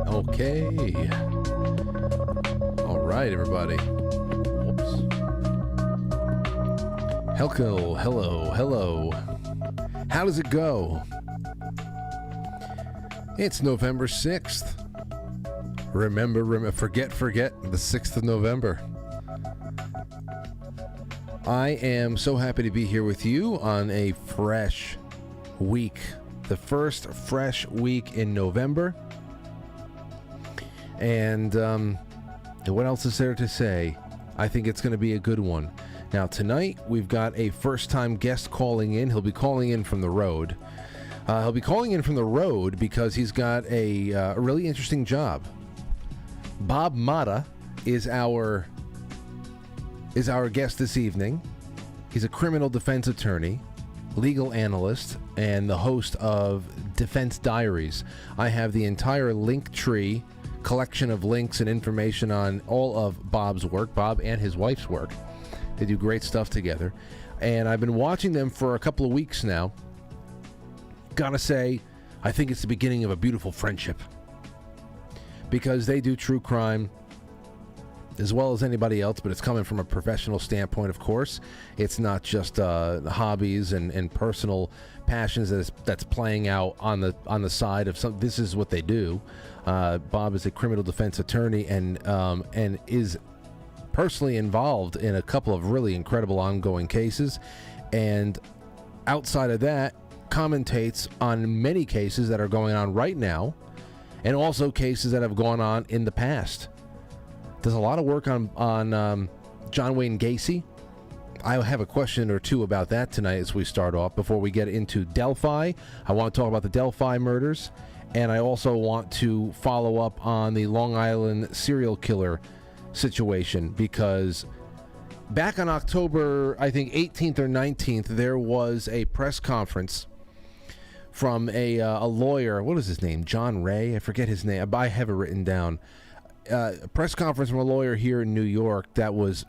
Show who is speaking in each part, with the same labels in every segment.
Speaker 1: Okay. All right, everybody. Whoops. Hello. How does it go? It's November 6th. Remember, forget the 6th of November. I am so happy to be here with you on a fresh week. The first fresh week in November. And what else is there to say? I think it's going to be a good one. Now, tonight, we've got a first-time guest calling in. He'll be calling in from the road. He'll be calling in from the road because he's got a really interesting job. Bob Mota is our guest this evening. He's a criminal defense attorney, legal analyst, and the host of Defense Diaries. I have the entire link tree collection of links and information on all of Bob's work, Bob and his wife's work. They do great stuff together. And I've been watching them for a couple of weeks now. Gotta say, I think it's the beginning of a beautiful friendship. Because they do true crime as well as anybody else, but it's coming from a professional standpoint, of course. It's not just hobbies and personal passions that's playing out on the side of some. This is what they do. Bob is a criminal defense attorney and is personally involved in a couple of really incredible ongoing cases, and outside of that, commentates on many cases that are going on right now, and also cases that have gone on in the past. Does a lot of work on John Wayne Gasey. I have a question or two about that tonight as we start off. Before we get into Delphi, I want to talk about the Delphi murders, and I also want to follow up on the Long Island serial killer situation, because back on October, I think 18th or 19th, there was a press conference from a lawyer. What is his name? John Ray? I forget his name. I have it written down. A press conference from a lawyer here in New York that was,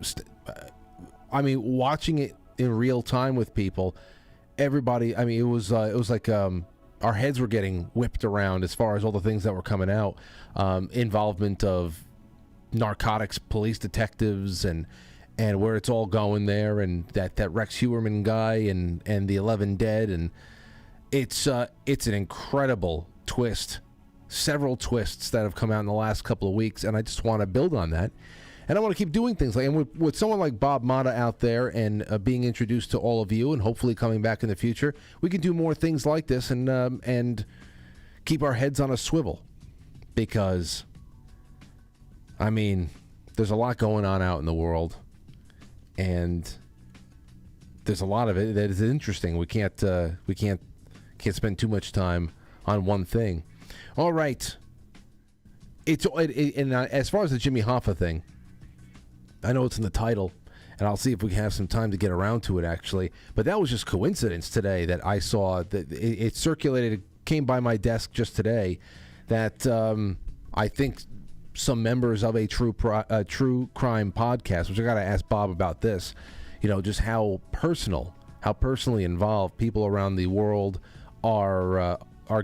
Speaker 1: watching it in real time with people, everybody, it was like our heads were getting whipped around as far as all the things that were coming out. Involvement of narcotics police detectives and where it's all going there, and that Rex Heuermann guy and the 11 dead, and it's an incredible twist. Several twists that have come out in the last couple of weeks, and I just want to build on that, and I want to keep doing things like, and with someone like Bob Mota out there and being introduced to all of you, and hopefully coming back in the future, we can do more things like this and keep our heads on a swivel, because there's a lot going on out in the world, and there's a lot of it that is interesting. We can't spend too much time on one thing. All right. As far as the Jimmy Hoffa thing, I know it's in the title, and I'll see if we can have some time to get around to it, actually. But that was just coincidence today that I saw that it circulated, came by my desk just today, that I think some members of a true crime podcast, which I got to ask Bob about this, just how personally involved people around the world are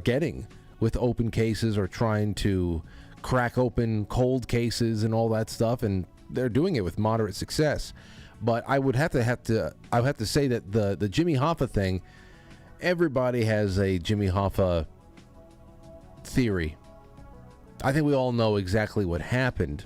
Speaker 1: getting with open cases, or trying to crack open cold cases and all that stuff, and they're doing it with moderate success. But I would have to say that the Jimmy Hoffa thing, everybody has a Jimmy Hoffa theory. I think we all know exactly what happened,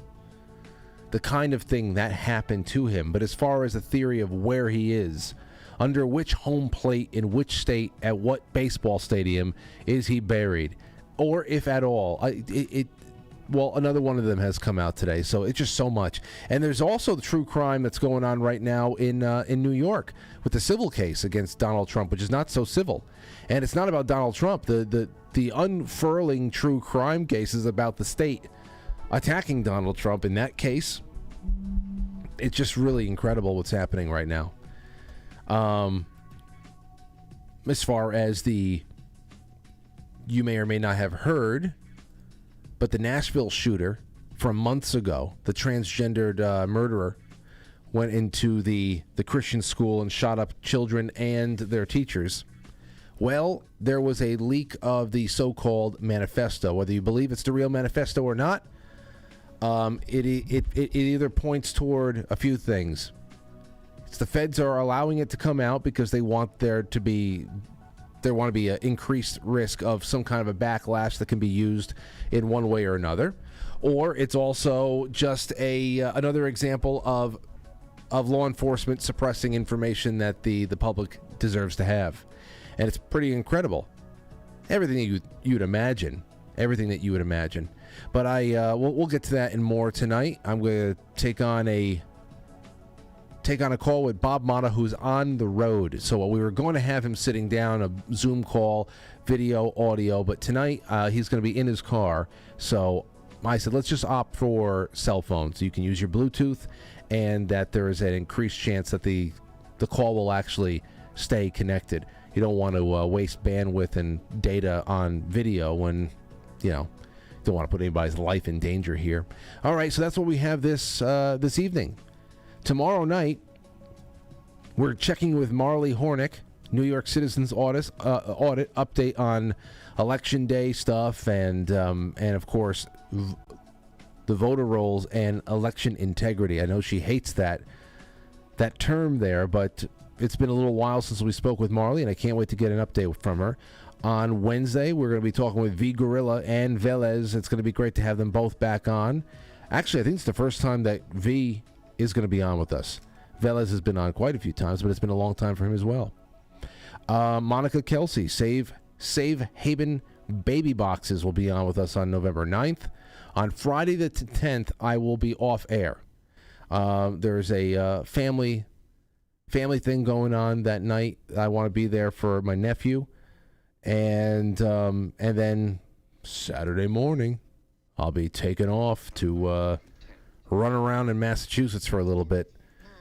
Speaker 1: the kind of thing that happened to him. But as far as the theory of where he is, under which home plate, in which state, at what baseball stadium is he buried, or if at all, Well, another one of them has come out today, so it's just so much. And there's also the true crime that's going on right now in New York with the civil case against Donald Trump, which is not so civil. And it's not about Donald Trump. The unfurling true crime case is about the state attacking Donald Trump. In that case, it's just really incredible what's happening right now. As far as you may or may not have heard, but the Nashville shooter from months ago, the transgendered murderer, went into the Christian school and shot up children and their teachers. Well, there was a leak of the so-called manifesto. Whether you believe it's the real manifesto or not, it either points toward a few things. It's the feds are allowing it to come out because they want there to be an increased risk of some kind of a backlash that can be used in one way or another. Or it's also just another example of law enforcement suppressing information that the public deserves to have. And it's pretty incredible. Everything that you'd imagine. Everything that you would imagine. But we'll get to that and more tonight. I'm going to take on a call with Bob Mota, who's on the road. So we were going to have him sitting down, a Zoom call, video, audio, but tonight he's going to be in his car. So I said, let's just opt for cell phones. You can use your Bluetooth, and that there is an increased chance that the call will actually stay connected. You don't want to waste bandwidth and data on video when, don't want to put anybody's life in danger here. All right, so that's what we have this evening. Tomorrow night, we're checking with Marley Hornick, New York Citizens audit update on Election Day stuff, and of course the voter rolls and election integrity. I know she hates that term there, but it's been a little while since we spoke with Marley, and I can't wait to get an update from her. On Wednesday, we're going to be talking with V Gorilla and Velez. It's going to be great to have them both back on. Actually, I think it's the first time that V is going to be on with us. Velez has been on quite a few times, but it's been a long time for him as well. Monica Kelsey, Save Haven Baby Boxes, will be on with us on November 9th. On Friday the 10th, I will be off air. There's a family thing going on that night. I want to be there for my nephew. And then Saturday morning, I'll be taken off to run around in Massachusetts for a little bit.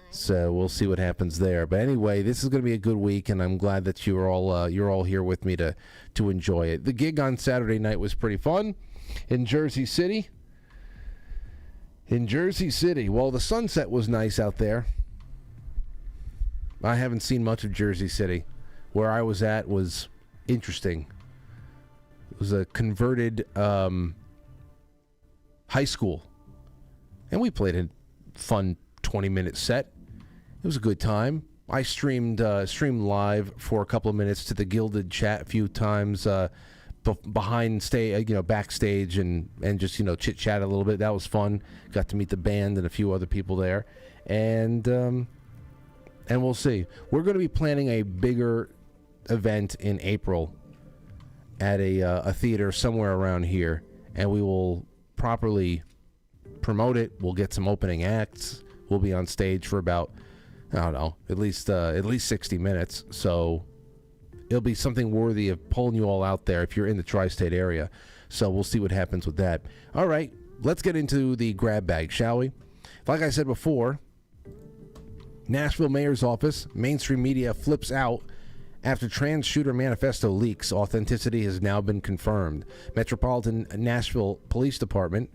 Speaker 1: So we'll see what happens there. But anyway, this is going to be a good week, and I'm glad that you're all here with me to enjoy it. The gig on Saturday night was pretty fun in Jersey City. Well, the sunset was nice out there. I haven't seen much of Jersey City. Where I was at was interesting. It was a converted high school, and we played a fun 20-minute set. It was a good time. I streamed live for a couple of minutes to the Gilded Chat a few times, behind backstage, and just chit chat a little bit. That was fun. Got to meet the band and a few other people there, and we'll see. We're going to be planning a bigger event in April at a theater somewhere around here, and we will properly promote it. We'll get some opening acts. We'll be on stage for about, I don't know, at least 60 minutes. So it'll be something worthy of pulling you all out there if you're in the tri-state area. So we'll see what happens with that. All right, let's get into the grab bag, shall we? Like I said before, Nashville Mayor's Office, mainstream media flips out after trans shooter manifesto leaks. Authenticity has now been confirmed. Metropolitan Nashville Police Department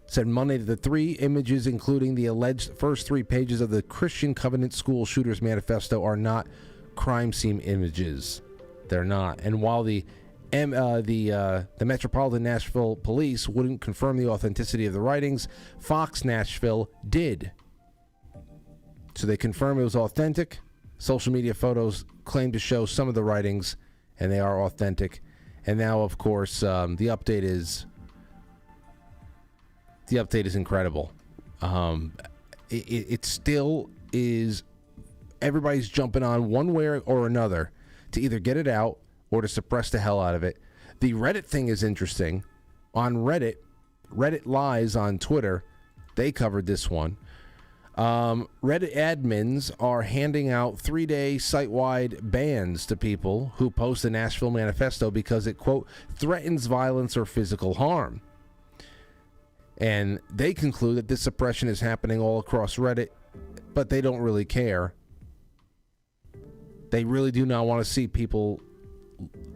Speaker 1: said Monday that the 3 images, including the alleged first 3 pages of the Christian Covenant School Shooters Manifesto, are not crime scene images. They're not. And while the Metropolitan Nashville Police wouldn't confirm the authenticity of the writings, Fox Nashville did. So they confirmed it was authentic. Social media photos claim to show some of the writings, and they are authentic. And now, of course, the update is incredible. It still is. Everybody's jumping on one way or another to either get it out or to suppress the hell out of it. The Reddit thing is interesting. On Reddit, Reddit Lies on Twitter, they covered this one. Reddit admins are handing out 3-day site-wide bans to people who post the Nashville manifesto because it, quote, threatens violence or physical harm. And they conclude that this suppression is happening all across Reddit, but they don't really care. They really do not want to see people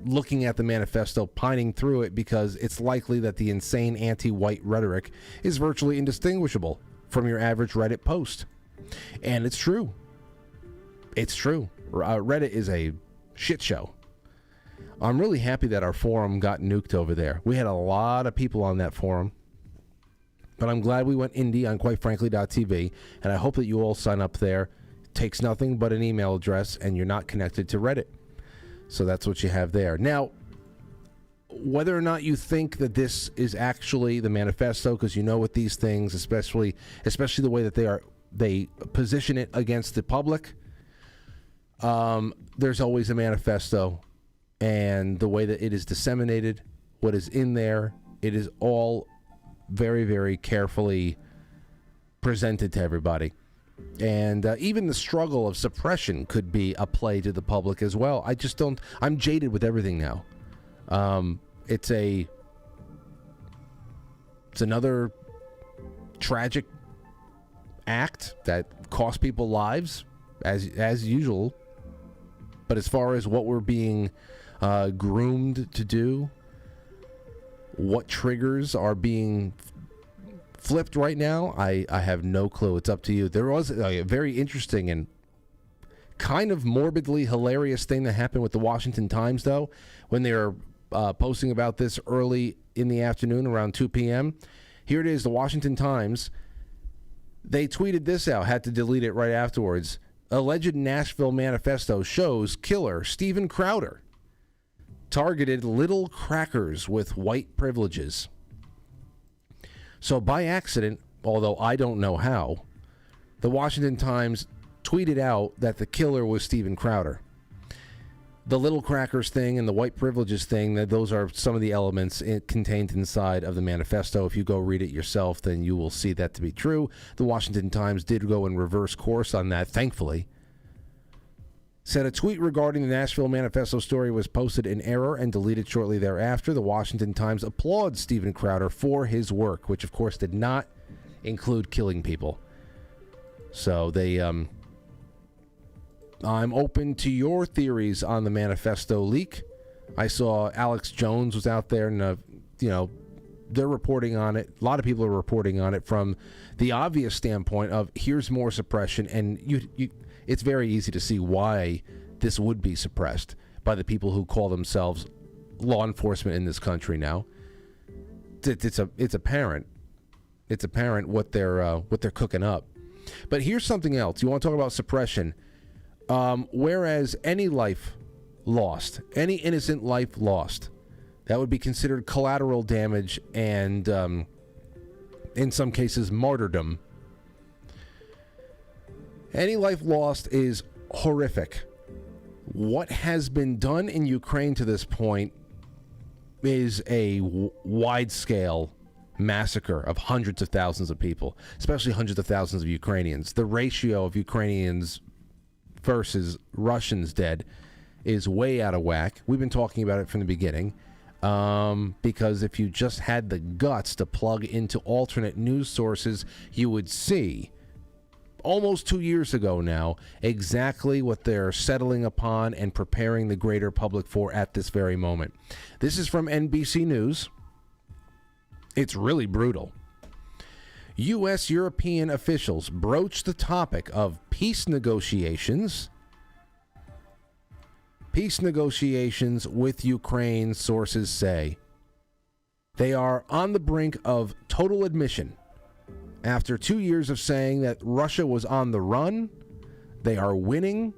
Speaker 1: looking at the manifesto, pining through it, because it's likely that the insane anti-white rhetoric is virtually indistinguishable from your average Reddit post. And it's true. It's true. Reddit is a shit show. I'm really happy that our forum got nuked over there. We had a lot of people on that forum. But I'm glad we went indie on quitefrankly.tv, and I hope that you all sign up there. It takes nothing but an email address, and you're not connected to Reddit. So that's what you have there. Now, whether or not you think that this is actually the manifesto, because you know with these things, especially the way that they position it against the public, there's always a manifesto, and the way that it is disseminated, what is in there, it is all very, very carefully presented to everybody. And even the struggle of suppression could be a play to the public as well. I'm jaded with everything now. It's another tragic act that cost people lives, as usual. But as far as what we're being groomed to do, what triggers are being flipped right now, I have no clue. It's up to you. There was a very interesting and kind of morbidly hilarious thing that happened with the Washington Times, though, when they were posting about this early in the afternoon around 2 p.m. Here it is, the Washington Times. They tweeted this out, had to delete it right afterwards. Alleged Nashville manifesto shows killer Steven Crowder targeted little crackers with white privileges. So by accident, although I don't know how, the Washington Times tweeted out that the killer was Steven Crowder. The little crackers thing and the white privileges thing, those are some of the elements contained inside of the manifesto. If you go read it yourself, then you will see that to be true. The Washington Times did go in reverse course on that, thankfully. Said a tweet regarding the Nashville manifesto story was posted in error and deleted shortly thereafter. The Washington Times applauds Steven Crowder for his work, which of course did not include killing people. So they, I'm open to your theories on the manifesto leak. I saw Alex Jones was out there, and they're reporting on it. A lot of people are reporting on it from the obvious standpoint of here's more suppression, and it's very easy to see why this would be suppressed by the people who call themselves law enforcement in this country now. It's apparent. It's apparent what they're cooking up. But here's something else. You want to talk about suppression? Whereas any life lost, any innocent life lost, that would be considered collateral damage and, in some cases, martyrdom. Any life lost is horrific. What has been done in Ukraine to this point is a wide-scale massacre of hundreds of thousands of people, especially hundreds of thousands of Ukrainians. The ratio of Ukrainians versus Russians dead is way out of whack. We've been talking about it from the beginning, because if you just had the guts to plug into alternate news sources, you would see almost 2 years ago now exactly what they're settling upon and preparing the greater public for at this very moment. This is from NBC News. It's really brutal. U.S. European officials broach the topic of peace negotiations. Peace negotiations with Ukraine, sources say. They are on the brink of total admission. After 2 years of saying that Russia was on the run, they are winning.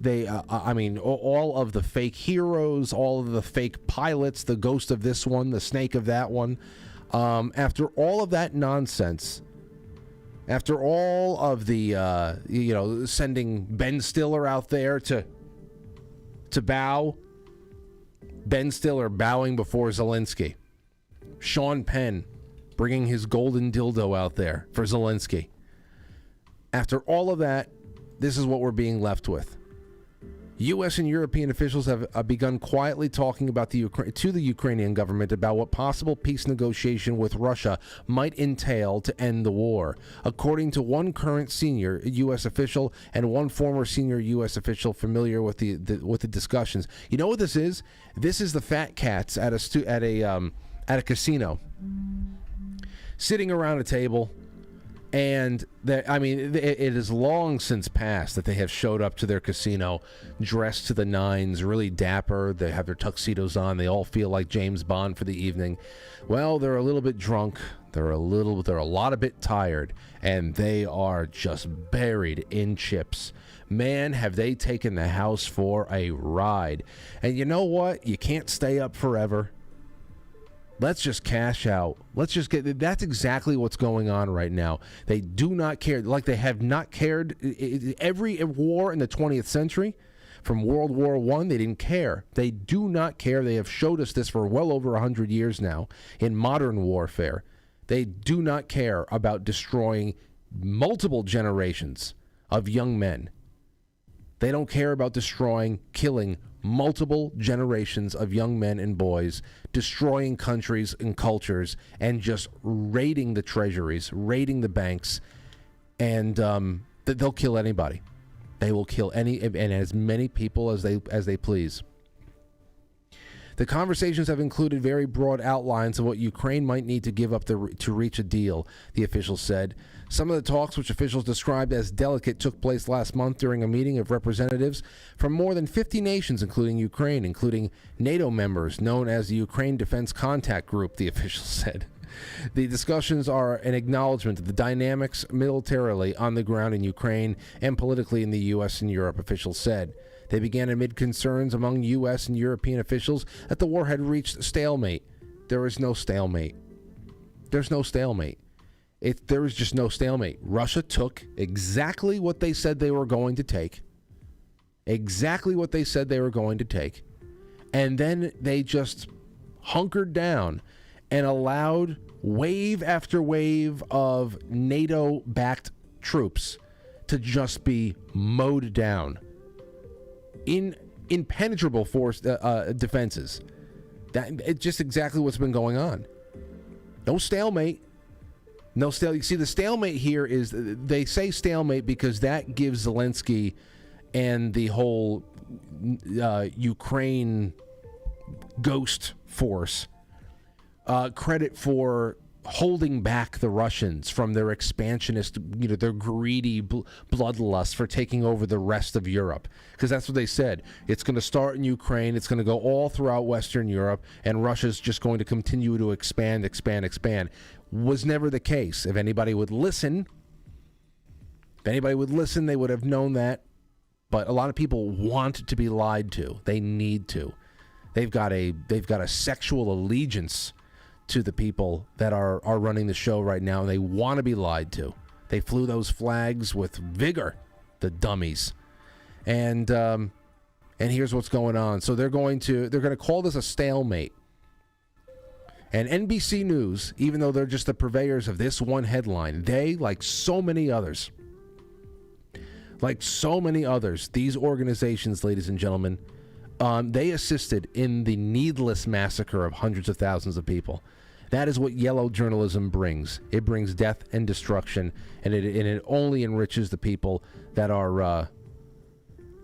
Speaker 1: All of the fake heroes, all of the fake pilots, the ghost of this one, the snake of that one. After all of that nonsense, after all of the, sending Ben Stiller out there to bow, Ben Stiller bowing before Zelensky, Sean Penn bringing his golden dildo out there for Zelensky. After all of that, this is what we're being left with. U.S. and European officials have begun quietly talking about to the Ukrainian government about what possible peace negotiation with Russia might entail to end the war. According to one current senior U.S. official and one former senior U.S. official familiar with the discussions. You know what this is? This is the fat cats at a casino, sitting around a table. And it is long since past that they have showed up to their casino dressed to the nines, really dapper. They have their tuxedos on. They all feel like James Bond for the evening. Well, they're a little bit drunk. They're a lot of bit tired, and they are just buried in chips. Man, have they taken the house for a ride. And you know what? You can't stay up forever. Let's just cash out. Let's just get... That's exactly what's going on right now. They do not care. Like they have not cared. Every war in the 20th century, from World War I, they didn't care. They do not care. They have showed us this for well over 100 years now in modern warfare. They do not care about destroying multiple generations of young men. They don't care about killing multiple generations of young men and boys, destroying countries and cultures, and just raiding the treasuries, raiding the banks, and they'll kill anybody. They will kill and as many people as they please. The conversations have included very broad outlines of what Ukraine might need to give up to reach a deal, the officials said. Some of the talks, which officials described as delicate, took place last month during a meeting of representatives from more than 50 nations, including Ukraine, including NATO members known as the Ukraine Defense Contact Group, the officials said. The discussions are an acknowledgement of the dynamics militarily on the ground in Ukraine and politically in the U.S. and Europe, officials said. They began amid concerns among U.S. and European officials that the war had reached a stalemate. There is no stalemate. There's no stalemate. There is just no stalemate. Russia took exactly what they said they were going to take. Exactly what they said they were going to take. And then they just hunkered down and allowed wave after wave of NATO-backed troops to just be mowed down. Impenetrable defenses. It's just exactly what's been going on. No stalemate. You see, the stalemate here is, they say stalemate because that gives Zelensky and the whole Ukraine ghost force credit for holding back the Russians from their expansionist, their greedy bloodlust for taking over the rest of Europe. Because that's what they said. It's going to start in Ukraine. It's going to go all throughout Western Europe. And Russia's just going to continue to expand. Was never the case. If anybody would listen, they would have known that. But a lot of people want to be lied to. They need to. They've got a sexual allegiance to the people that are running the show right now, and they want to be lied to. They flew those flags with vigor, the dummies. And here's what's going on. So they're going to call this a stalemate. And NBC News, even though they're just the purveyors of this one headline, they, like so many others, these organizations, ladies and gentlemen, they assisted in the needless massacre of hundreds of thousands of people. That is what yellow journalism brings. It brings death and destruction, and it only enriches the people that are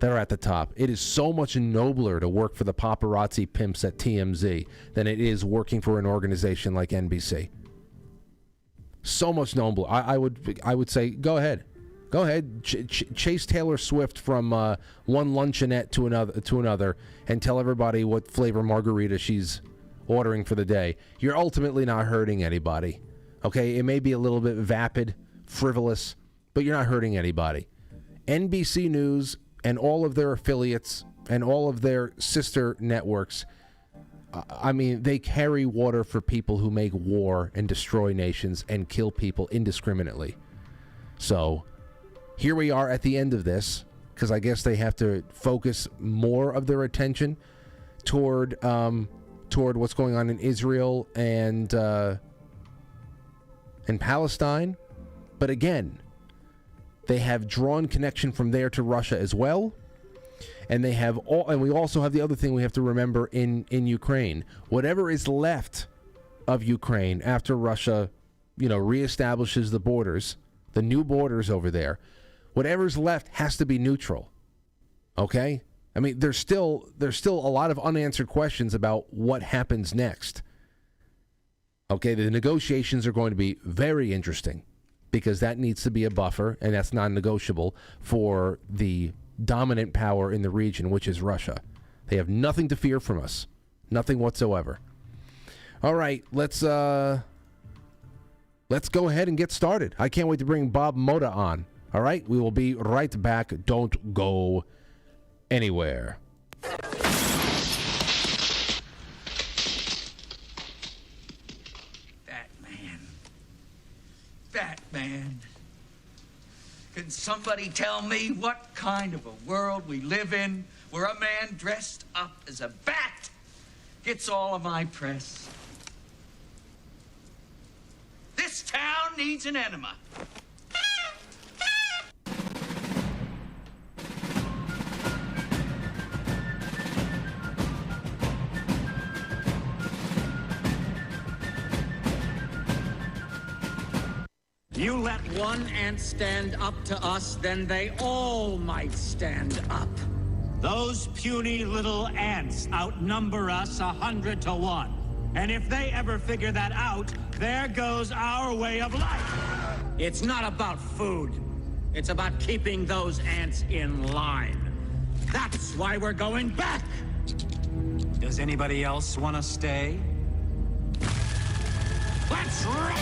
Speaker 1: at the top. It is so much nobler to work for the paparazzi pimps at TMZ than it is working for an organization like NBC. So much nobler. I would say, go ahead. Chase Taylor Swift from one luncheonette to another, and tell everybody what flavor margarita she's ordering for the day. You're ultimately not hurting anybody. Okay, it may be a little bit vapid, frivolous, but you're not hurting anybody. NBC News and all of their affiliates and all of their sister networks, they carry water for people who make war and destroy nations and kill people indiscriminately. So here we are at the end of this, because I guess they have to focus more of their attention toward what's going on in Israel and and Palestine. But again, they have drawn connection from there to Russia as well. And they have and we also have the other thing we have to remember in Ukraine. Whatever is left of Ukraine after Russia, reestablishes the borders, the new borders over there, whatever's left has to be neutral. Okay? I mean, there's still a lot of unanswered questions about what happens next. Okay, the negotiations are going to be very interesting because that needs to be a buffer, and that's non-negotiable for the dominant power in the region, which is Russia. They have nothing to fear from us. Nothing whatsoever. All right, let's go ahead and get started. I can't wait to bring Bob Mota on. All right, we will be right back. Don't go anywhere.
Speaker 2: Batman. Can somebody tell me what kind of a world we live in where a man dressed up as a bat gets all of my press? This town needs an enema.
Speaker 3: You let one ant stand up to us, then they all might stand up.
Speaker 4: Those puny little ants outnumber us 100 to 1. And if they ever figure that out, there goes our way of life.
Speaker 3: It's not about food. It's about keeping those ants in line. That's why we're going back.
Speaker 4: Does anybody else want to stay?
Speaker 3: Let's rock!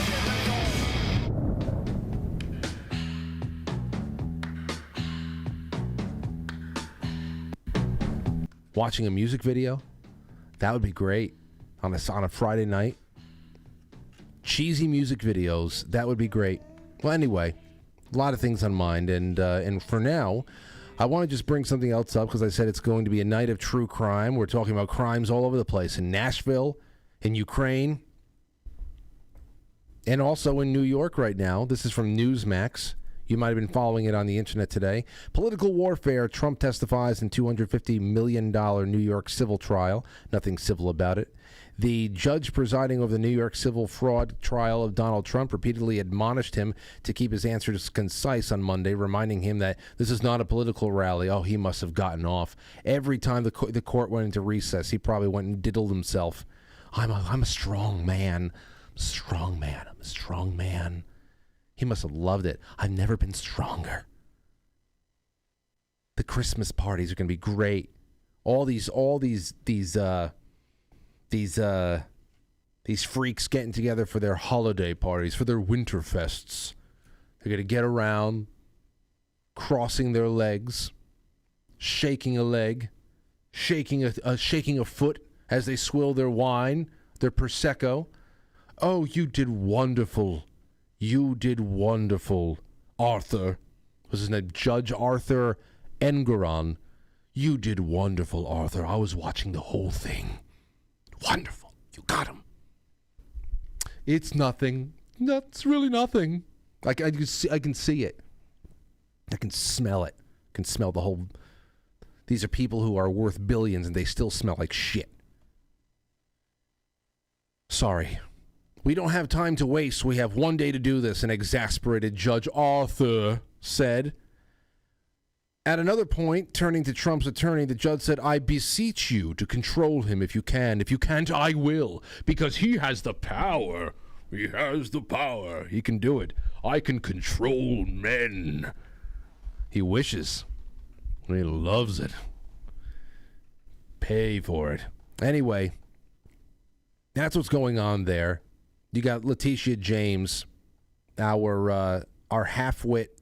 Speaker 1: Watching a music video, that would be great on a Friday night. Cheesy music videos, that would be great. Well, anyway, a lot of things on mind, and for now, I want to just bring something else up because I said it's going to be a night of true crime. We're talking about crimes all over the place in Nashville, in Ukraine, and also in New York right now. This is from Newsmax. You might have been following it on the internet today. Political warfare. Trump testifies in $250 million New York civil trial. Nothing civil about it. The judge presiding over the New York civil fraud trial of Donald Trump repeatedly admonished him to keep his answers concise on Monday, reminding him that this is not a political rally. Oh, he must have gotten off. Every time the court went into recess, he probably went and diddled himself. I'm a strong man. I'm a strong man. He must have loved it. I've never been stronger. The Christmas parties are going to be great. All these freaks getting together for their holiday parties, for their winter fests. They're going to get around, crossing their legs, shaking a leg, shaking a foot as they swill their wine, their Prosecco. Oh, you did wonderful. You did wonderful, Arthur. Was his name Judge Arthur Engeron? You did wonderful, Arthur. I was watching the whole thing. Wonderful. You got him. It's nothing. That's really nothing. I can see it. I can smell it. I can smell the whole... These are people who are worth billions and they still smell like shit. Sorry. We don't have time to waste. We have one day to do this, an exasperated Judge Arthur said. At another point, turning to Trump's attorney, the judge said, I beseech you to control him if you can. If you can't, I will, because he has the power. He has the power. He can do it. I can control men. He wishes. He loves it. Pay for it. Anyway, that's what's going on there. You got Letitia James, our half-wit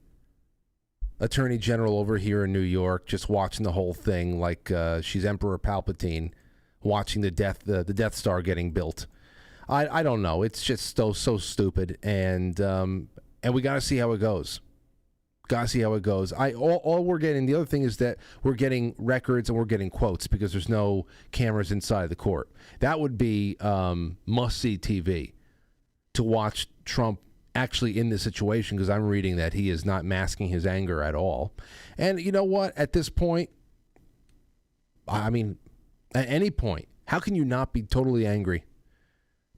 Speaker 1: attorney general over here in New York, just watching the whole thing like she's Emperor Palpatine, watching the Death Star getting built. I don't know. It's just so stupid, and we got to see how it goes. Gotta see how it goes. All we're getting. The other thing is that we're getting records and we're getting quotes because there's no cameras inside the court. That would be must-see TV. To watch Trump actually in this situation, because I'm reading that he is not masking his anger at all. And you know what? At this point, I mean, at any point, how can you not be totally angry?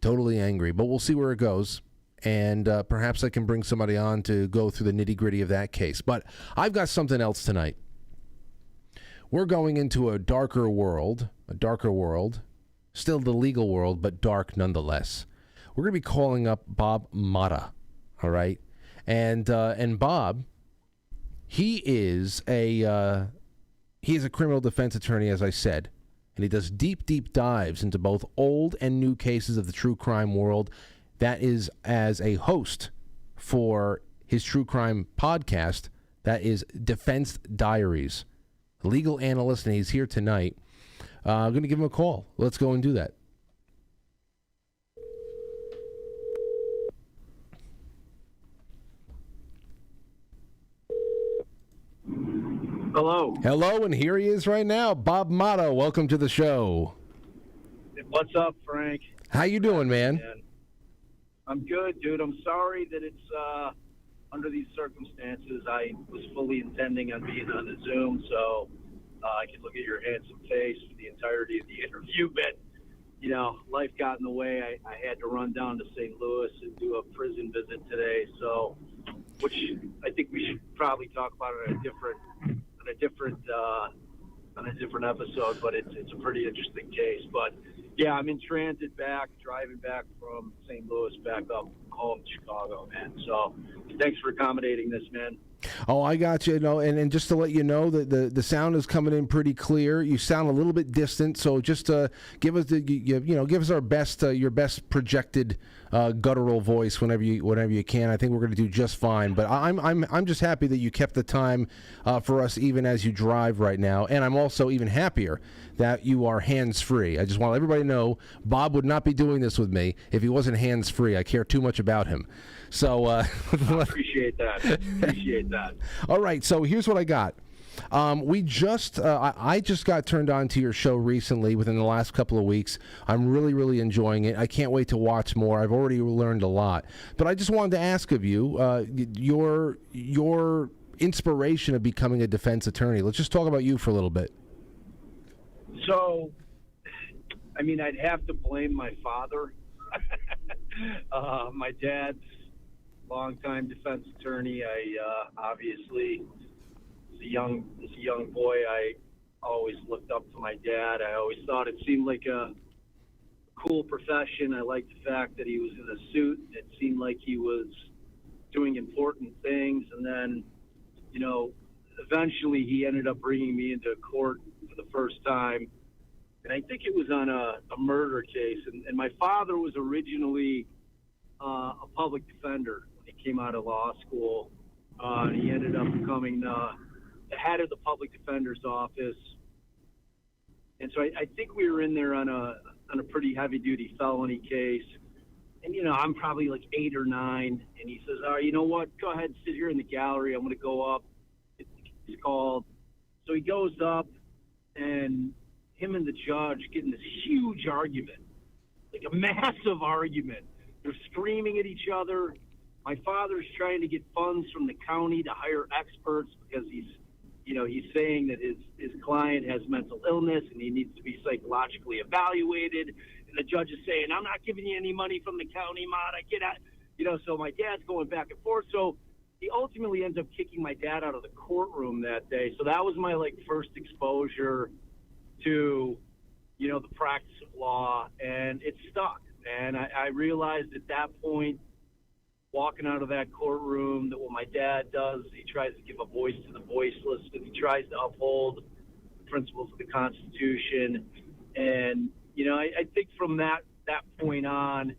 Speaker 1: Totally angry. But we'll see where it goes. And perhaps I can bring somebody on to go through the nitty-gritty of that case. But I've got something else tonight. We're going into a darker world, still the legal world, but dark nonetheless. We're going to be calling up Bob Mota, all right? And Bob, he is a criminal defense attorney, as I said, and he does deep dives into both old and new cases of the true crime world. That is as a host for his true crime podcast, that is Defense Diaries. Legal analyst, and he's here tonight. I'm going to give him a call. Let's go and do that.
Speaker 5: Hello.
Speaker 1: Hello, and here he is right now. Bob Mota, welcome to the show.
Speaker 5: What's up, Frank?
Speaker 1: How you doing, man?
Speaker 5: I'm good, dude. I'm sorry that it's under these circumstances. I was fully intending on being on the Zoom, so I could look at your handsome face for the entirety of the interview, but, you know, life got in the way. I had to run down to St. Louis and do a prison visit today, so, which I think we should probably talk about on a different episode, but it's a pretty interesting case. But, yeah, I'm in transit back, driving back from St. Louis back up home to Chicago, man. So thanks for accommodating this, man.
Speaker 1: Oh, I got you. No, and just to let you know that the sound is coming in pretty clear. You sound a little bit distant, so just give us give us our best your best projected guttural voice whenever you can. I think we're going to do just fine. But I'm just happy that you kept the time for us even as you drive right now, and I'm also even happier that you are hands free. I just want everybody to know Bob would not be doing this with me if he wasn't hands free. I care too much about him. So
Speaker 5: I appreciate that. Appreciate that.
Speaker 1: All right, so here's what I got. I just got turned on to your show recently within the last couple of weeks. I'm really enjoying it. I can't wait to watch more. I've already learned a lot. But I just wanted to ask of you your inspiration of becoming a defense attorney. Let's just talk about you for a little bit.
Speaker 5: So, I mean, I'd have to blame my father. My dad's longtime defense attorney. I obviously, as a young boy, I always looked up to my dad. I always thought it seemed like a cool profession. I liked the fact that he was in a suit. It seemed like he was doing important things. And then, you know, eventually he ended up bringing me into court for the first time. And I think it was on a murder case. And my father was originally a public defender when he came out of law school. He ended up becoming the head of the public defender's office. And so I think we were in there on a pretty heavy-duty felony case. And, you know, I'm probably like 8 or 9. And he says, you know what, go ahead and sit here in the gallery. I'm going to go up. It's called. So he goes up, and him and the judge get in this huge argument, like a massive argument. They're screaming at each other. My father's trying to get funds from the county to hire experts because he's saying that his client has mental illness and he needs to be psychologically evaluated. And the judge is saying, I'm not giving you any money from the county, Motta, get out. You know, so my dad's going back and forth. So he ultimately ends up kicking my dad out of the courtroom that day. So that was my, first exposure to, you know, the practice of law, and it stuck. And I realized at that point, walking out of that courtroom, that what my dad does, he tries to give a voice to the voiceless, and he tries to uphold the principles of the Constitution. And, you know, I think from that point on,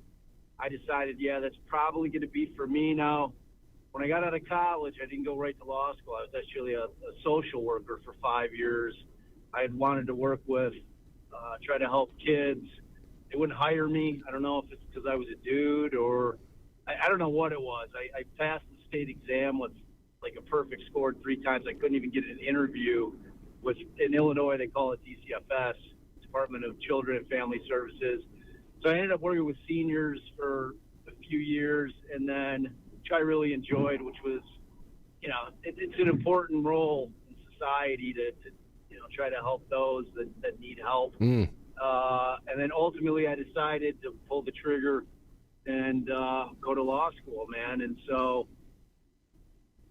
Speaker 5: I decided, yeah, that's probably going to be for me. Now, when I got out of college, I didn't go right to law school. I was actually a social worker for 5 years. I had wanted to work with, try to help kids. They wouldn't hire me. I don't know if it's because I was a dude or I don't know what it was. I passed the state exam with a perfect score 3 times. I couldn't even get an interview with, in Illinois, they call it DCFS, Department of Children and Family Services. So I ended up working with seniors for a few years, and then I really enjoyed, which was, it's an important role in society to try to help those that need help. And then ultimately I decided to pull the trigger and go to law school, man. And so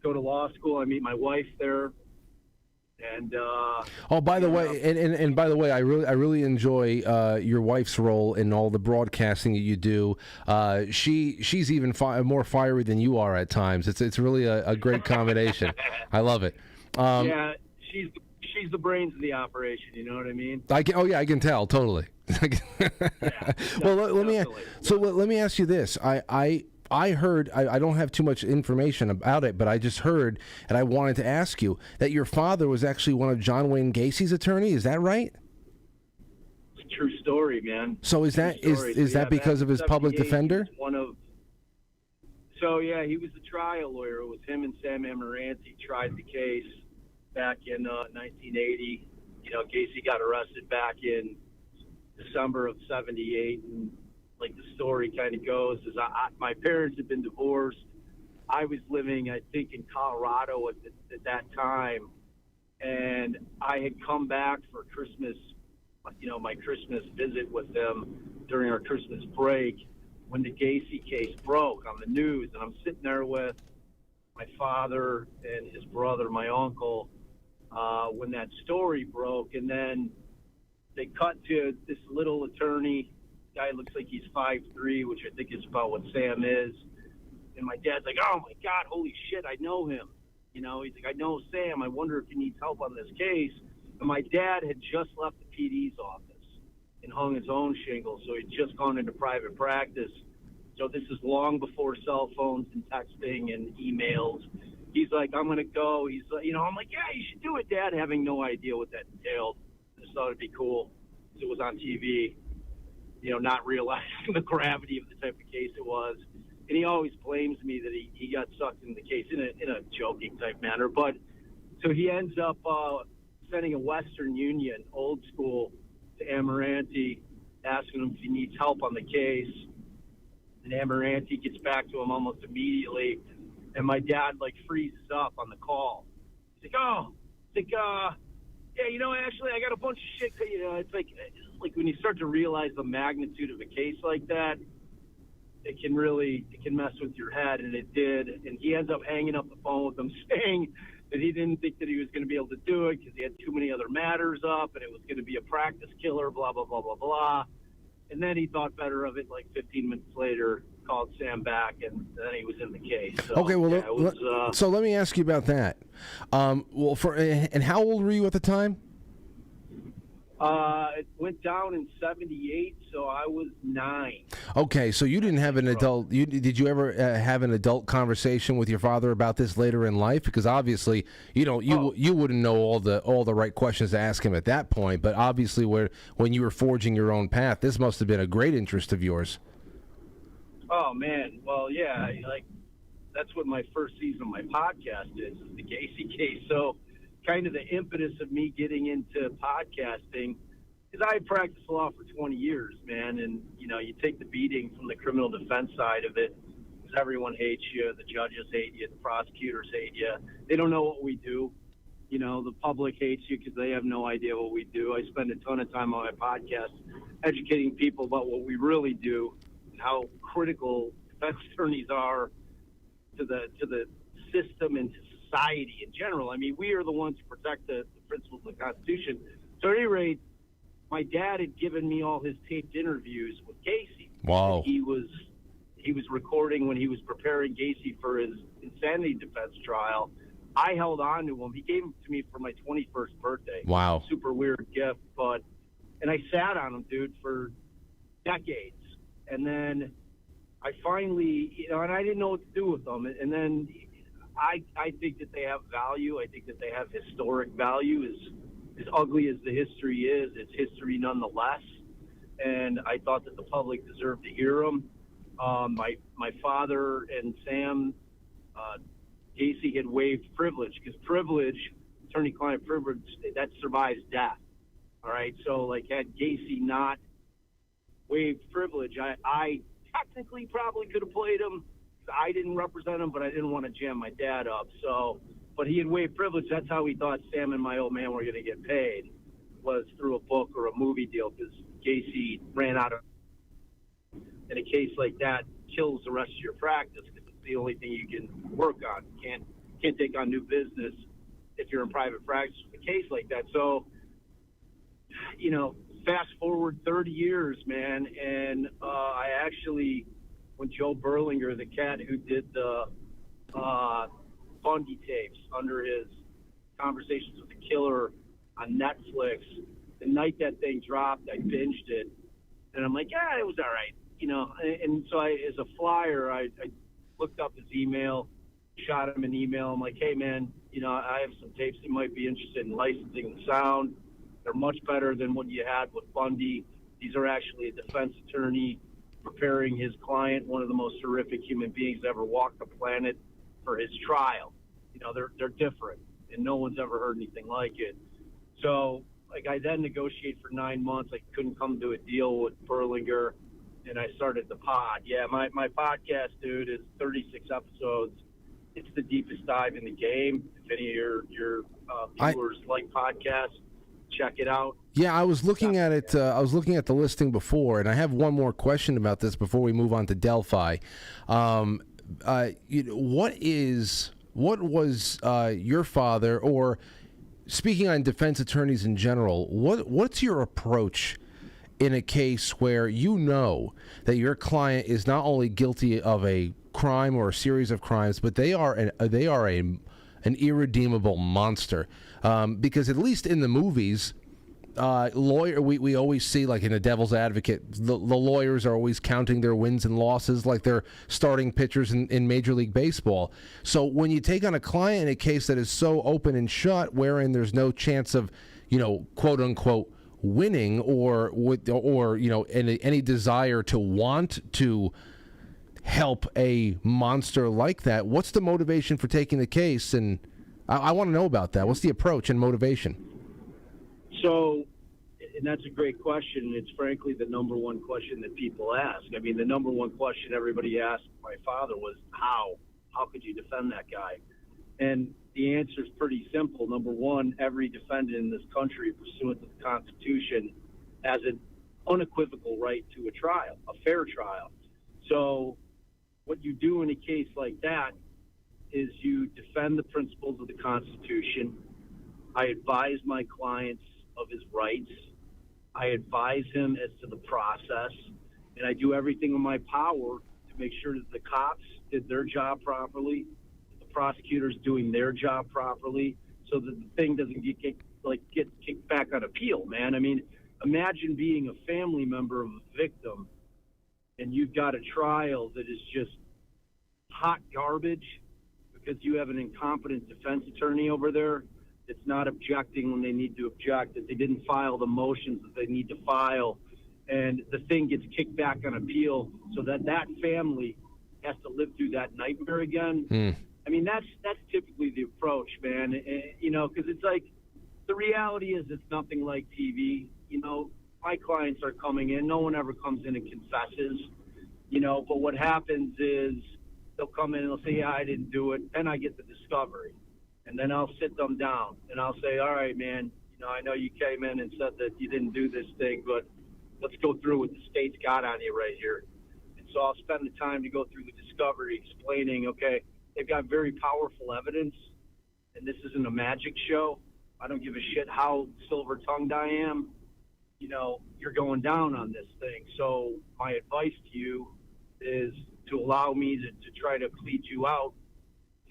Speaker 5: go to law school. I meet my wife there. And
Speaker 1: by the way, and by the way, I really enjoy your wife's role in all the broadcasting that you do. She's even more fiery than you are at times. It's really a great combination. I love it.
Speaker 5: Yeah, she's the brains of the operation. You know what I mean?
Speaker 1: I can tell totally. Well, let me ask you this. I heard, I don't have too much information about it, but I just heard, and I wanted to ask you, that your father was actually one of John Wayne Gacy's attorneys. Is that right?
Speaker 5: It's a true story, man.
Speaker 1: So is that because of his public defender?
Speaker 5: He was the trial lawyer. It was him and Sam Amarante tried the case back in 1980. Gasey got arrested back in December of 78, and like the story kind of goes, is my parents had been divorced. I was living, I think, in Colorado at that time, and I had come back for Christmas, my Christmas visit with them during our Christmas break when the Gasey case broke on the news, and I'm sitting there with my father and his brother, my uncle, when that story broke, and then they cut to this little attorney. Guy looks like he's 5'3", which I think is about what Sam is. And my dad's like, oh my God, holy shit, I know him. He's like, I know Sam. I wonder if he needs help on this case. And my dad had just left the PD's office and hung his own shingle, so he'd just gone into private practice. So this is long before cell phones and texting and emails. He's like, I'm going to go. He's like, I'm like, yeah, you should do it, Dad, having no idea what that entailed. I just thought it'd be cool. It was on TV. Not realizing the gravity of the type of case it was. And he always blames me that he got sucked into the case in a joking type manner. But so he ends up sending a Western Union, old school, to Amarante, asking him if he needs help on the case. And Amarante gets back to him almost immediately. And my dad, freezes up on the call. He's like, actually, I got a bunch of shit. It's like when you start to realize the magnitude of a case like that, it can mess with your head, and it did. And he ends up hanging up the phone with them, saying that he didn't think that he was going to be able to do it because he had too many other matters up, and it was going to be a practice killer, blah, blah, blah, blah, blah. And then he thought better of it 15 minutes later, called Sam back, and then he was in the case. So,
Speaker 1: okay, well, so let me ask you about that. And how old were you at the time?
Speaker 5: It went down in 78, so I was 9.
Speaker 1: Okay, so you didn't have an adult. Did you ever have an adult conversation with your father about this later in life? Because obviously, you wouldn't know all the right questions to ask him at that point. But obviously, when you were forging your own path, this must have been a great interest of yours.
Speaker 5: Oh man, well, yeah, that's what my first season of my podcast is the Gasey case. So, kind of the impetus of me getting into podcasting is I practiced law for 20 years, man, and you take the beating from the criminal defense side of it because everyone hates you, the judges hate you, the prosecutors hate you. They don't know what we do. The public hates you because they have no idea what we do. I spend a ton of time on my podcast educating people about what we really do and how critical defense attorneys are to the system and to society in general. I mean, we are the ones who protect the principles of the Constitution. So at any rate, my dad had given me all his taped interviews with Gasey.
Speaker 1: Wow.
Speaker 5: He was recording when he was preparing Gasey for his insanity defense trial. I held on to them. He gave them to me for my 21st birthday.
Speaker 1: Wow.
Speaker 5: Super weird gift, and I sat on them, dude, for decades. And then I finally, and I didn't know what to do with them. And then I think that they have value. I think that they have historic value. As ugly as the history is, it's history nonetheless. And I thought that the public deserved to hear them. My father and Sam, Gasey had waived privilege because privilege, attorney-client privilege, that survives death. All right, so had Gasey not waived privilege, I technically probably could have played him I didn't represent him, but I didn't want to jam my dad up. So, but he had waived privilege. That's how he thought Sam and my old man were going to get paid, was through a book or a movie deal, because Gasey ran out of. In a case like that, kills the rest of your practice, because it's the only thing you can work on. You can't take on new business if you're in private practice with a case like that. So, you know, fast forward 30 years, man, and I actually, when Joe Berlinger, the cat who did the Bundy tapes under his Conversations with the Killer on Netflix, the night that thing dropped, I binged it, and I'm like, yeah, it was all right, you know. And so as a flyer, I looked up his email, shot him an email. I'm like, hey, man, you know, I have some tapes that might be interested in licensing the sound. They're much better than what you had with Bundy. These are actually a defense attorney preparing his client, one of the most horrific human beings that ever walked the planet, for his trial. You know, they're different, and no one's ever heard anything like it. So, like, I then negotiated for 9 months. I couldn't come to a deal with Berlinger, and I started the pod. Yeah, my podcast, dude, is 36 episodes. It's the deepest dive in the game. If any of your viewers like podcasts, check it out.
Speaker 1: Yeah, I was looking at it. I was looking at the listing before, and I have one more question about this before we move on to Delphi. What was your father, or speaking on defense attorneys in general, what's your approach in a case where you know that your client is not only guilty of a crime or a series of crimes, but they are an irredeemable monster? Because at least in the movies, we always see, like in The Devil's Advocate, the lawyers are always counting their wins and losses like they're starting pitchers in Major League Baseball. So when you take on a client in a case that is so open and shut, wherein there's no chance of, you know, quote unquote, winning or you know, any desire to want to help a monster like that, what's the motivation for taking the case? And I want to know about that. What's the approach and motivation?
Speaker 5: So, and that's a great question. It's frankly the number one question that people ask. I mean, the number one question everybody asked my father was, how? How could you defend that guy? And the answer is pretty simple. Number one, every defendant in this country, pursuant to the Constitution, has an unequivocal right to a trial, a fair trial. So what you do in a case like that is you defend the principles of the Constitution. I advise my clients of his rights. I advise him as to the process, and I do everything in my power to make sure that the cops did their job properly, the prosecutors doing their job properly, so that the thing doesn't get kicked back on appeal, man. I mean, imagine being a family member of a victim, and you've got a trial that is just hot garbage because you have an incompetent defense attorney over there that's not objecting when they need to object, that they didn't file the motions that they need to file, and the thing gets kicked back on appeal, so that family has to live through that nightmare again. I mean, that's typically the approach, man. You know, because it's like, the reality is it's nothing like TV. You know, my clients are coming in. No one ever comes in and confesses, you know, but what happens is they'll come in and they'll say, yeah, I didn't do it. Then I get the discovery. And then I'll sit them down and I'll say, all right, man, you know, I know you came in and said that you didn't do this thing, but let's go through what the state's got on you right here. And so I'll spend the time to go through the discovery, explaining, okay, they've got very powerful evidence, and this isn't a magic show. I don't give a shit how silver-tongued I am. You know, you're going down on this thing. So my advice to you is to allow me to try to plead you out,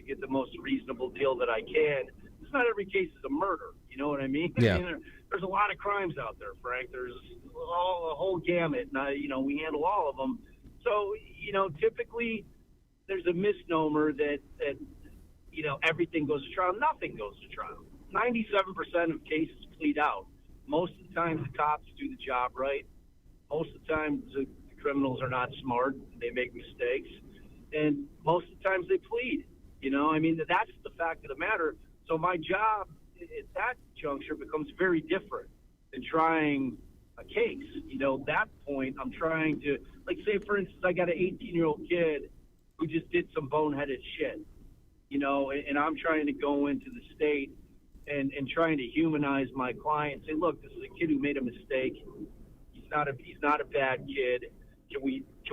Speaker 5: get the most reasonable deal that I can. It's not every case is a murder. You know what I mean?
Speaker 1: Yeah.
Speaker 5: I mean, there's a lot of crimes out there, Frank. There's a whole gamut. And you know, we handle all of them. So, you know, typically there's a misnomer that, you know, everything goes to trial. Nothing goes to trial. 97% of cases plead out. Most of the time the cops do the job right. Most of the time the criminals are not smart. They make mistakes. And most of the times they plead. You know, I mean, that's the fact of the matter. So my job at that juncture becomes very different than trying a case. You know, at that point, I'm trying to, like, say, for instance, I got an 18-year-old kid who just did some boneheaded shit, and I'm trying to go into the state and trying to humanize my client. Say, look, this is a kid who made a mistake. He's not a bad kid. Can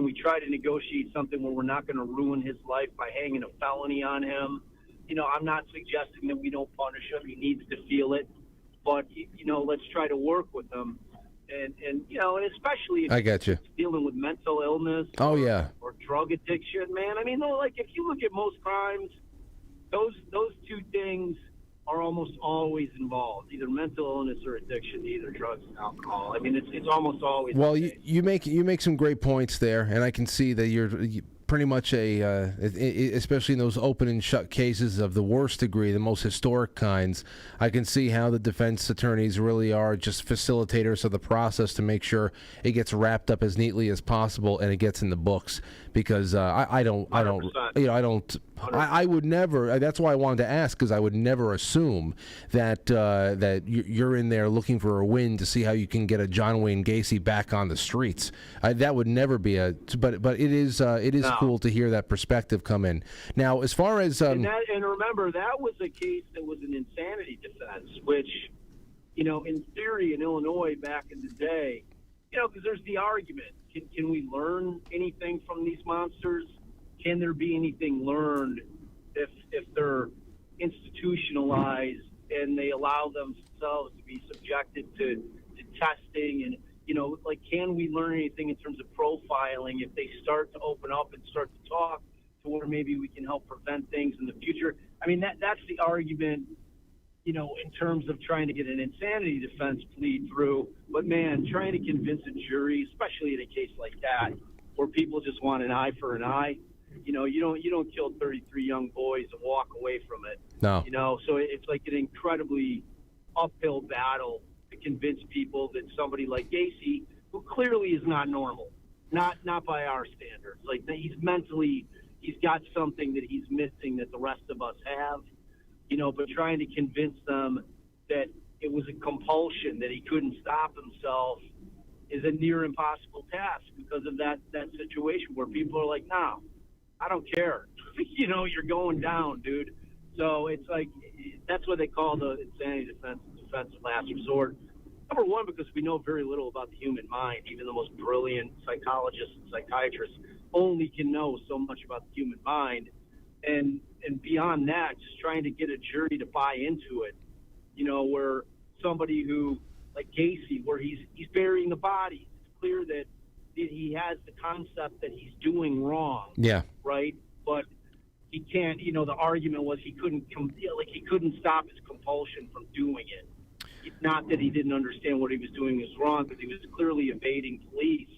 Speaker 5: we try to negotiate something where we're not going to ruin his life by hanging a felony on him? I'm not suggesting that we don't punish him. He needs to feel it, but let's try to work with him. And especially if
Speaker 1: I got you.
Speaker 5: he's dealing with mental illness.
Speaker 1: Oh,
Speaker 5: or,
Speaker 1: yeah.
Speaker 5: Or drug addiction, man. I mean, like if you look at most crimes, those two things are almost always involved, either mental illness or addiction, either drugs and alcohol. I mean, it's almost always.
Speaker 1: Well, you make some great points there, and I can see that you're pretty much especially in those open and shut cases of the worst degree, the most historic kinds. I can see how the defense attorneys really are just facilitators of the process to make sure it gets wrapped up as neatly as possible and it gets in the books. Because I would never. That's why I wanted to ask, because I would never assume that you're in there looking for a win to see how you can get a John Wayne Gasey back on the streets. That would never be but it is cool to hear that perspective come in. Now, as far as
Speaker 5: and remember, that was a case that was an insanity defense, which in theory in Illinois back in the day, because there's the argument. Can we learn anything from these monsters? Can there be anything learned if they're institutionalized and they allow themselves to be subjected to testing? And, can we learn anything in terms of profiling if they start to open up and start to talk to where maybe we can help prevent things in the future? I mean, that's the argument, in terms of trying to get an insanity defense plead through. But, man, trying to convince a jury, especially in a case like that, where people just want an eye for an eye, you don't kill 33 young boys and walk away from it.
Speaker 1: No.
Speaker 5: So it's like an incredibly uphill battle to convince people that somebody like Gasey, who clearly is not normal, not by our standards, like he's got something that he's missing that the rest of us have. But trying to convince them that it was a compulsion, that he couldn't stop himself, is a near impossible task because of that situation where people are like, no, I don't care. You're going down, dude. So it's like, that's what they call the insanity defense of last resort. Number one, because we know very little about the human mind. Even the most brilliant psychologists and psychiatrists only can know so much about the human mind. And beyond that, just trying to get a jury to buy into it, where somebody who, like Gasey, where he's burying the bodies, it's clear that he has the concept that he's doing wrong.
Speaker 1: Yeah.
Speaker 5: Right? But he can't, the argument was he couldn't stop his compulsion from doing it. It's not that he didn't understand what he was doing was wrong, because he was clearly evading police.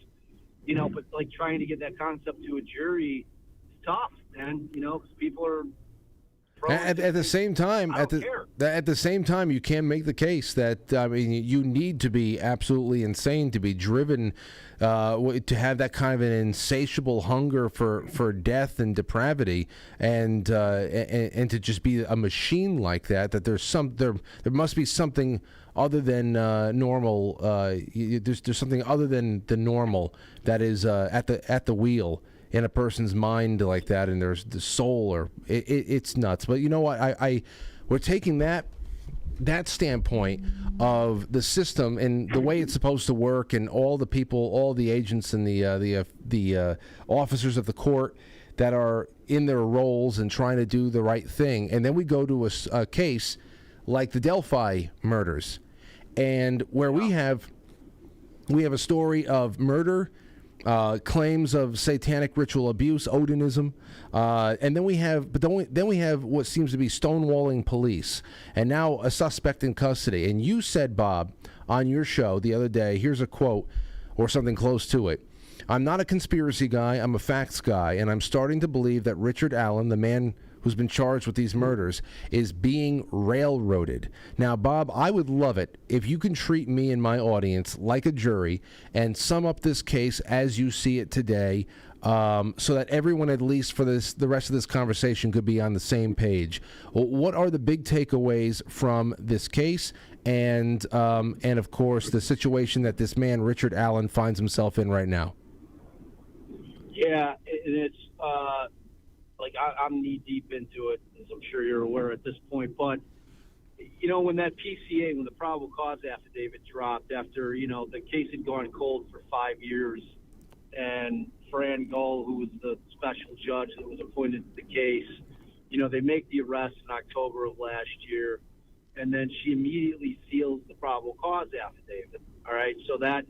Speaker 5: But like trying to get that concept to a jury is tough, man, because people are
Speaker 1: at the same time, at the same time, you can make the case that you need to be absolutely insane to be driven to have that kind of an insatiable hunger for death and depravity, and to just be a machine like that. That there must be something other than normal. There's something other than the normal that is at the wheel in a person's mind like that, and there's the soul, or it's nuts. But you know what? We're taking that standpoint of the system and the way it's supposed to work, and all the people, all the agents, and the officers of the court that are in their roles and trying to do the right thing, and then we go to a case like the Delphi murders, and where we have a story of murder. Claims of satanic ritual abuse, Odinism, and then we have what seems to be stonewalling police, and now a suspect in custody. And you said, Bob, on your show the other day, here's a quote or something close to it: "I'm not a conspiracy guy, I'm a facts guy, and I'm starting to believe that Richard Allen, the man who's been charged with these murders, is being railroaded." Now, Bob, I would love it if you can treat me and my audience like a jury and sum up this case as you see it today, so that everyone, at least for the rest of this conversation, could be on the same page. What are the big takeaways from this case, and of course the situation that this man Richard Allen finds himself in right now?
Speaker 5: Yeah, and it's like I'm knee deep into it, as I'm sure you're aware at this point. But when that PCA, when the probable cause affidavit dropped after the case had gone cold for 5 years, and Fran Gull, who was the special judge that was appointed to the case, they make the arrest in October of last year, and then she immediately seals the probable cause affidavit. All right, so that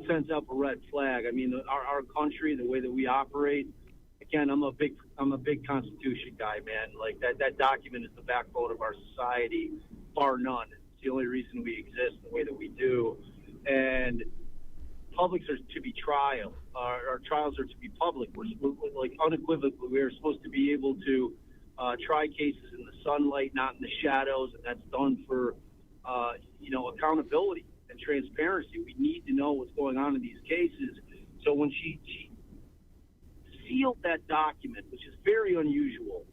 Speaker 5: sends up a red flag. I mean, our country, the way that we operate. Again, I'm a big Constitution guy, man. Like that document is the backbone of our society, bar none. It's the only reason we exist the way that we do. And publics are to be trial. Our trials are to be public. We're like unequivocally, we're supposed to be able to try cases in the sunlight, not in the shadows, and that's done for accountability and transparency. We need to know what's going on in these cases. So when she sealed that document, which is very unusual,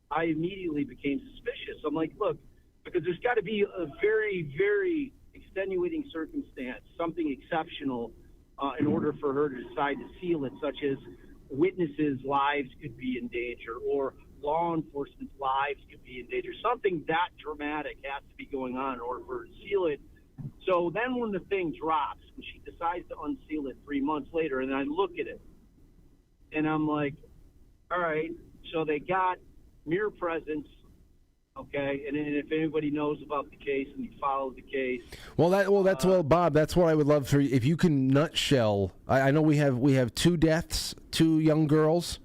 Speaker 5: I immediately became suspicious. I'm like, look, because there's got to be a very, very extenuating circumstance, something exceptional, in order for her to decide to seal it, such as witnesses' lives could be in danger or law enforcement's lives could be in danger. Something that dramatic has to be going on in order for her to seal it. So then when the thing drops, when she decides to unseal it 3 months later, and I look at it, and I'm like, all right, so they got mere presence, okay? And if anybody knows about the case and you follow the case,
Speaker 1: Bob, that's what I would love for you. If you can nutshell, I know we have 2 deaths, 2 young girls.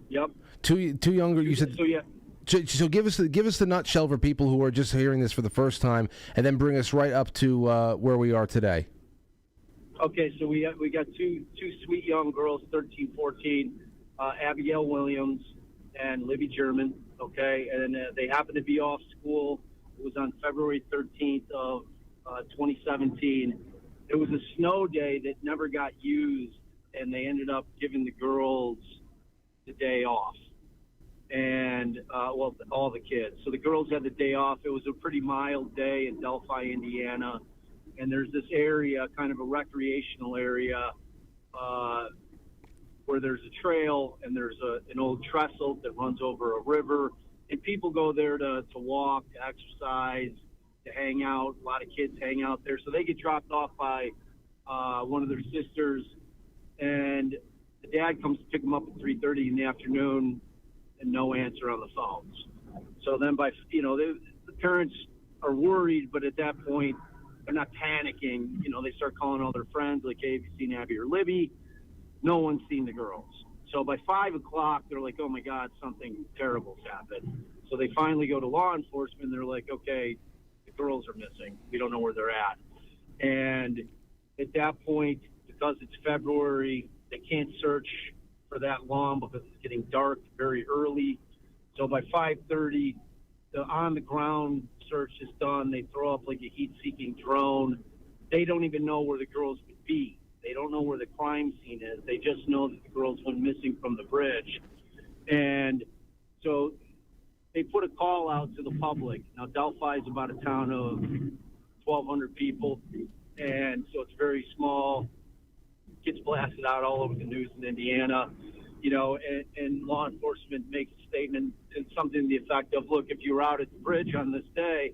Speaker 5: Yep.
Speaker 1: Two younger. You said.
Speaker 5: So yeah.
Speaker 1: So give us the nutshell for people who are just hearing this for the first time, and then bring us right up to where we are today.
Speaker 5: Okay, so we got two sweet young girls, 13, 14, Abigail Williams and Libby German, okay? And they happened to be off school. It was on February 13th of 2017. It was a snow day that never got used, and they ended up giving the girls the day off. And, all the kids. So the girls had the day off. It was a pretty mild day in Delphi, Indiana. And there's this area, kind of a recreational area, where there's a trail and there's an old trestle that runs over a river. And people go there to walk, to exercise, to hang out. A lot of kids hang out there. So they get dropped off by one of their sisters. And the dad comes to pick them up at 3:30 in the afternoon and no answer on the phones. So then the parents are worried, but at that point, they're not panicking. They start calling all their friends, like, hey, have you seen Abby or Libby? No one's seen the girls. So by 5 o'clock, they're like, oh, my God, something terrible's happened. So they finally go to law enforcement. They're like, okay, the girls are missing. We don't know where they're at. And at that point, because it's February, they can't search for that long because it's getting dark very early. So by 5:30, the on-the-ground search is done. They throw up like a heat-seeking drone. They don't even know where the girls would be. They don't know where the crime scene is. They just know that the girls went missing from the bridge. And so they put a call out to the public. Now, Delphi is about a town of 1,200 people, and so it's very small. Gets blasted out all over the news in Indiana, and law enforcement makes a statement and something to the effect of, look, if you were out at the bridge on this day,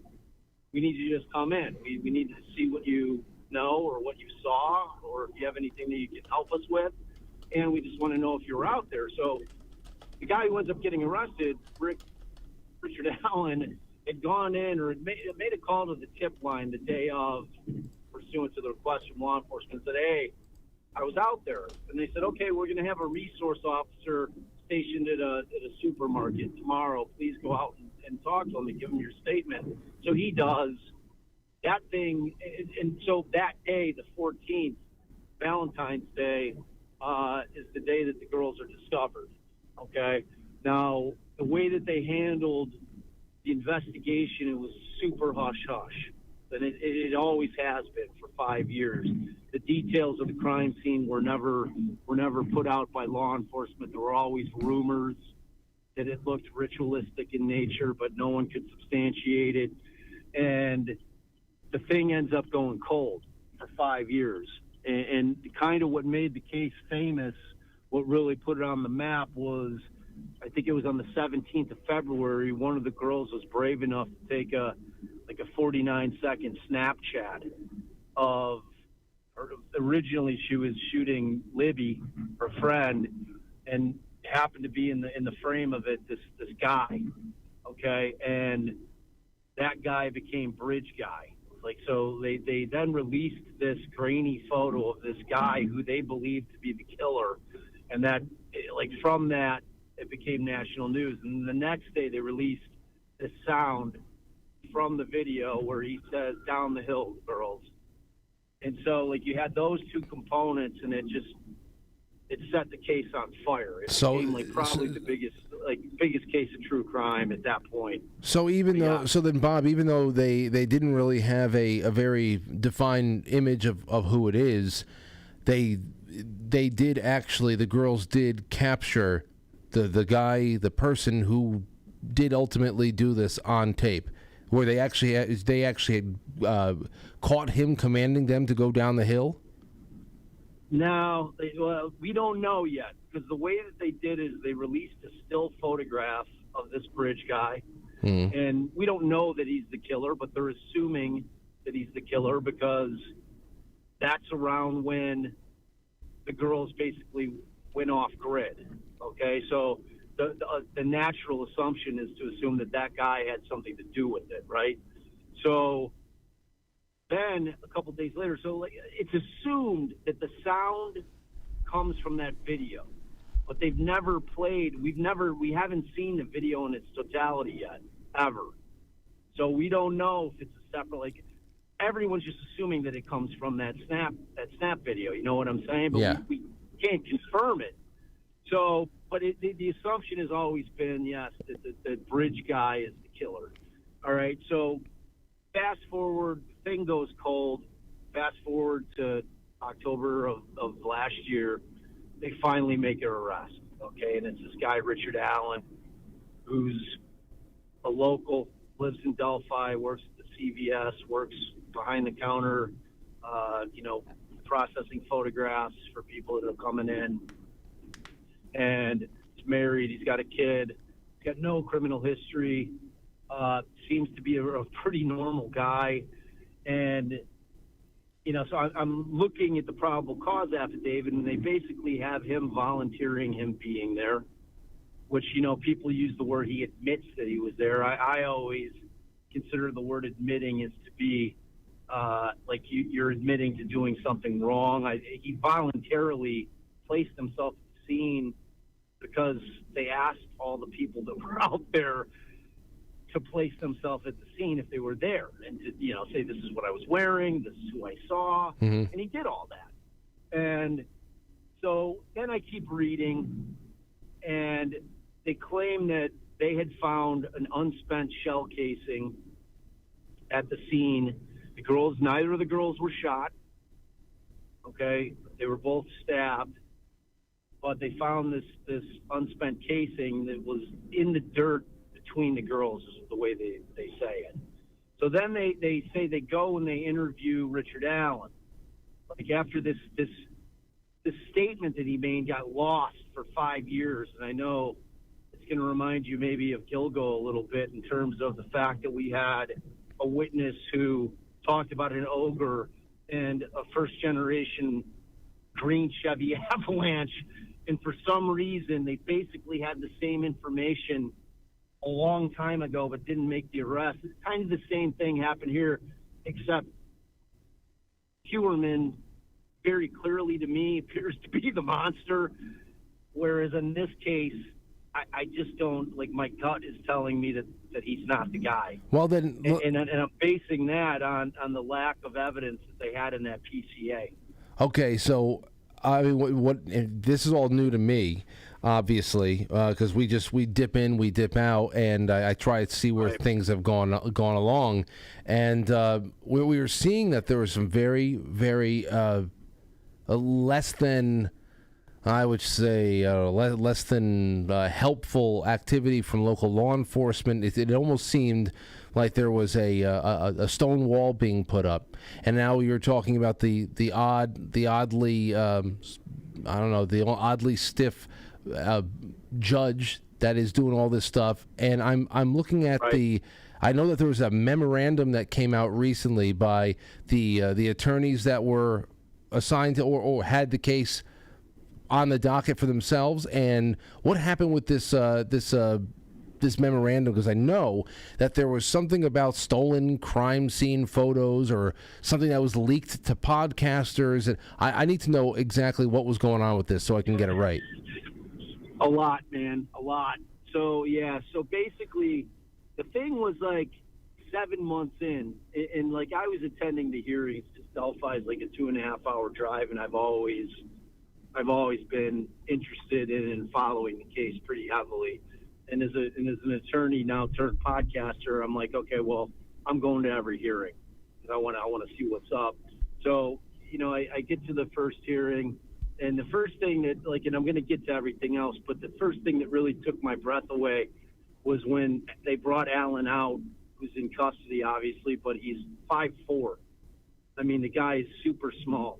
Speaker 5: we need you to just come in. We need to see what you know or what you saw or if you have anything that you can help us with, and we just want to know if you're out there. So the guy who ends up getting arrested, Richard Allen, had gone in or had made a call to the tip line the day of, pursuant to the request from law enforcement, said, hey, I was out there. And they said, okay, we're going to have a resource officer stationed at a supermarket tomorrow. Please go out and talk to him and give him your statement. So he does that thing. And so that day, the 14th, Valentine's Day, is the day that the girls are discovered. Okay. Now, the way that they handled the investigation, it was super hush-hush. And it always has been for 5 years. The details of the crime scene were never put out by law enforcement. There were always rumors that it looked ritualistic in nature, but no one could substantiate it. And the thing ends up going cold for 5 years. And kind of what made the case famous, what really put it on the map was I think it was on the 17th of February, one of the girls was brave enough to take a 49-second Snapchat of her. Originally she was shooting Libby, her friend, and happened to be in the frame of it this guy, okay, and that guy became Bridge Guy. Like, so they then released this grainy photo of this guy who they believed to be the killer, and that, like, from that it became national news. And the next day they released this sound from the video where he says, "Down the hill, girls." And so, like, you had those two components, and it set the case on fire. It became, like, probably the biggest case of true crime at that point.
Speaker 1: So then, Bob, even though they didn't really have a very defined image of who it is, they did actually, the girls did capture the guy, the person who did ultimately do this on tape, where they actually had caught him commanding them to go down the hill.
Speaker 5: No, well, we don't know yet, because the way that they did is they released a still photograph of this Bridge Guy, and we don't know that he's the killer, but they're assuming that he's the killer because that's around when the girls basically went off grid. Okay, so the natural assumption is to assume that guy had something to do with it, right? So then a couple days later, so it's assumed that the sound comes from that video, but they've never played. We haven't seen the video in its totality yet, ever. So we don't know if it's a separate. Like, everyone's just assuming that it comes from that snap video. You know what I'm saying? But
Speaker 1: yeah.
Speaker 5: we can't confirm it. So, but the assumption has always been, yes, that the Bridge Guy is the killer. All right, so fast forward, the thing goes cold. Fast forward to October of last year, they finally make an arrest, okay? And it's this guy, Richard Allen, who's a local, lives in Delphi, works at the CVS, works behind the counter, processing photographs for people that are coming in. And he's married, he's got a kid, he's got no criminal history, seems to be a pretty normal guy. And, so I'm looking at the probable cause affidavit, and they basically have him volunteering him being there, which, people use the word he admits that he was there. I always consider the word admitting is to be like you're admitting to doing something wrong. He voluntarily placed himself at the scene because they asked all the people that were out there to place themselves at the scene if they were there, and to say, this is what I was wearing, this is who I saw, and he did all that. And so then I keep reading, and they claim that they had found an unspent shell casing at the scene. Neither of the girls were shot. Okay, they were both stabbed, but they found this unspent casing that was in the dirt between the girls, is the way they say it. So then they say they go and they interview Richard Allen. Like, after this statement that he made got lost for 5 years, and I know it's going to remind you maybe of Gilgo a little bit in terms of the fact that we had a witness who talked about an ogre and a first-generation green Chevy Avalanche, and for some reason they basically had the same information a long time ago but didn't make the arrest. It's kind of the same thing happened here, except Hewerman very clearly to me appears to be the monster, whereas in this case I just don't, like, my gut is telling me that he's not the guy. Well, then, and I'm basing that on the lack of evidence that they had in that PCA.
Speaker 1: Okay, so I mean, what this is all new to me, obviously, because we dip in, we dip out, and I try to see where things have gone along, and we were seeing that there was some very, very less than, I would say, less than helpful activity from local law enforcement. It almost seemed like there was a stone wall being put up, and now you're talking about the oddly stiff judge that is doing all this stuff, and I'm looking at I know that there was a memorandum that came out recently by the attorneys that were assigned to or had the case on the docket for themselves. And what happened with this memorandum? Because I know that there was something about stolen crime scene photos or something that was leaked to podcasters, and I need to know exactly what was going on with this so I can get it right.
Speaker 5: A lot, man, a lot. So basically the thing was like 7 months in, and like I was attending the hearings. Delphi is like a 2.5-hour drive, and I've always been interested in and following the case pretty heavily. And as an attorney now turned podcaster, I'm like, okay, well, I'm going to every hearing because I want to see what's up. So, I get to the first hearing, and the first thing that, like, and I'm going to get to everything else, but the first thing that really took my breath away was when they brought Alan out, who's in custody, obviously, but he's 5'4". I mean, the guy is super small.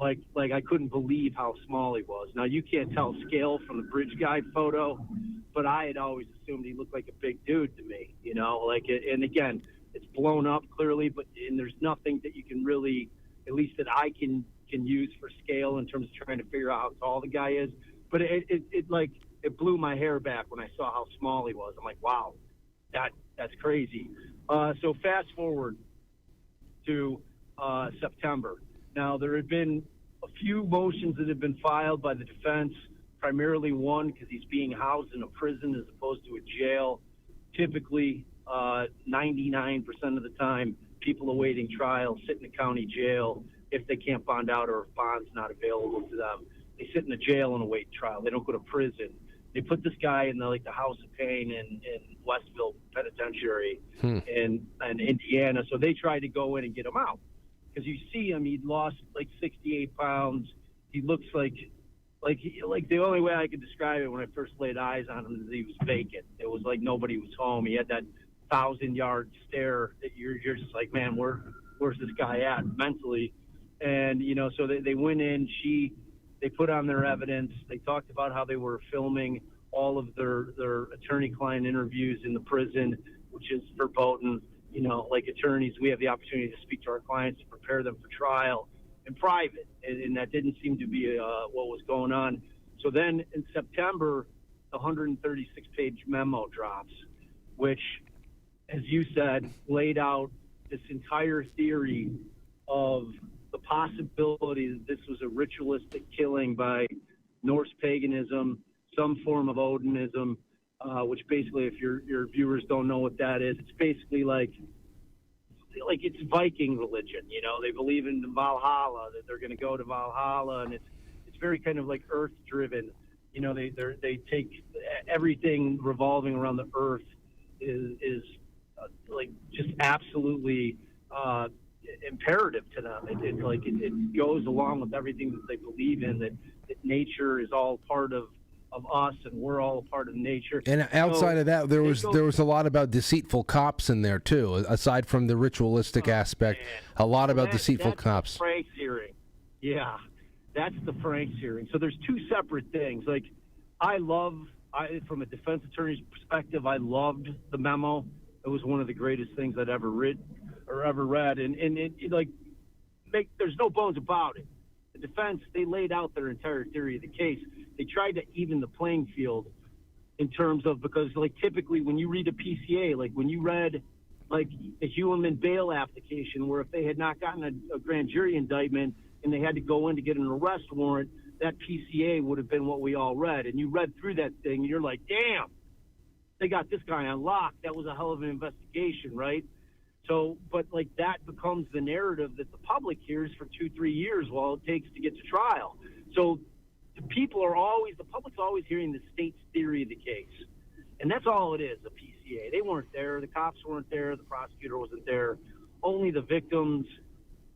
Speaker 5: Like I couldn't believe how small he was. Now, you can't tell scale from the bridge guide photo, but I had always assumed he looked like a big dude to me, and again, it's blown up clearly, and there's nothing that you can really, at least that I can use for scale in terms of trying to figure out how tall the guy is. But it blew my hair back when I saw how small he was. I'm like, wow, that's crazy. So fast forward to September. Now, there had been a few motions that had been filed by the defense, primarily one because he's being housed in a prison as opposed to a jail. Typically, 99% of the time, people awaiting trial sit in a county jail if they can't bond out or if bond's not available to them. They sit in a jail and await trial. They don't go to prison. They put this guy in the House of Pain in Westville Penitentiary in Indiana. So they tried to go in and get him out. Because you see him, he'd lost like 68 pounds. He looks like the only way I could describe it when I first laid eyes on him is he was vacant. It was like nobody was home. He had that 1,000-yard stare that you're just like, man, where's this guy at mentally? And so they went in. They put on their evidence. They talked about how they were filming all of their attorney-client interviews in the prison, which is verboten. Like attorneys, we have the opportunity to speak to our clients to prepare them for trial in private, and that didn't seem to be what was going on. So then in September, the 136-page memo drops, which, as you said, laid out this entire theory of the possibility that this was a ritualistic killing by Norse paganism, some form of Odinism, which basically, if your viewers don't know what that is, it's basically like it's Viking religion. They believe in Valhalla, that they're going to go to Valhalla, and it's very kind of like earth driven. They take everything revolving around the earth is like just absolutely imperative to them. It goes along with everything that they believe in. That nature is all part of us, and we're all a part of nature. And
Speaker 1: outside of that, there was a lot about deceitful cops in there too. Aside from the ritualistic aspect, a lot about deceitful cops.
Speaker 5: The Frank's hearing, yeah, that's the Frank's hearing. So there's two separate things. Like, from a defense attorney's perspective, I loved the memo. It was one of the greatest things I'd ever read, and there's no bones about it. The defense, they laid out their entire theory of the case. They tried to even the playing field in terms of, because typically when you read a PCA, when you read a Heumann bail application, where if they had not gotten a grand jury indictment and they had to go in to get an arrest warrant, that PCA would have been what we all read. And you read through that thing and you're like, damn, they got this guy on lock. That was a hell of an investigation, right? So, but that becomes the narrative that the public hears for 2-3 years while it takes to get to trial. So the public's always hearing the state's theory of the case. And that's all it is, a PCA. They weren't there. The cops weren't there. The prosecutor wasn't there. Only the victims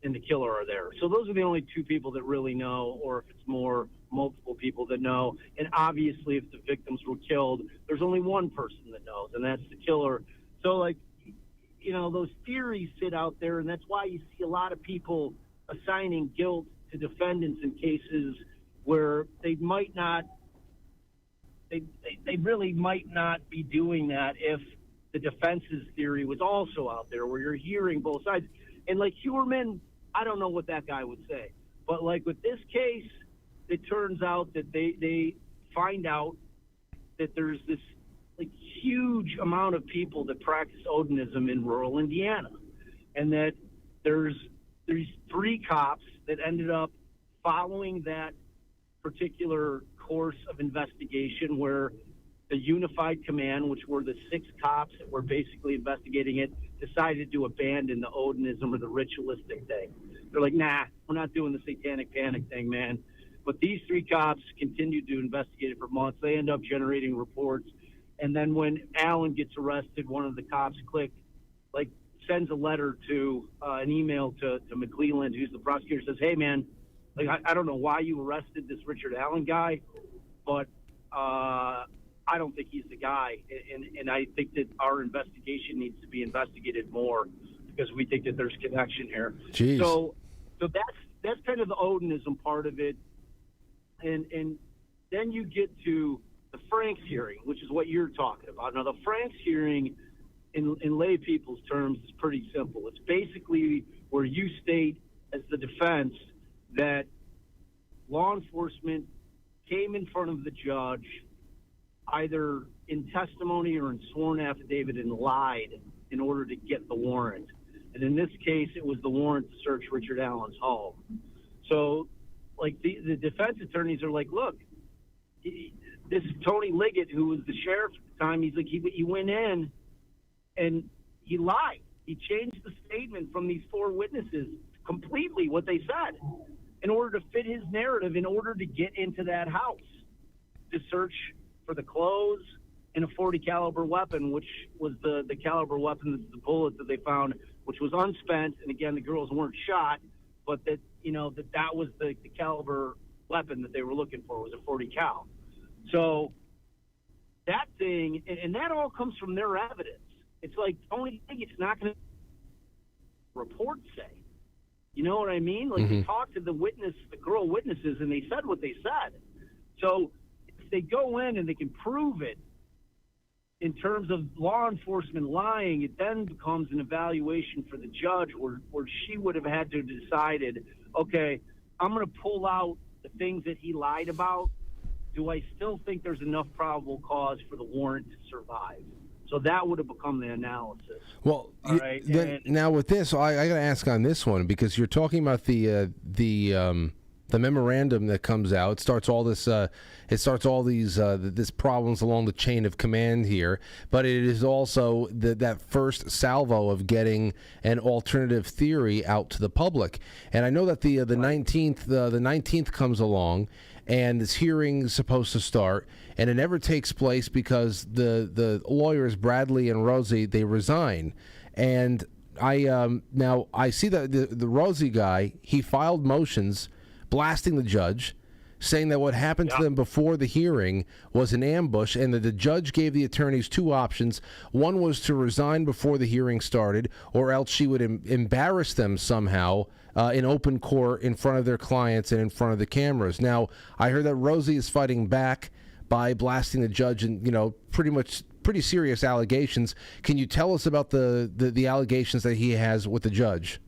Speaker 5: and the killer are there. So those are the only two people that really know, or if it's multiple people that know. And obviously, if the victims were killed, there's only one person that knows, and that's the killer. So, those theories sit out there, and that's why you see a lot of people assigning guilt to defendants in cases where they might not they really might not be doing that if the defense's theory was also out there, where you're hearing both sides. And like Huerman, I don't know what that guy would say, but like with this case, it turns out that they find out that there's this like huge amount of people that practice Odinism in rural Indiana, and that there's 3 cops that ended up following that particular course of investigation, where the Unified Command, which were the 6 cops that were basically investigating it, decided to abandon the Odinism or the ritualistic thing. They're like, nah, we're not doing the satanic panic thing, man. But these 3 cops continued to investigate it for months. They end up generating reports. And then when Allen gets arrested, one of the cops sends a letter to an email to McClelland, who's the prosecutor, says, hey, man, like, I don't know why you arrested this Richard Allen guy, but I don't think he's the guy. And I think that our investigation needs to be investigated more, because we think that there's connection here.
Speaker 1: Jeez.
Speaker 5: So that's kind of the Odinism part of it. And then you get to the Franks hearing, which is what you're talking about. Now, the Franks hearing, in lay people's terms, is pretty simple. It's basically where you state as the defense that law enforcement came in front of the judge, either in testimony or in sworn affidavit, and lied in order to get the warrant. And in this case, it was the warrant to search Richard Allen's home. So, like, the defense attorneys are like, look, this Tony Liggett, who was the sheriff at the time, he's like, he went in and he lied. He changed the statement from these 4 witnesses completely, what they said, in order to fit his narrative, in order to get into that house to search for the clothes and a .40 caliber weapon, which was the caliber weapon, the bullet that they found, which was unspent. And again, the girls weren't shot, but that was the caliber weapon that they were looking for, was a .40 cal. So that thing, and that all comes from their evidence. It's like Tony Liggett's not going to report say. You know what I mean? Like, they talked to the girl witnesses, and they said what they said. So if they go in and they can prove it in terms of law enforcement lying, it then becomes an evaluation for the judge, where she would have had to have decided, okay, I'm going to pull out the things that he lied about. Do I still think there's enough probable cause for the warrant to survive? So that would have become the analysis. Well,
Speaker 1: now with this, I got to ask on this one, because you're talking about the memorandum that comes out. It starts all this. This problems along the chain of command here, but it is also that first salvo of getting an alternative theory out to the public. And I know that the 19th comes along, and this hearing is supposed to start, and it never takes place because the lawyers Bradley and Rosie, they resign. And I see that the Rosie guy, he filed motions blasting the judge, saying that what happened to them before the hearing was an ambush, and that the judge gave the attorneys 2 options. One was to resign before the hearing started, or else she would embarrass them somehow in open court in front of their clients and in front of the cameras. Now, I heard that Rosie is fighting back by blasting the judge, and pretty serious allegations. Can you tell us about the allegations that he has with the judge?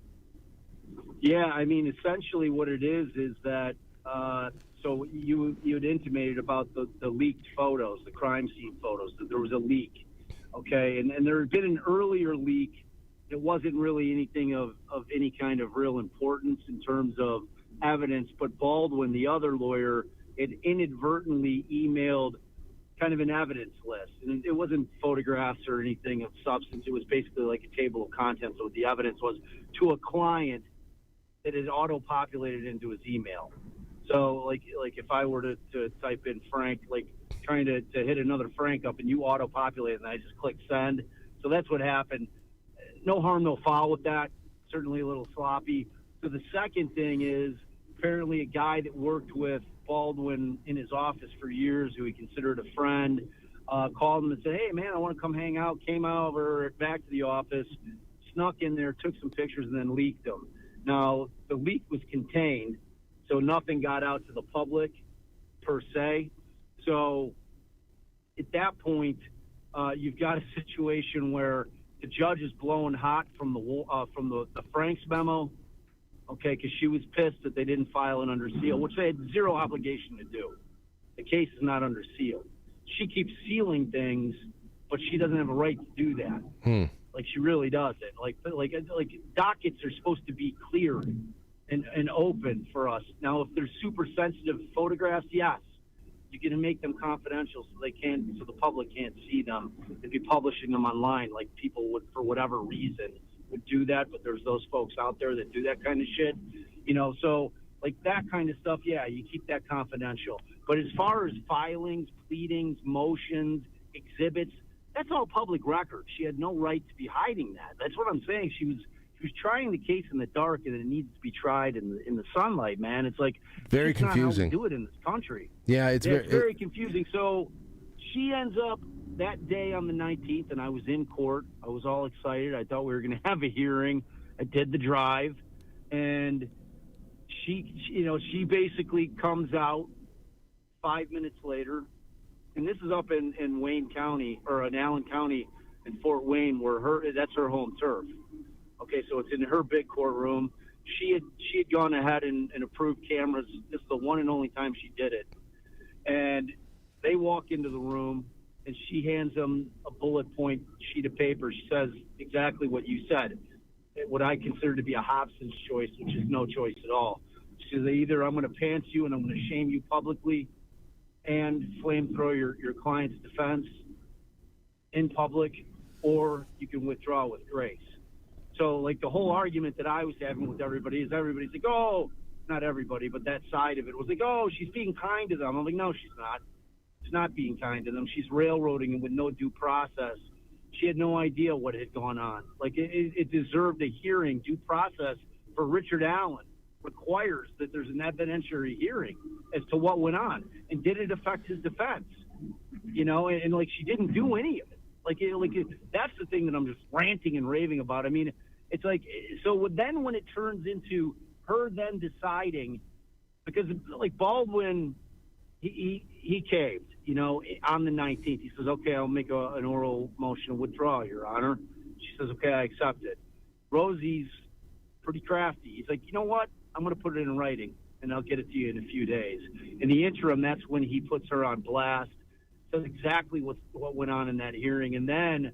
Speaker 5: Yeah, I mean, essentially what it is that so you had intimated about the leaked photos, the crime scene photos, that there was a leak, okay? And there had been an earlier leak. It wasn't really anything of any kind of real importance in terms of evidence, but Baldwin, the other lawyer, had inadvertently emailed kind of an evidence list. And it wasn't photographs or anything of substance. It was basically like a table of contents of what the evidence was, to a client that had auto-populated into his email. So, like if I were to type in Frank, like trying to hit another Frank up, and you auto-populate, and I just click send. So that's what happened. No harm, no foul with that. Certainly a little sloppy. So the second thing is, apparently a guy that worked with Baldwin in his office for years, who he considered a friend, called him and said, hey, man, I want to come hang out. Came over back to the office, snuck in there, took some pictures, and then leaked them. Now, the leak was contained, so nothing got out to the public per se. So at that point, you've got a situation where the judge is blowing hot from the Franks memo, okay, because she was pissed that they didn't file it under seal, which they had zero obligation to do. The case is not under seal. She keeps sealing things, but she doesn't have a right to do that. Like, she really doesn't. Like dockets are supposed to be clear and open for us. Now, if there's super sensitive photographs, yes, you're going to make them confidential so the public can't see them. They'd be publishing them online, like people would, for whatever reason, would do that. But there's those folks out there that do that kind of shit, So like that kind of stuff, yeah, you keep that confidential. But as far as filings, pleadings, motions, exhibits, that's all public record. She had no right to be hiding that. That's what I'm saying. She was trying the case in the dark, and it needs to be tried in the sunlight, man. It's like
Speaker 1: very confusing.
Speaker 5: Not how we do it in this country.
Speaker 1: Yeah, it's
Speaker 5: very confusing. So she ends up that day on the 19th, and I was in court. I was all excited. I thought we were going to have a hearing. I did the drive, and she basically comes out 5 minutes later, and this is up in Wayne County, or in Allen County in Fort Wayne, where that's her home turf. Okay, so it's in her big courtroom. She had gone ahead and approved cameras. This is the one and only time she did it. And they walk into the room, and she hands them a bullet point sheet of paper. She says exactly what you said, what I consider to be a Hobson's choice, which is no choice at all. She says, either I'm going to pants you and I'm going to shame you publicly and flamethrow your client's defense in public, or you can withdraw with grace. So, like, the whole argument that I was having with everybody is everybody's like, oh, not everybody, but that side of it was like, oh, she's being kind to them. I'm like, no, she's not. She's not being kind to them. She's railroading them with no due process. She had no idea what had gone on. Like, it deserved a hearing. Due process for Richard Allen requires that there's an evidentiary hearing as to what went on. And did it affect his defense? And like, she didn't do any of it. That's the thing that I'm just ranting and raving about. I mean, it's like, so then when it turns into her then deciding, because like Baldwin, he caved, on the 19th. He says, okay, I'll make an oral motion of withdrawal, Your Honor. She says, okay, I accept it. Rosie's pretty crafty. He's like, you know what? I'm going to put it in writing, and I'll get it to you in a few days. In the interim, that's when he puts her on blast, says exactly what went on in that hearing, and then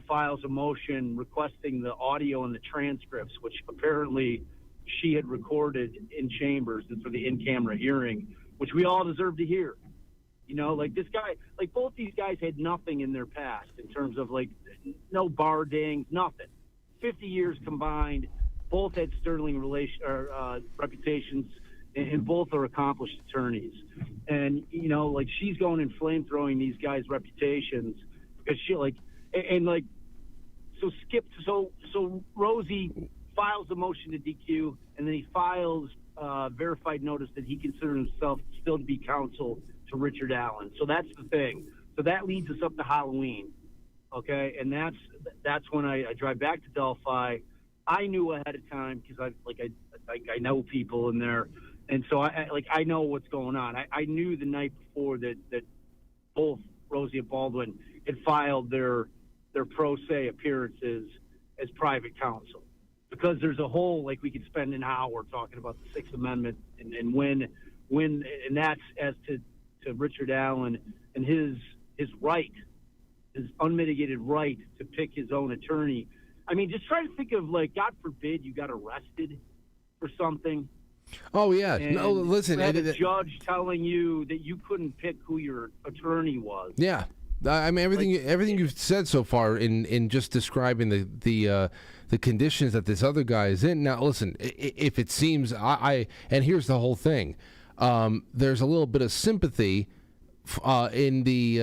Speaker 5: files a motion requesting the audio and the transcripts, which apparently she had recorded in chambers and for the in-camera hearing, which we all deserve to hear. Like this guy, like both these guys had nothing in their past in terms of like no bar dings, nothing. 50 years combined, both had sterling reputations, and both are accomplished attorneys. And, like she's going and flamethrowing these guys' reputations because she so Rosie files a motion to DQ, and then he files verified notice that he considers himself still to be counsel to Richard Allen. So that's the thing. So that leads us up to Halloween. Okay. And that's when I drive back to Delphi. I knew ahead of time because I know people in there. And so I know what's going on. I knew the night before that both Rosie and Baldwin had filed their pro se appearances as private counsel, because there's a whole, like, we could spend an hour talking about the Sixth Amendment and when and that's as to Richard Allen and his right, his unmitigated right to pick his own attorney. I mean, just try to think of, like, God forbid you got arrested for something.
Speaker 1: Oh, yeah. No, listen.
Speaker 5: You had a judge telling you that you couldn't pick who your attorney was.
Speaker 1: Yeah. I mean, everything you've said so far in just describing the conditions that this other guy is in. Now, listen, if it seems, and here's the whole thing. There's a little bit of sympathy in the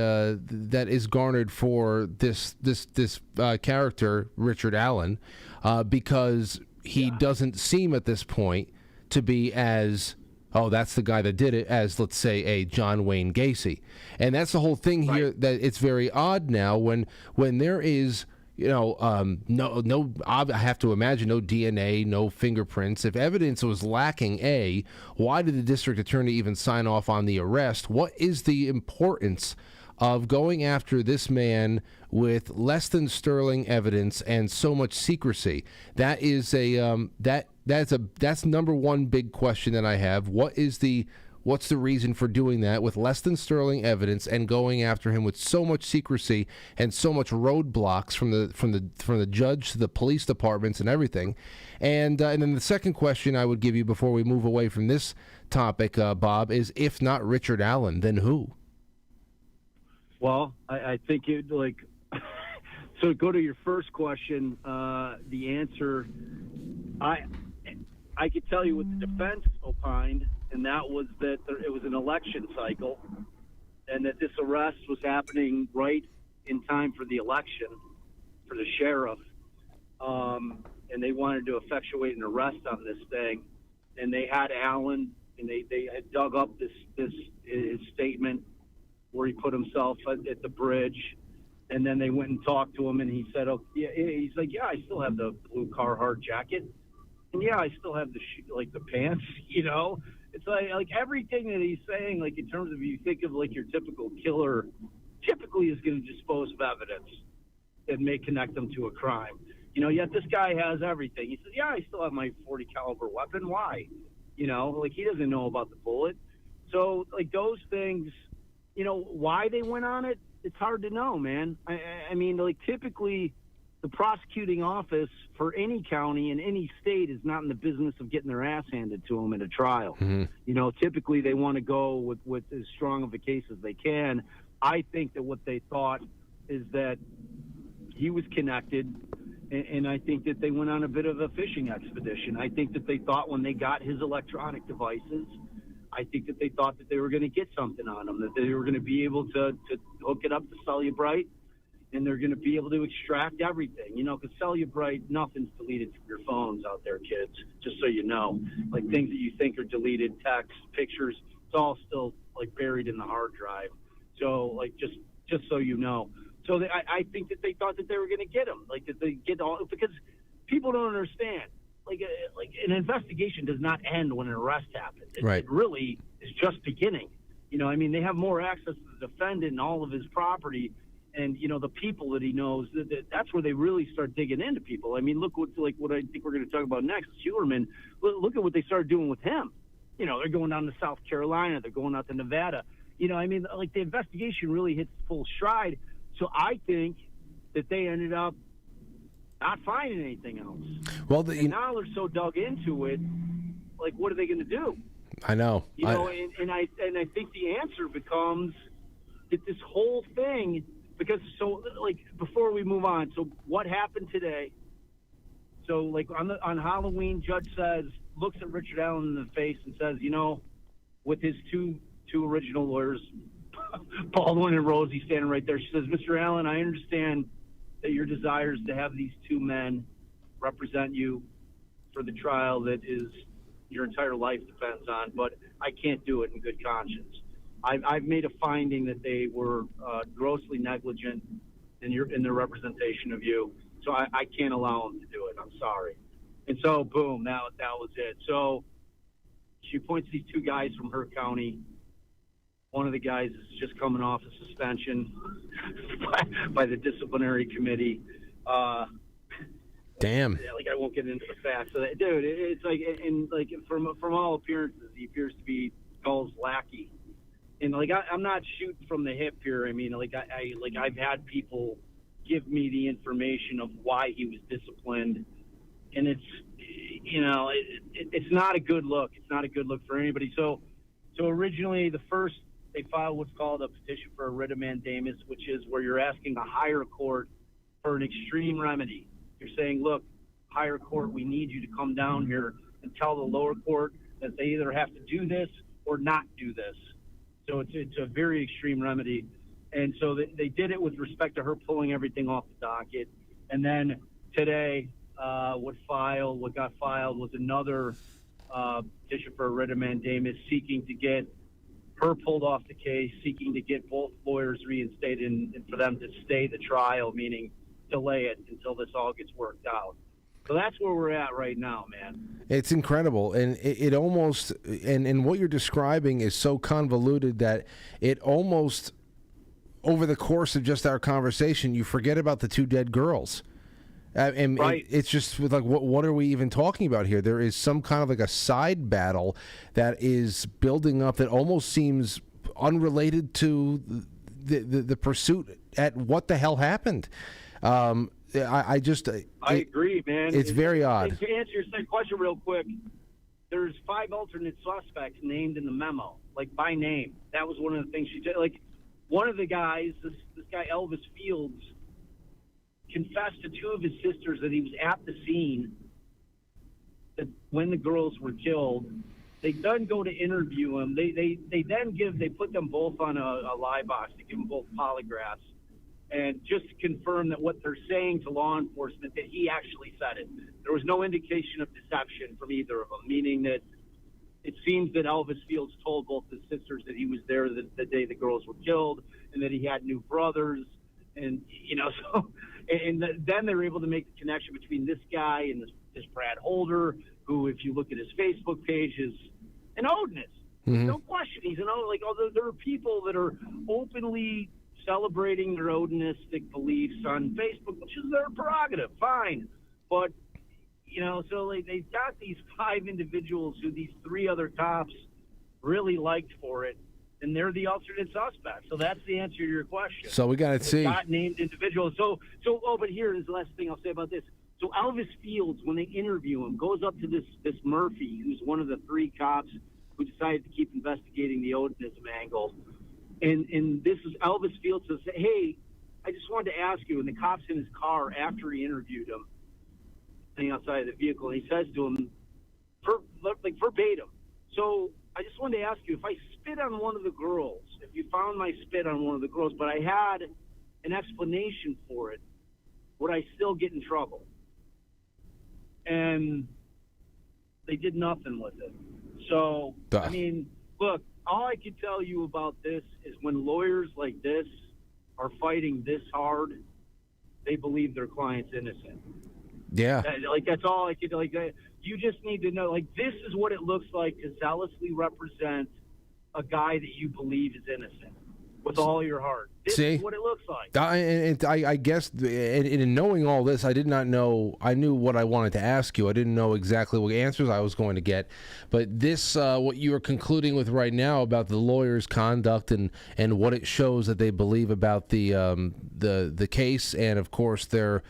Speaker 1: that is garnered for this character, Richard Allen, because he doesn't seem at this point to be as, oh, that's the guy that did it, as, let's say, a John Wayne Gasey. And that's the whole thing here, that it's very odd now when there is, no, I have to imagine no DNA, no fingerprints. If evidence was lacking, why did the district attorney even sign off on the arrest? What is the importance of going after this man with less than sterling evidence and so much secrecy? That is that's number one big question that I have. What's the reason for doing that with less than sterling evidence and going after him with so much secrecy and so much roadblocks from the judge to the police departments and everything? And then the second question I would give you before we move away from this topic, Bob, is if not Richard Allen, then who?
Speaker 5: Well, I think it so go to your first question. The answer, I could tell you what the defense opined, and that was that it was an election cycle, and that this arrest was happening right in time for the election for the sheriff, and they wanted to effectuate an arrest on this thing, and they had Allen, and they had dug up his statement where he put himself at the bridge, and then they went and talked to him, and he said, "Oh, yeah." He's like, "Yeah, I still have the blue Carhartt jacket, and yeah, I still have the pants." You know, it's like everything that he's saying, like in terms of you think of like your typical killer, typically is going to dispose of evidence that may connect them to a crime. You know, yet this guy has everything. He says, "Yeah, I still have my .40 caliber weapon. Why?" You know, like he doesn't know about the bullet. So like those things. You know, why they went on it, it's hard to know, man. I mean, like, typically the prosecuting office for any county in any state is not in the business of getting their ass handed to them in a trial. Mm-hmm. You know, typically they want to go with as strong of a case as they can. I think that what they thought is that he was connected, and I think that they went on a bit of a fishing expedition. I think that they thought when they got his electronic devices, I think that they thought that they were going to get something on him, that they were going to be able to hook it up to Cellubrite, and they're going to be able to extract everything, you know, because Cellubrite, nothing's deleted from your phones out there, kids, just so you know. Like things that you think are deleted, text, pictures, it's all still like buried in the hard drive. So like just so you know. So I think that they thought that they were going to get him, like that they get all, because people don't understand. Like an investigation does not end when an arrest happens. It really is just beginning. You know, I mean, they have more access to the defendant and all of his property, and you know the people that he knows. That's where they really start digging into people. I mean, look what I think we're going to talk about next. Hulerman. Look at what they started doing with him. You know, they're going down to South Carolina. They're going out to Nevada. You know, I mean, like the investigation really hits full stride. So I think that they ended up not finding anything else. Well, now they're so dug into it. Like, what are they going to do?
Speaker 1: I know.
Speaker 5: You know, and I think the answer becomes that this whole thing, because so like before we move on, so what happened today? So like on Halloween, judge looks at Richard Allen in the face and says, you know, with his two original lawyers, Baldwin and Rosie standing right there, she says, "Mr. Allen, I understand that your desire is to have these two men represent you for the trial that is your entire life depends on, but I can't do it in good conscience. I've made a finding that they were grossly negligent in their representation of you, so I can't allow them to do it. I'm sorry." And so, boom, that was it. So she points these two guys from her county. One of the guys is just coming off a suspension by the disciplinary committee.
Speaker 1: Damn.
Speaker 5: Like, I won't get into the facts of that. Dude, it's like, and like from all appearances, he appears to be Gull's lackey. And like, I'm not shooting from the hip here. I mean, like, I've had people give me the information of why he was disciplined, and it's, you know, it's not a good look. It's not a good look for anybody. So originally, they filed what's called a petition for a writ of mandamus, which is where you're asking a higher court for an extreme remedy. You're saying, look, higher court, we need you to come down here and tell the lower court that they either have to do this or not do this. So it's a very extreme remedy. And so they did it with respect to her pulling everything off the docket. And then today, what got filed was another petition for a writ of mandamus seeking to get her pulled off the case, seeking to get both lawyers reinstated and for them to stay the trial, meaning delay it until this all gets worked out. So that's where we're at right now, man.
Speaker 1: It's incredible, and it almost, and what you're describing is so convoluted that it almost over the course of just our conversation, you forget about the two dead girls. And
Speaker 5: Right.
Speaker 1: it's just like, what are we even talking about here? There is some kind of like a side battle that is building up that almost seems unrelated to the pursuit at what the hell happened. I
Speaker 5: agree, man.
Speaker 1: It's very odd.
Speaker 5: To answer your second question real quick, there's 5 alternate suspects named in the memo, like by name. That was one of the things she did. Like, one of the guys, this guy Elvis Fields, confessed to 2 of his sisters that he was at the scene that when the girls were killed. They then go to interview him. They put them both on a lie box to give them both polygraphs, and just to confirm that what they're saying to law enforcement, that he actually said it. There was no indication of deception from either of them, meaning that it seems that Elvis Fields told both his sisters that he was there the day the girls were killed, and that he had new brothers, and then they were able to make the connection between this guy and this Brad Holder, who, if you look at his Facebook page, is an Odinist.
Speaker 1: Mm-hmm.
Speaker 5: No question, he's an Odinist. There are people that are openly celebrating their Odinistic beliefs on Facebook, which is their prerogative, fine. But, so they've got these 5 individuals who these 3 other cops really liked for it, and they're the alternate suspects. So that's the answer to your question.
Speaker 1: So we got to see.
Speaker 5: Not named individuals. But here is the last thing I'll say about this. So Elvis Fields, when they interview him, goes up to this Murphy, who's one of the 3 cops who decided to keep investigating the Odinism angle. And this is Elvis Fields says, "Hey, I just wanted to ask you," and the cop's in his car after he interviewed him, sitting outside of the vehicle, and he says to him, verbatim, "So I just wanted to ask you, if I spit on one of the girls, if you found my spit on one of the girls, but I had an explanation for it, would I still get in trouble?" And they did nothing with it. So, I mean, look, all I can tell you about this is when lawyers like this are fighting this hard, they believe their client's innocent.
Speaker 1: Yeah.
Speaker 5: That's all I could, you just need to know, this is what it looks like to zealously represent a guy that you believe is innocent with all your heart. This is what it looks like.
Speaker 1: I guess in knowing all this, I did not know. I knew what I wanted to ask you. I didn't know exactly what answers I was going to get. But this, what you are concluding with right now about the lawyer's conduct and what it shows that they believe about the case, and of course their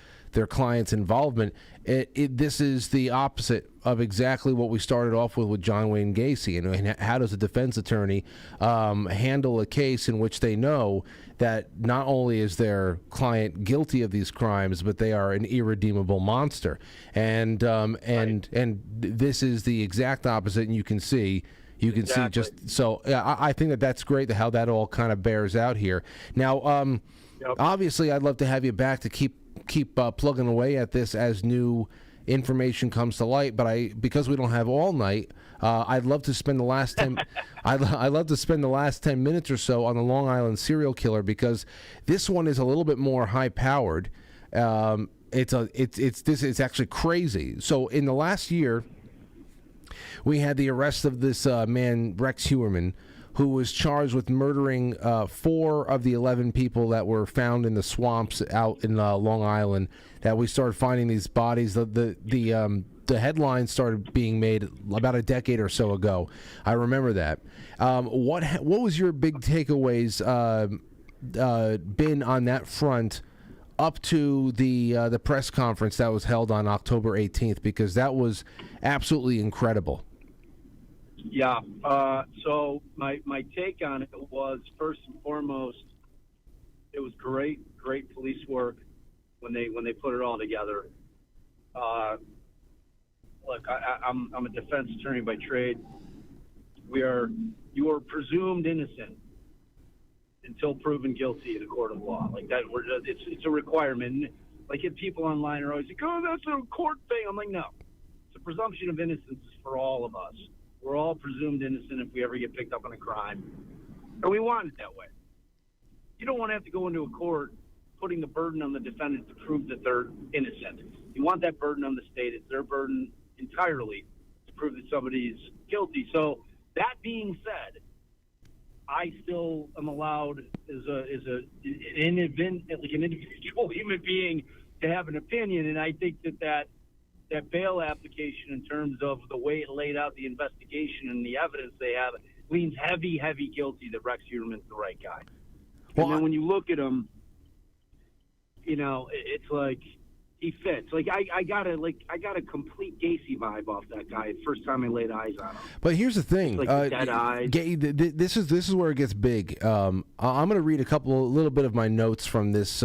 Speaker 1: client's involvement, this is the opposite of exactly what we started off with John Wayne Gasey. And how does a defense attorney handle a case in which they know that not only is their client guilty of these crimes, but they are an irredeemable monster? And this is the exact opposite, and you can see just so. I think that's great how that all kind of bears out here. Now, obviously, I'd love to have you back to keep plugging away at this as new information comes to light. But because we don't have all night, I'd love to spend the last 10. I'd love to spend the last 10 minutes or so on the Long Island serial killer, because this one is a little bit more high powered. It's actually crazy. So in the last year, we had the arrest of this man Rex Heuermann, who was charged with murdering 4 of the 11 people that were found in the swamps out in Long Island. That we started finding these bodies. The headlines started being made about a decade or so ago. I remember that. What was your big takeaways been on that front up to the press conference that was held on October 18th? Because that was absolutely incredible.
Speaker 5: Yeah. So my take on it was, first and foremost, it was great police work when they put it all together. Look, I'm a defense attorney by trade. You are presumed innocent until proven guilty in a court of law. Like that, it's a requirement. Like, if people online are always like, "Oh, that's a court thing," I'm like, no. It's a presumption of innocence for all of us. We're all presumed innocent if we ever get picked up on a crime. And we want it that way. You don't want to have to go into a court putting the burden on the defendant to prove that they're innocent. You want that burden on the state. It's their burden entirely to prove that somebody's guilty. So, that being said, I still am allowed as an individual human being to have an opinion, and I think that bail application, in terms of the way it laid out the investigation and the evidence they have, leans heavy guilty that Rex Heuermann's the right guy.
Speaker 1: Well,
Speaker 5: and then when you look at him, it's like he fits. Like I got a complete Gasey vibe off that guy the first time I laid eyes on him. But
Speaker 1: here's the thing,
Speaker 5: like dead eyes.
Speaker 1: This is where it gets big. I'm going to read a little bit of my notes from this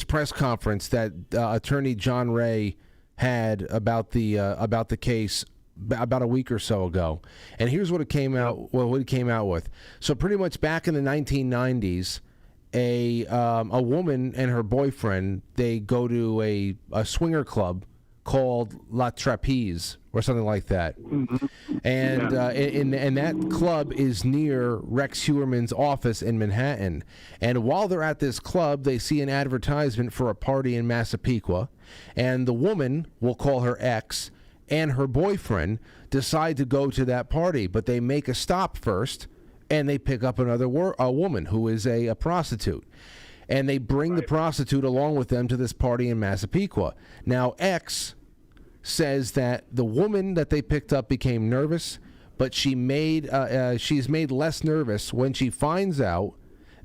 Speaker 1: press conference that Attorney John Ray had about the case about a week or so ago, and here's what it came out. Well, what it came out with. So pretty much back in the 1990s. A woman and her boyfriend, they go to a swinger club called La Trapeze or something like that. Mm-hmm. And and that club is near Rex Heuermann's office in Manhattan. And while they're at this club, they see an advertisement for a party in Massapequa, and the woman, we'll call her ex, and her boyfriend decide to go to that party, but they make a stop first. And they pick up another woman who is a prostitute. And they bring the prostitute along with them to this party in Massapequa. Now, X says that the woman that they picked up became nervous, but she's made less nervous when she finds out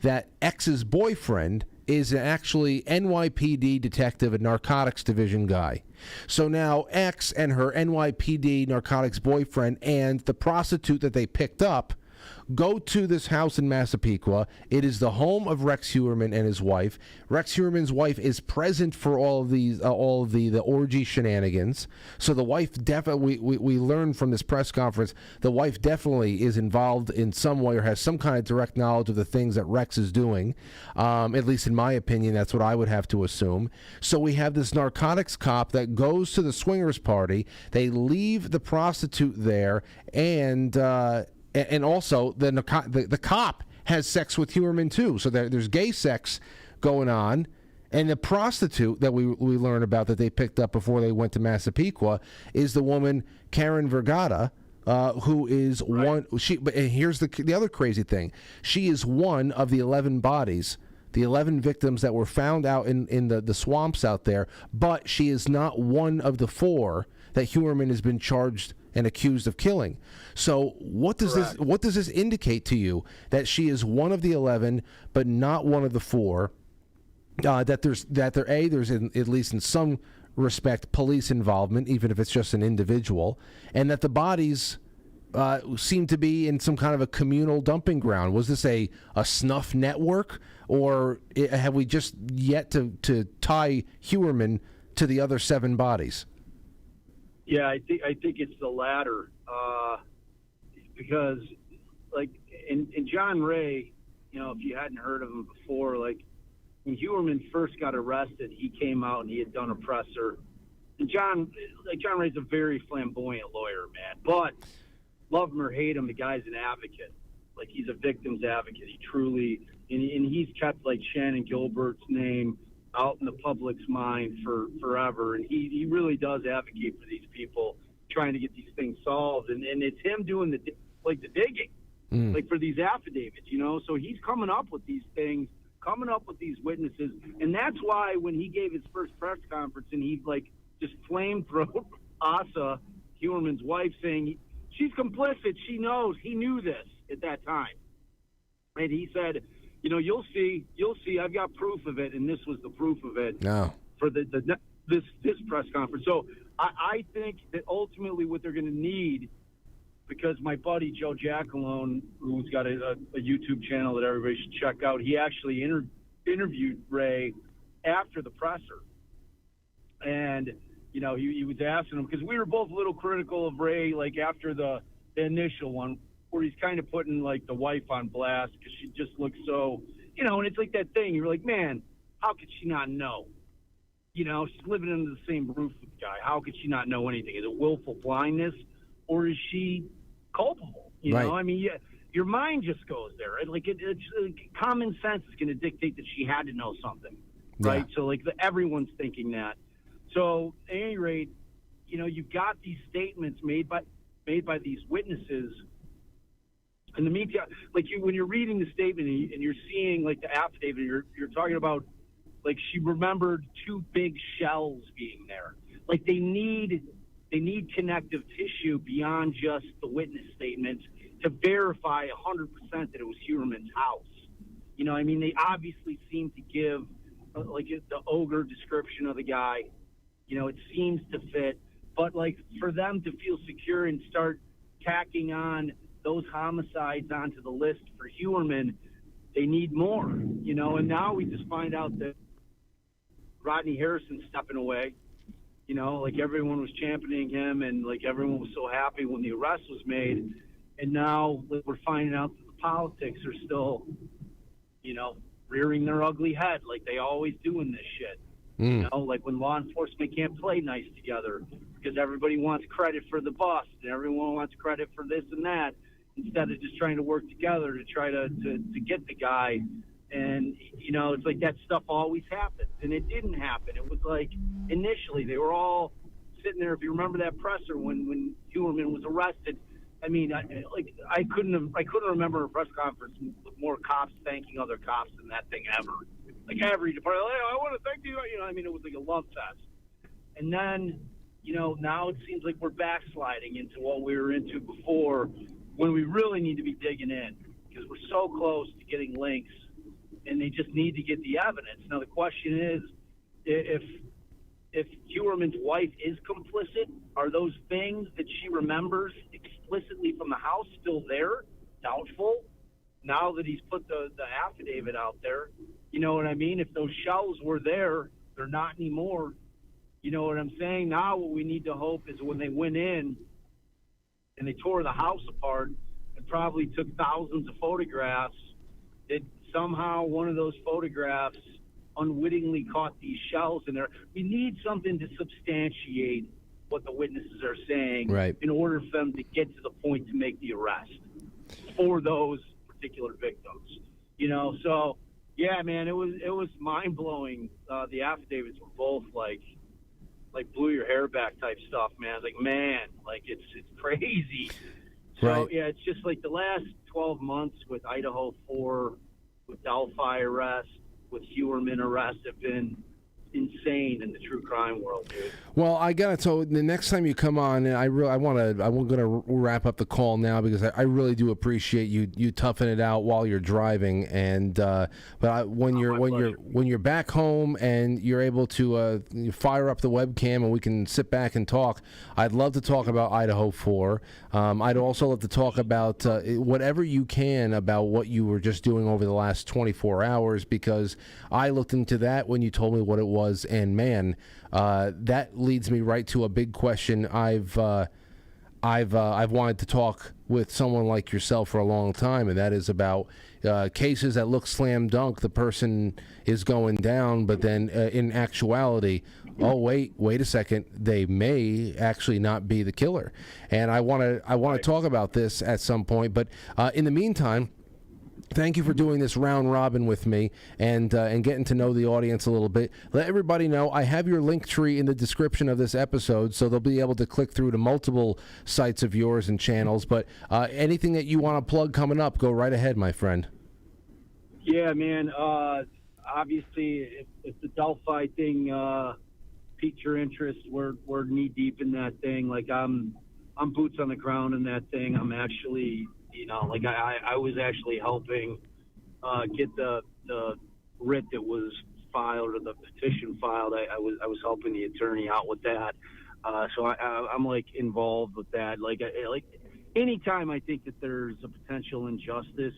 Speaker 1: that X's boyfriend is actually NYPD detective, a narcotics division guy. So now X and her NYPD narcotics boyfriend and the prostitute that they picked up go to this house in Massapequa. It is the home of Rex Heuermann and his wife. Rex Heuermann's wife is present for all of the orgy shenanigans. So the wife definitely, we learned from this press conference, the wife definitely is involved in some way or has some kind of direct knowledge of the things that Rex is doing. At least in my opinion, that's what I would have to assume. So we have this narcotics cop that goes to the swingers party. They leave the prostitute there, and also the cop has sex with Heuermann too. So there's gay sex going on, and the prostitute that we learn about that they picked up before they went to Massapequa is the woman Karen Vergata, who is one. And here's the other crazy thing: she is one of the 11 bodies, the 11 victims that were found out in the swamps out there. But she is not one of the 4 that Heuermann has been charged and accused of killing. So what does this indicate to you? That she is one of the 11, but not one of the 4. That there's at least in some respect police involvement, even if it's just an individual, and that the bodies seem to be in some kind of a communal dumping ground. Was this a snuff network, or have we just yet to tie Heuermann to the other 7 bodies?
Speaker 5: Yeah, I think it's the latter, because like in John Ray, if you hadn't heard of him before, like when Heuermann first got arrested, he came out and he had done a presser. And John Ray's a very flamboyant lawyer, man. But love him or hate him, the guy's an advocate. Like he's a victim's advocate. He truly, and he's kept like Shannon Gilbert's name out in the public's mind for forever, and he really does advocate for these people trying to get these things solved, and it's him doing the digging, like for these affidavits, so he's coming up with these things, coming up with these witnesses, and that's why when he gave his first press conference and he like just flamethrowed Asa, Heuermann's wife, saying she's complicit, she knows, he knew this at that time, and he said, you'll see. I've got proof of it, and this was the proof of it.
Speaker 1: No.
Speaker 5: For this press conference. So I think that ultimately what they're going to need, because my buddy Joe Jackalone, who's got a YouTube channel that everybody should check out, he actually interviewed Ray after the presser, and he was asking him, because we were both a little critical of Ray, like after the initial one, where he's kind of putting like the wife on blast because she just looks so, and it's like that thing. You're like, man, how could she not know? She's living under the same roof with the guy. How could she not know anything? Is it willful blindness, or is she culpable?
Speaker 1: Right.
Speaker 5: I mean, your mind just goes there. Right? Like it's common sense is going to dictate that she had to know something, right? So like everyone's thinking that. So at any rate, you've got these statements made by these witnesses. In the meantime, like when you're reading the statement and you're seeing like the affidavit, you're talking about like she remembered 2 big shells being there. Like they need connective tissue beyond just the witness statement to verify 100% that it was Huerman's house. You know, I mean, they obviously seem to give like the ogre description of the guy. You know, it seems to fit, but like for them to feel secure and start tacking on those homicides onto the list for Huerman, they need more, you know, and now we just find out that Rodney Harrison's stepping away. You know, like everyone was championing him and like everyone was so happy when the arrest was made. And now we're finding out that the politics are still, you know, rearing their ugly head like they always do in this shit. You know, like when law enforcement can't play nice together because everybody wants credit for the bust and everyone wants credit for this and that instead of just trying to work together to try to get the guy. And, you know, it's like that stuff always happens. And it didn't happen. It was like initially they were all sitting there. If you remember that presser when Huerman was arrested, I mean, I couldn't remember a press conference with more cops thanking other cops than that thing ever. Like every department, hey, I want to thank you. You know, I mean, it was like a love fest. And then, you know, now it seems like we're backsliding into what we were into before when we really need to be digging in because we're so close to getting links and they just need to get the evidence. Now, the question is, if Huerman's wife is complicit, are those things that she remembers explicitly from the house still there? Doubtful. Now that he's put the affidavit out there, you know what I mean? If those shells were there, they're not anymore. You know what I'm saying? Now what we need to hope is when they went in and they tore the house apart and probably took thousands of photographs, that somehow one of those photographs unwittingly caught these shells in there. We need something to substantiate what the witnesses are saying in order for them to get to the point to make the arrest for those particular victims. You know, so yeah, man, it was mind blowing. The affidavits were both like blew your hair back type stuff, man. Like, man, like it's crazy. So yeah, it's just like the last 12 months with Idaho 4, with Delphi arrest, with Huerman arrest have been insane in the true crime world, dude.
Speaker 1: Well, I got it. So the next time you come on, and I'm going to wrap up the call now because I really do appreciate you toughing it out while you're driving. And when you're back home and you're able to fire up the webcam and we can sit back and talk, I'd love to talk about Idaho 4. I'd also love to talk about whatever you can about what you were just doing over the last 24 hours because I looked into that when you told me what it was. And man, that leads me right to a big question. I've wanted to talk with someone like yourself for a long time, and that is about cases that look slam dunk. The person is going down, but then in actuality, oh wait a second, they may actually not be the killer. And I want to talk about this at some point. But in the meantime, thank you for doing this round robin with me and getting to know the audience a little bit. Let everybody know I have your link tree in the description of this episode, so they'll be able to click through to multiple sites of yours and channels. But anything that you want to plug coming up, go right ahead, my friend.
Speaker 5: Yeah, man. Obviously, if the Delphi thing piqued your interest, we're knee deep in that thing. Like I'm boots on the ground in that thing. I'm actually. You know, like I was actually helping get the writ that was filed or the petition filed. I was helping the attorney out with that. So I'm like involved with that. Like anytime I think that there's a potential injustice,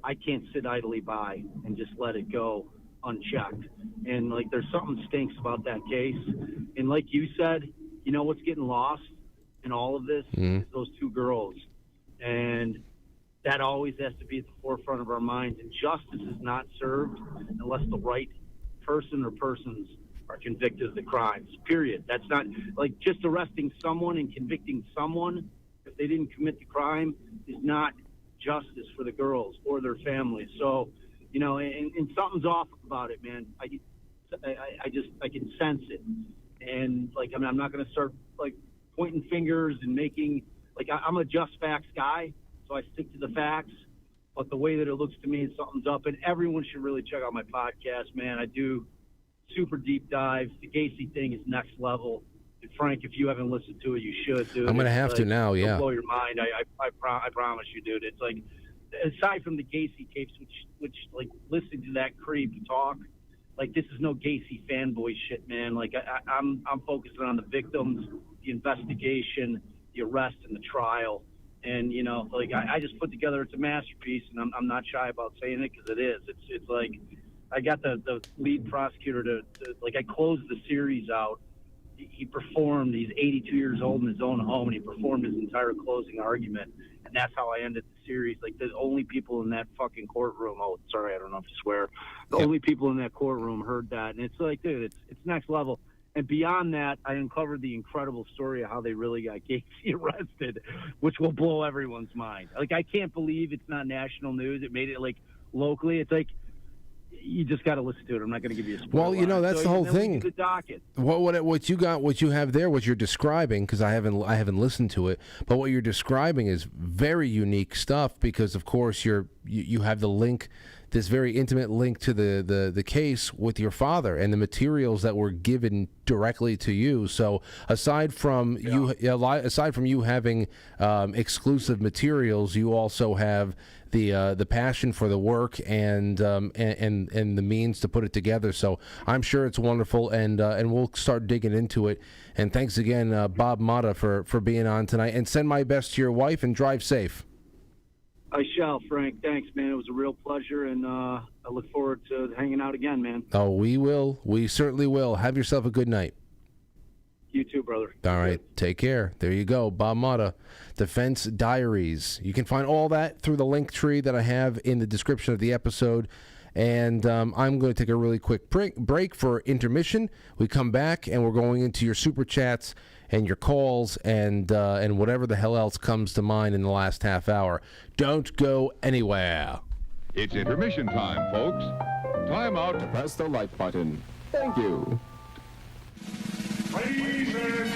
Speaker 5: I can't sit idly by and just let it go unchecked. And like there's something stinks about that case. And like you said, you know what's getting lost in all of this is those 2 girls. And that always has to be at the forefront of our minds. And justice is not served unless the right person or persons are convicted of the crimes, period. That's not like just arresting someone and convicting someone if they didn't commit the crime is not justice for the girls or their families. So, you know, and something's off about it, man. I can sense it. And like, I mean, I'm not going to start like pointing fingers and making like, I'm a just facts guy. so I stick to the facts. But the way that it looks to me, something's up. And everyone should really check out my podcast, man. I do super deep dives. The Gasey thing is next level. And Frank, if you haven't listened to it, you should, dude.
Speaker 1: I'm going to have to now, yeah.
Speaker 5: It'll blow your mind. I promise you, dude. It's like, aside from the Gasey tapes, which like, listening to that creep talk, like, this is no Gasey fanboy shit, man. Like, I'm focusing on the victims, the investigation, the arrest, and the trial. And, you know, like, I just put together, it's a masterpiece, and I'm not shy about saying it, because it is. It's like, I got the lead prosecutor to, like, I closed the series out. He performed, he's 82 years old in his own home, and he performed his entire closing argument. And that's how I ended the series. Like, the only people in that fucking courtroom, oh, sorry, I don't know if to swear. The only people in that courtroom heard that. And it's like, dude, it's next level. And beyond that, I uncovered the incredible story of how they really got Gasey arrested, which will blow everyone's mind. Like, I can't believe it's not national news. It made it, like, locally. It's like, you just got to listen to it. I'm not going to give you a spoiler.
Speaker 1: Well, you know, that's the whole thing.
Speaker 5: The docket.
Speaker 1: What you have there, what you're describing, because I haven't listened to it, but what you're describing is very unique stuff, because of course you have the link, this very intimate link to the case with your father and the materials that were given directly to you. So aside from you having exclusive materials, you also have the passion for the work and the means to put it together. So I'm sure it's wonderful, and we'll start digging into it. And thanks again, Bob Mota, for being on tonight. And send my best to your wife, and drive safe.
Speaker 5: I shall, Frank. Thanks, man. It was a real pleasure, and I look forward to hanging out again, man.
Speaker 1: Oh, we will. We certainly will. Have yourself a good night.
Speaker 5: You too, brother.
Speaker 1: All right. Take care. There you go. Bob Mota, Defense Diaries. You can find all that through the link tree that I have in the description of the episode. And I'm going to take a really quick break for intermission. We come back, and we're going into your super chats and your calls and whatever the hell else comes to mind in the last half hour. Don't go anywhere.
Speaker 6: It's intermission time, folks. Time out to press the like button. Thank you.
Speaker 7: Ladies and gentlemen.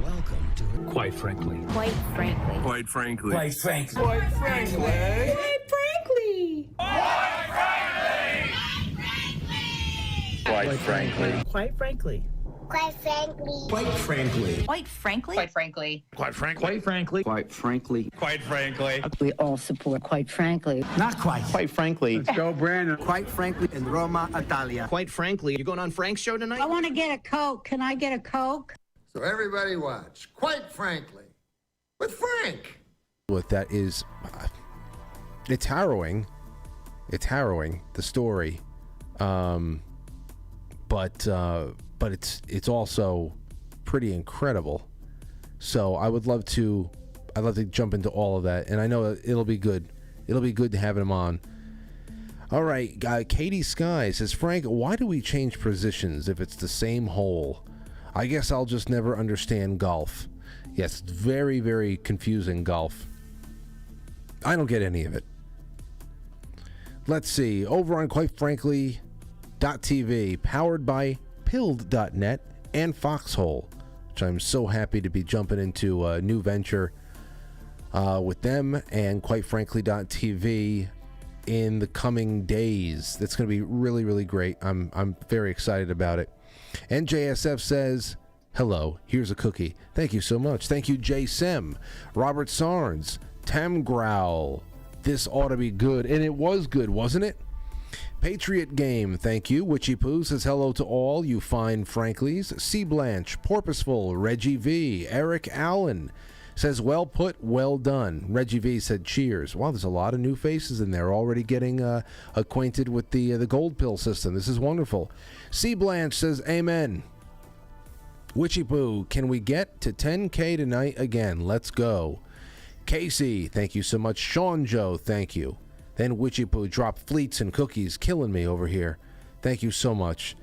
Speaker 8: Welcome to
Speaker 9: Quite frankly.
Speaker 10: Quite frankly.
Speaker 9: Quite frankly.
Speaker 8: Quite frankly.
Speaker 9: Quite frankly.
Speaker 10: Quite frankly.
Speaker 9: Quite frankly.
Speaker 10: Quite frankly.
Speaker 8: Quite frankly.
Speaker 10: Quite frankly.
Speaker 11: Quite frankly.
Speaker 10: Quite frankly.
Speaker 9: Quite frankly.
Speaker 10: Quite frankly.
Speaker 8: Quite frankly.
Speaker 9: Quite frankly.
Speaker 11: We all support quite frankly.
Speaker 8: Not quite.
Speaker 9: Quite frankly.
Speaker 8: Let's go, Brandon. Quite frankly, in Roma, Italia.
Speaker 10: Quite frankly. You going on Frank's show tonight?
Speaker 11: I want to get a Coke. Can I get a Coke?
Speaker 12: So everybody watch, Quite Frankly, with Frank.
Speaker 1: What that is, it's harrowing. It's harrowing, the story. But it's also pretty incredible. So I'd love to jump into all of that, and I know it'll be good. It'll be good to have him on. All right, Katie Sky says, Frank, why do we change positions if it's the same hole? I guess I'll just never understand golf. Yes, it's very, very confusing, golf. I don't get any of it. Let's see. Over on QuiteFrankly.tv, powered by Pilled.net and Foxhole, which I'm so happy to be jumping into a new venture with them and QuiteFrankly.tv in the coming days. That's going to be really, really great. I'm very excited about it. And JSF says, hello, here's a cookie. Thank you so much. Thank you, J. Sem, Robert Sarnes, Tam Growl. This ought to be good. And it was good, wasn't it? Patriot Game, thank you. Witchy Poo says hello to all you fine Franklies. C. Blanche, Porpoiseful, Reggie V, Eric Allen says well put, well done. Reggie V said cheers. Wow, there's a lot of new faces in there already getting acquainted with the gold pill system. This is wonderful. C. Blanche says amen. Witchy Poo, can we get to 10K tonight again? Let's go. Casey, thank you so much. Sean Joe, thank you. Then Witchy Poo dropped fleets and cookies, killing me over here. Thank you so much.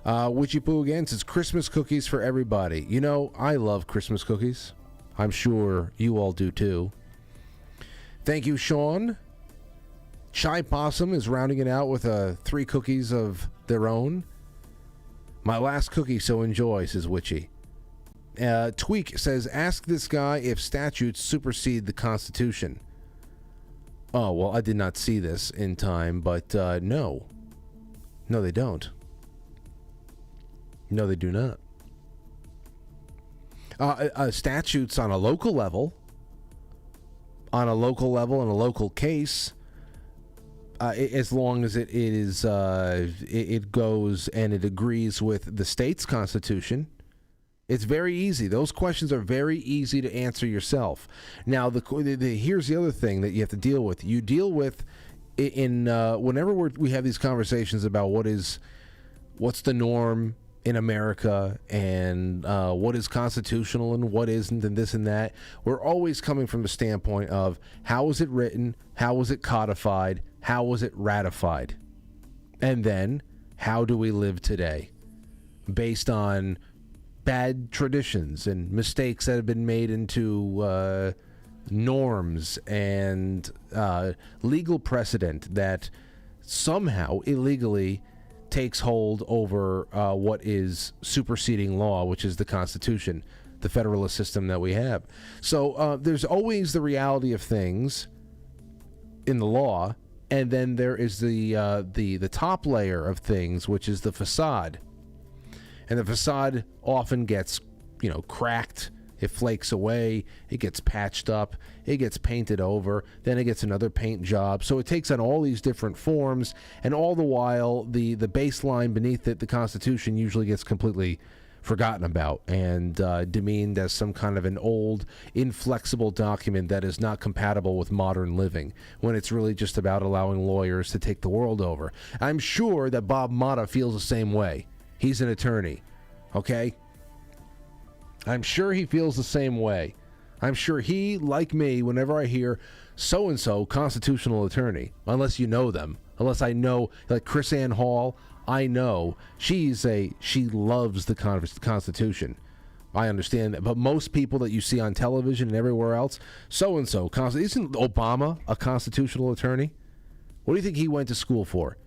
Speaker 1: Witchy Poo again says Christmas cookies for everybody. You know, I love Christmas cookies. I'm sure you all do too. Thank you, Sean. Chai Possum is rounding it out with 3 cookies of their own. My last cookie, so enjoy, says Witchy. Tweak says, ask this guy if statutes supersede the Constitution. Oh, well, I did not see this in time, but no. No, they don't. No, they do not. Statutes on a local level, in a local case, as long as it goes and it agrees with the state's constitution, it's very easy. Those questions are very easy to answer yourself. Now, here's the other thing that you have to deal with. You deal with whenever we have these conversations about what's the norm in America and what is constitutional and what isn't and this and that. We're always coming from the standpoint of how was it written, how was it codified, how was it ratified, and then how do we live today based on bad traditions and mistakes that have been made into norms and legal precedent that somehow illegally takes hold over what is superseding law, which is the Constitution, the federalist system that we have. So there's always the reality of things in the law, and then there is the top layer of things, which is the facade. And the facade often gets, cracked. It flakes away. It gets patched up. It gets painted over. Then it gets another paint job. So it takes on all these different forms, and all the while, the baseline beneath it, the Constitution, usually gets completely forgotten about and demeaned as some kind of an old, inflexible document that is not compatible with modern living, when it's really just about allowing lawyers to take the world over. I'm sure that Bob Mota feels the same way. He's an attorney, okay? I'm sure he feels the same way. I'm sure he, like me, whenever I hear so-and-so constitutional attorney, unless you know them, unless I know, like Chris Ann Hall, I know she loves the Constitution. I understand that. But most people that you see on television and everywhere else, so-and-so, isn't Obama a constitutional attorney? What do you think he went to school for?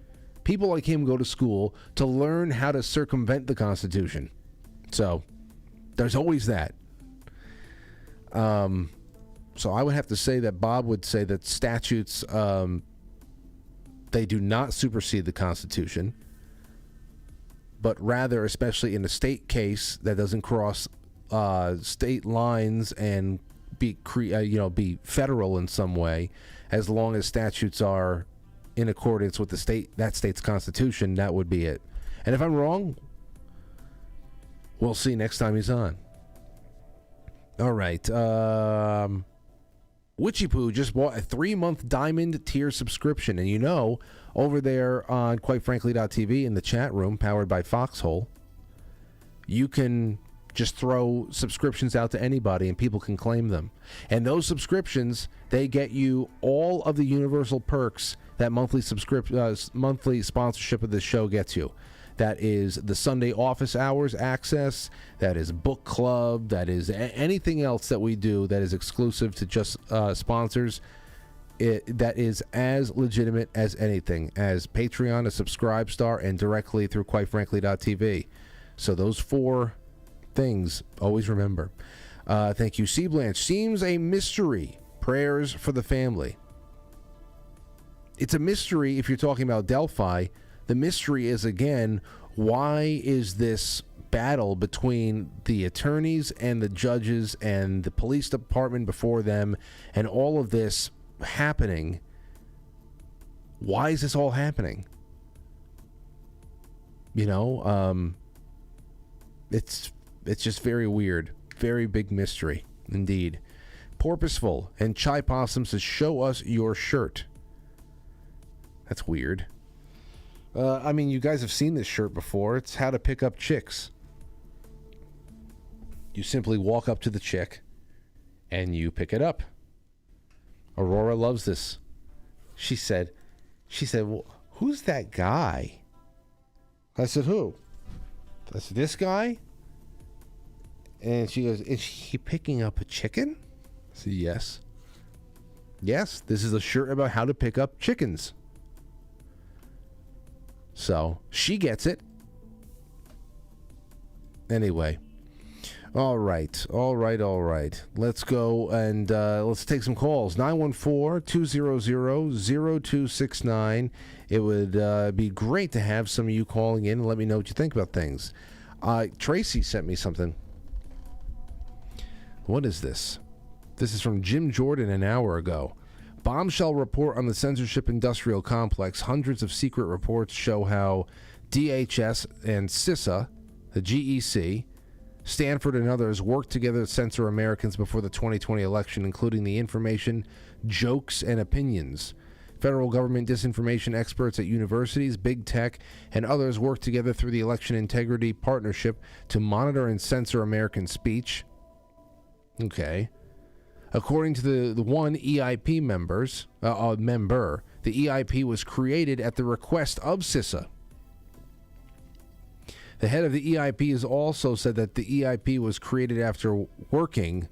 Speaker 1: People like him go to school to learn how to circumvent the Constitution. So there's always that. So I would have to say that Bob would say that statutes, they do not supersede the Constitution, but rather, especially in a state case that doesn't cross state lines and be federal in some way, as long as statutes are in accordance with that state's constitution, that would be it. And if I'm wrong, we'll see next time he's on. All right. Witchy Poo just bought a 3-month diamond tier subscription. And over there on quitefrankly.tv in the chat room, powered by Foxhole, you can just throw subscriptions out to anybody and people can claim them. And those subscriptions, they get you all of the universal perks that monthly sponsorship of this show gets you. That is the Sunday office hours access, that is book club, that is anything else that we do that is exclusive to just sponsors. That is as legitimate as anything, as Patreon, a Subscribe Star, and directly through quitefrankly.tv. So those 4 things, always remember. Thank you. C. Blanche, seems a mystery. Prayers for the family. It's a mystery if you're talking about Delphi. The mystery is, again, why is this battle between the attorneys and the judges and the police department before them and all of this happening? Why is this all happening? It's just very weird. Very big mystery, indeed. Porpoiseful and Chai Possum says, show us your shirt. That's weird. You guys have seen this shirt before. It's how to pick up chicks. You simply walk up to the chick and you pick it up. Aurora loves this. She said, well, who's that guy? I said, who? I said, this guy? And she goes, is he picking up a chicken? I said, yes. Yes, this is a shirt about how to pick up chickens. So she gets it. Anyway. All right. Let's go and let's take some calls. 914-200-0269. It would be great to have some of you calling in and let me know what you think about things. Tracy sent me something. What is this? This is from Jim Jordan an hour ago. Bombshell report on the censorship industrial complex. Hundreds of secret reports show how DHS and CISA, the GEC, Stanford and others worked together to censor Americans before the 2020 election, including the information, jokes, and opinions. Federal government disinformation experts at universities, big tech, and others worked together through the Election Integrity Partnership to monitor and censor American speech. Okay. According to the one EIP member, the EIP was created at the request of CISA. The head of the EIP has also said that the EIP was created after working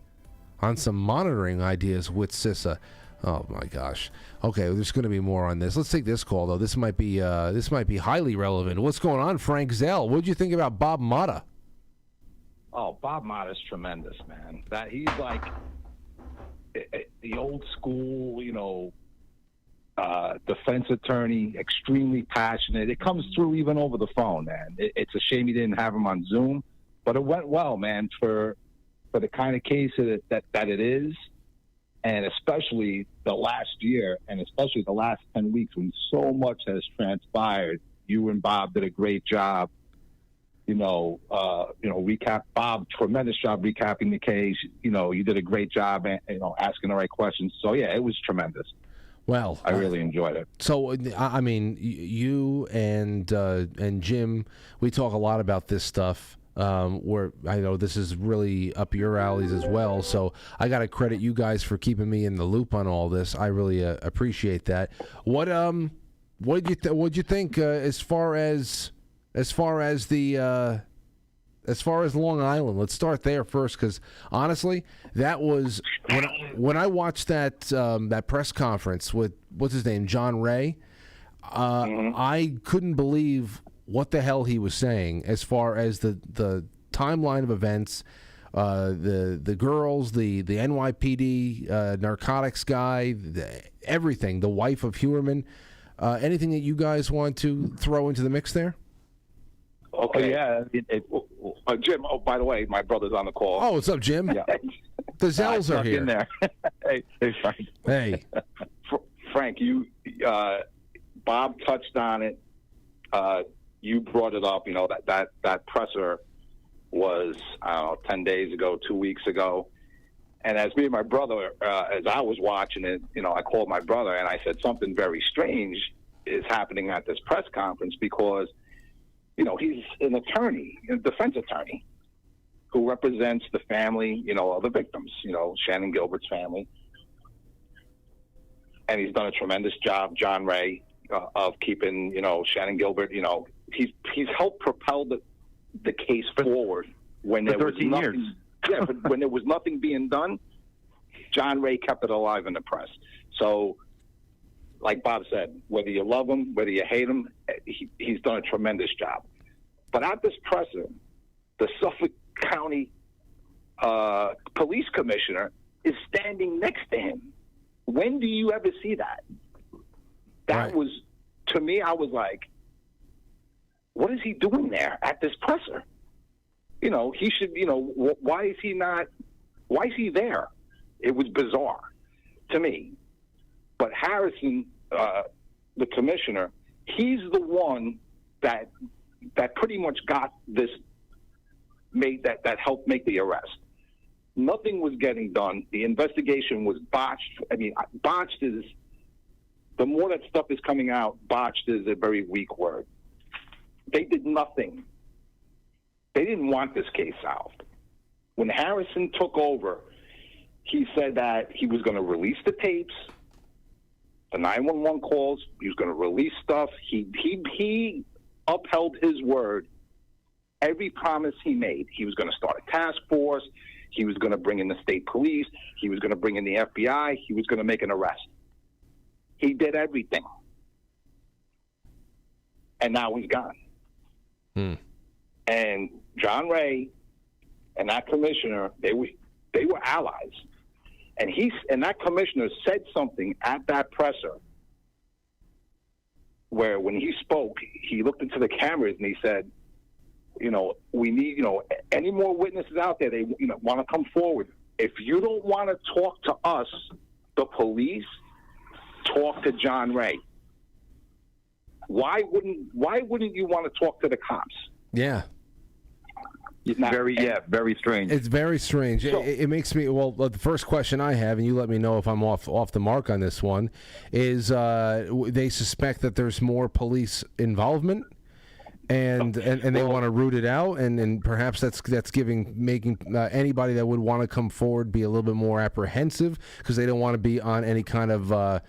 Speaker 1: on some monitoring ideas with CISA. Oh my gosh. Okay, well, there's going to be more on this. Let's take this call though. This might be highly relevant. What's going on, Frank Zell? What did you think about Bob Mota?
Speaker 7: Oh, Bob Motta's tremendous, man. That he's like the old school, defense attorney, extremely passionate. It comes through even over the phone, man. It's a shame you didn't have him on Zoom, but it went well, man, for the kind of case that it is, and especially the last year, and especially the last 10 weeks when so much has transpired. You and Bob did a great job. Recap. Bob, tremendous job recapping the case. You did a great job, asking the right questions. So yeah, it was tremendous.
Speaker 1: Well,
Speaker 7: I really enjoyed it.
Speaker 1: So, I mean, you and Jim, we talk a lot about this stuff. Where I know this is really up your alleys as well. So I got to credit you guys for keeping me in the loop on all this. I really appreciate that. What'd you think as far as Long Island? Let's start there first, because honestly, that was when I watched that press conference with what's his name, John Ray. I couldn't believe what the hell he was saying as far as the timeline of events, the girls, the NYPD narcotics guy, everything, the wife of Huerman. Anything that you guys want to throw into the mix there?
Speaker 7: Okay, Jim. Oh, by the way, my brother's on the call.
Speaker 1: Oh, what's up, Jim?
Speaker 7: Yeah.
Speaker 1: The Zells are here.
Speaker 7: In there. hey, Frank.
Speaker 1: Hey,
Speaker 7: Frank. Bob touched on it. You brought it up. That presser was 10 days ago, 2 weeks ago, and as me and my brother, as I was watching it, I called my brother and I said something very strange is happening at this press conference because. He's an attorney, a defense attorney, who represents the family, of the victims, Shannon Gilbert's family. And he's done a tremendous job, John Ray, of keeping, Shannon Gilbert, he's helped propel the case forward when there was nothing. Years. Yeah, but when there was nothing being done, John Ray kept it alive in the press. So, like Bob said, whether you love him, whether you hate him, he's done a tremendous job. But at this presser, the Suffolk County police commissioner is standing next to him. When do you ever see that? That was, to me, I was like, what is he doing there at this presser? He should, why is he there? It was bizarre to me. But Harrison, the commissioner, he's the one that pretty much got this, that helped make the arrest. Nothing was getting done. The investigation was botched. I mean, botched is, the more that stuff is coming out, botched is a very weak word. They did nothing. They didn't want this case solved. When Harrison took over, he said that he was going to release the tapes, the 911 calls. He was going to release stuff. He upheld his word. Every promise he made. He was going to start a task force. He was going to bring in the state police. He was going to bring in the FBI. He was going to make an arrest. He did everything. And now he's gone. And John Ray and that commissioner, they were allies. And that commissioner said something at that presser where when he spoke, he looked into the cameras and he said, we need, any more witnesses out there, they want to come forward. If you don't want to talk to us, the police, talk to John Ray. Why wouldn't you want to talk to the cops?
Speaker 1: Yeah.
Speaker 13: Very strange.
Speaker 1: It's very strange.
Speaker 7: So,
Speaker 1: it makes me, the first question I have, and you let me know if I'm off the mark on this one, is they suspect that there's more police involvement, and they want to root it out, and perhaps that's making anybody that would want to come forward be a little bit more apprehensive because they don't want to be on any kind of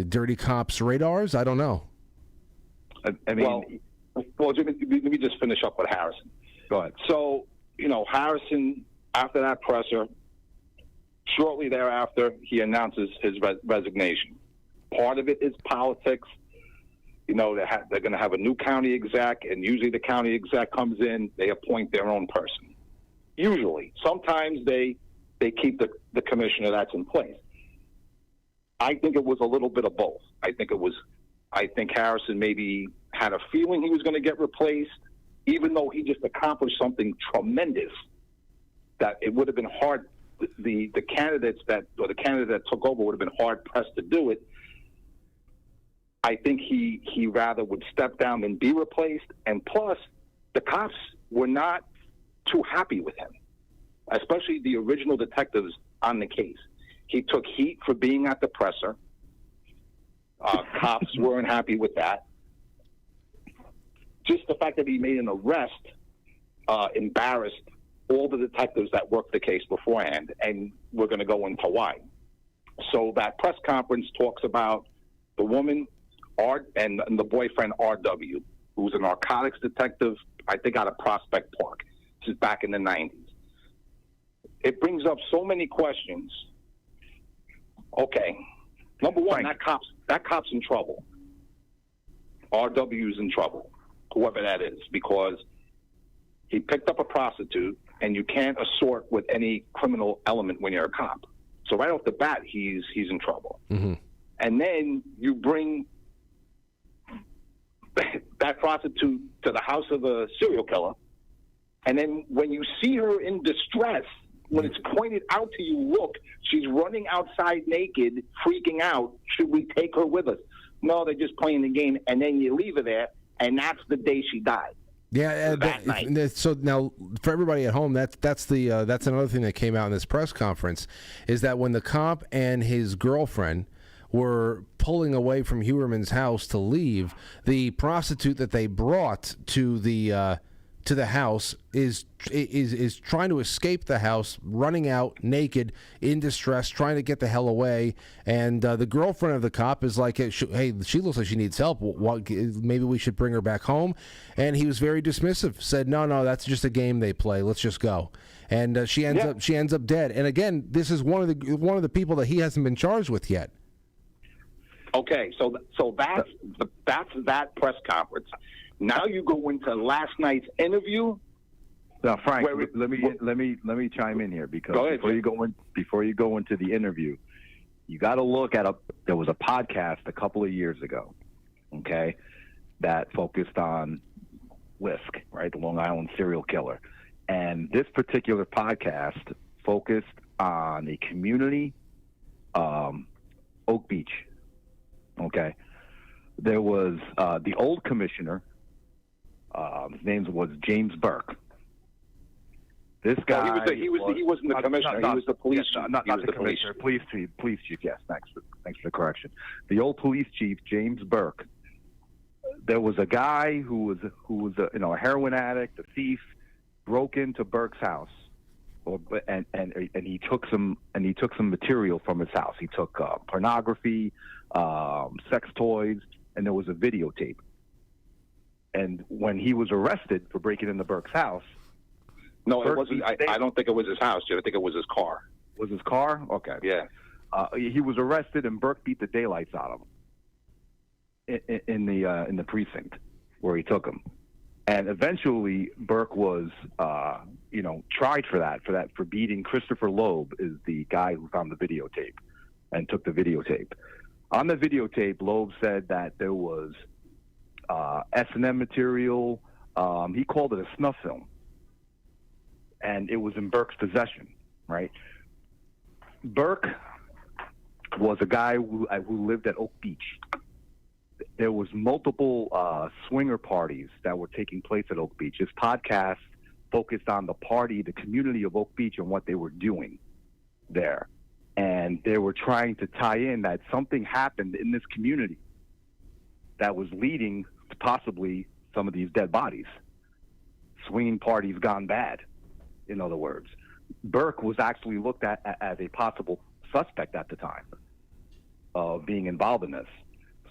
Speaker 1: dirty cops' radars. I don't know.
Speaker 13: I mean,
Speaker 7: well, let me just finish up with Harrison.
Speaker 13: Go ahead.
Speaker 7: So, Harrison, after that presser, shortly thereafter, he announces his resignation. Part of it is politics. They're going to have a new county exec, and usually the county exec comes in, they appoint their own person. Usually. Sometimes they keep the commissioner that's in place. I think it was a little bit of both. I think Harrison maybe had a feeling he was going to get replaced, even though he just accomplished something tremendous, that it would have been hard. The candidate that took over would have been hard pressed to do it. I think he rather would step down than be replaced. And plus, the cops were not too happy with him, especially the original detectives on the case. He took heat for being at the presser. Cops weren't happy with that. Just the fact that he made an arrest embarrassed all the detectives that worked the case beforehand, and we're going to go into why. So that press conference talks about the woman and the boyfriend R.W., who was a narcotics detective, I think out of Prospect Park. This is back in the 90s. It brings up so many questions. Okay, number one, that cop's in trouble. R.W.'s in trouble, whoever that is, because he picked up a prostitute, and you can't assort with any criminal element when you're a cop. So right off the bat, he's in trouble.
Speaker 1: Mm-hmm.
Speaker 7: And then you bring that prostitute to the house of a serial killer, and then when you see her in distress, when it's pointed out to you, look, she's running outside naked, freaking out. Should we take her with us? No, they're just playing the game, and then you leave her there, and that's the day she died.
Speaker 1: Yeah,
Speaker 7: that night.
Speaker 1: So now for everybody at home, that's another thing that came out in this press conference, is that when the cop and his girlfriend were pulling away from Huerman's house to leave, the prostitute that they brought to the house is trying to escape the house, running out naked, in distress, trying to get the hell away. And the girlfriend of the cop is like, hey, she looks like she needs help. Maybe we should bring her back home. And he was very dismissive. Said, no, that's just a game they play. Let's just go. And she ends up dead. And again, this is one of the people that he hasn't been charged with yet.
Speaker 7: Okay, so that's that press conference. Now you go into last night's interview.
Speaker 13: Now, Frank, let me chime in here, because before you go into the interview, you got to look at there was a podcast a couple of years ago, okay, that focused on LISK, right, the Long Island serial killer, and this particular podcast focused on a community, Oak Beach. Okay, there was the old commissioner. His name was James Burke. This guy.
Speaker 7: He wasn't the commissioner. He was the police chief.
Speaker 13: Not the commissioner. Police chief. Yes, thanks for the correction. The old police chief, James Burke. There was a guy who was a heroin addict, a thief, broke into Burke's house, and he took some material from his house. He took pornography, sex toys, and there was a videotape. And when he was arrested for breaking into Burke's house,
Speaker 7: no, it wasn't. I don't think it was his house, Jim. I think it was his car.
Speaker 13: Was his car? Okay.
Speaker 7: Yeah.
Speaker 13: He was arrested, and Burke beat the daylights out of him in the precinct where he took him. And eventually, Burke was, tried for beating Christopher Loeb, is the guy who found the videotape and took the videotape. On the videotape, Loeb said that there was S&M material. He called it a snuff film, and it was in Burke's possession, right? Burke was a guy who lived at Oak Beach. There was multiple swinger parties that were taking place at Oak Beach. His podcast focused on the community of Oak Beach and what they were doing there. And they were trying to tie in that something happened in this community that was leading to possibly some of these dead bodies. Swinging parties gone bad, in other words. Burke was actually looked at as a possible suspect at the time of being involved in this.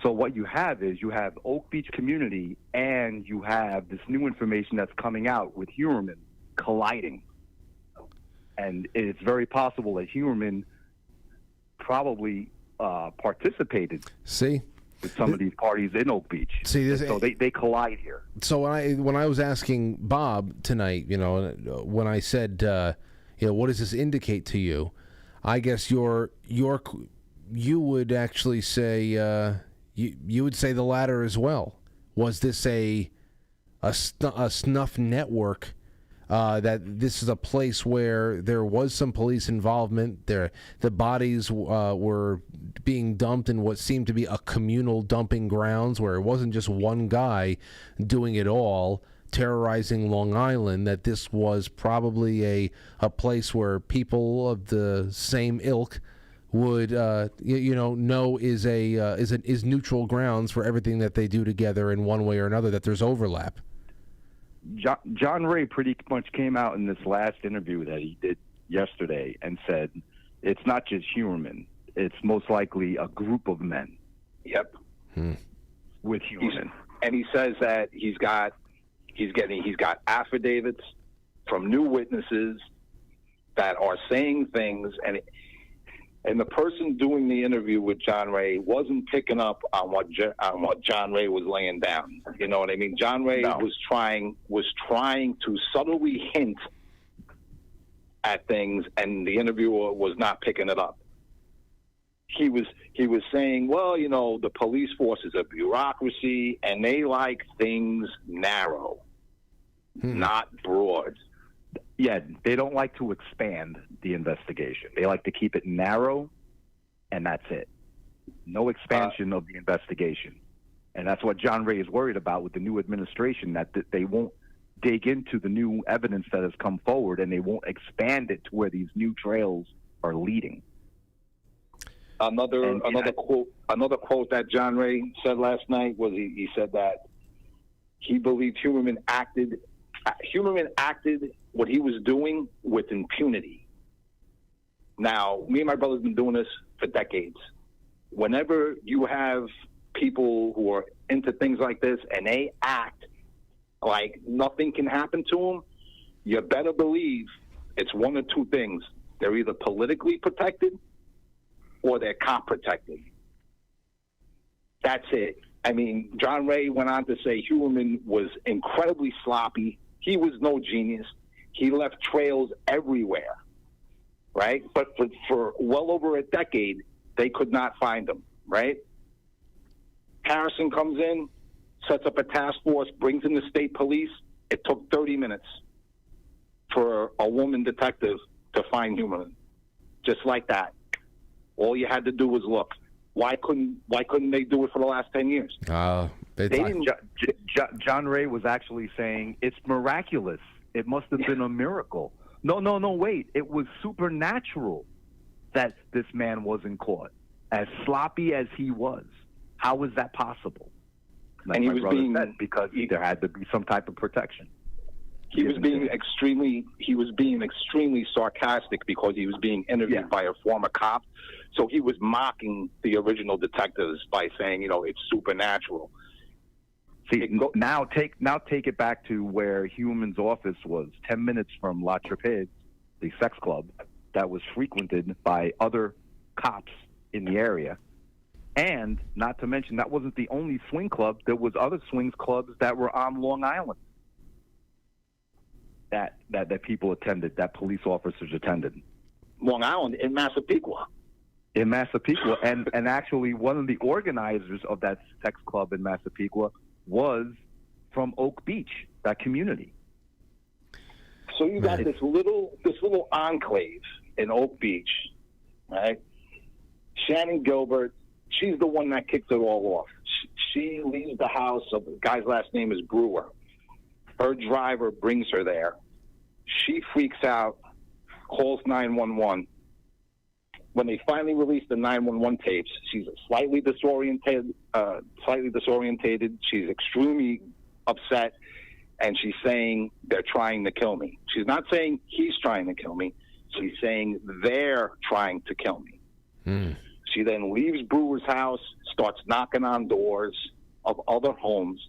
Speaker 13: So what you have is you have Oak Beach community and you have this new information that's coming out with Huerman colliding. And it's very possible that Huerman probably participated with some of these parties in Oak Beach. So they collide here.
Speaker 1: So when I was asking Bob tonight, when I said, what does this indicate to you? I guess you would actually say you would say the latter as well. Was this a snuff network? That this is a place where there was some police involvement. The bodies were being dumped in what seemed to be a communal dumping grounds, where it wasn't just one guy doing it all, terrorizing Long Island. That this was probably a place where people of the same ilk would know is neutral grounds for everything that they do together in one way or another. That there's overlap.
Speaker 13: John Ray pretty much came out in this last interview that he did yesterday and said it's not just Huerman. It's most likely a group of men.
Speaker 7: Yep.
Speaker 13: With Huerman.
Speaker 7: And he says that he's got affidavits from new witnesses that are saying things, and the person doing the interview with John Ray wasn't picking up on what John Ray was laying down. You know what I mean? John Ray was trying to subtly hint at things, and the interviewer was not picking it up. He was saying, well, the police force is a bureaucracy, and they like things narrow, not broad.
Speaker 13: Yeah, they don't like to expand the investigation. They like to keep it narrow, and that's it. No expansion of the investigation. And that's what John Ray is worried about with the new administration, that they won't dig into the new evidence that has come forward, and they won't expand it to where these new trails are leading.
Speaker 7: Another quote that John Ray said last night was he said that he believed Huerman acted what he was doing with impunity. Now, me and my brother's been doing this for decades. Whenever you have people who are into things like this and they act like nothing can happen to them, you better believe it's one of two things. They're either politically protected or they're cop protected. That's it. I mean, John Ray went on to say Huerman was incredibly sloppy. He was no genius. He left trails everywhere, right? But for well over a decade, they could not find him, right? Harrison comes in, sets up a task force, brings in the state police. It took 30 minutes for a woman detective to find Huerman, just like that. All you had to do was look. Why couldn't they do it for the last 10 years?
Speaker 13: John Ray was actually saying it's miraculous. It must have been a miracle. No, wait. It was supernatural that this man wasn't caught. As sloppy as he was, how was that possible?
Speaker 7: And he was being
Speaker 13: because there had to be some type of protection.
Speaker 7: He was being extremely sarcastic because he was being interviewed by a former cop. So he was mocking the original detectives by saying, it's supernatural.
Speaker 13: See, now take it back to where Huerman's office was, 10 minutes from La Trapeze, the sex club that was frequented by other cops in the area. And not to mention, that wasn't the only swing club. There was other swings clubs that were on Long Island that people attended, that police officers attended?
Speaker 7: Long Island, in Massapequa.
Speaker 13: In Massapequa, and actually one of the organizers of that sex club in Massapequa was from Oak Beach, that community.
Speaker 7: So you got this little enclave in Oak Beach, right? Shannon Gilbert, she's the one that kicks it all off. She leaves the house. The guy's last name is Brewer. Her driver brings her there. She freaks out, calls 911. When they finally release the 911 tapes, she's slightly disorientated. She's extremely upset, and she's saying they're trying to kill me. She's not saying he's trying to kill me. She's saying they're trying to kill me. She then leaves Brewer's house, starts knocking on doors of other homes,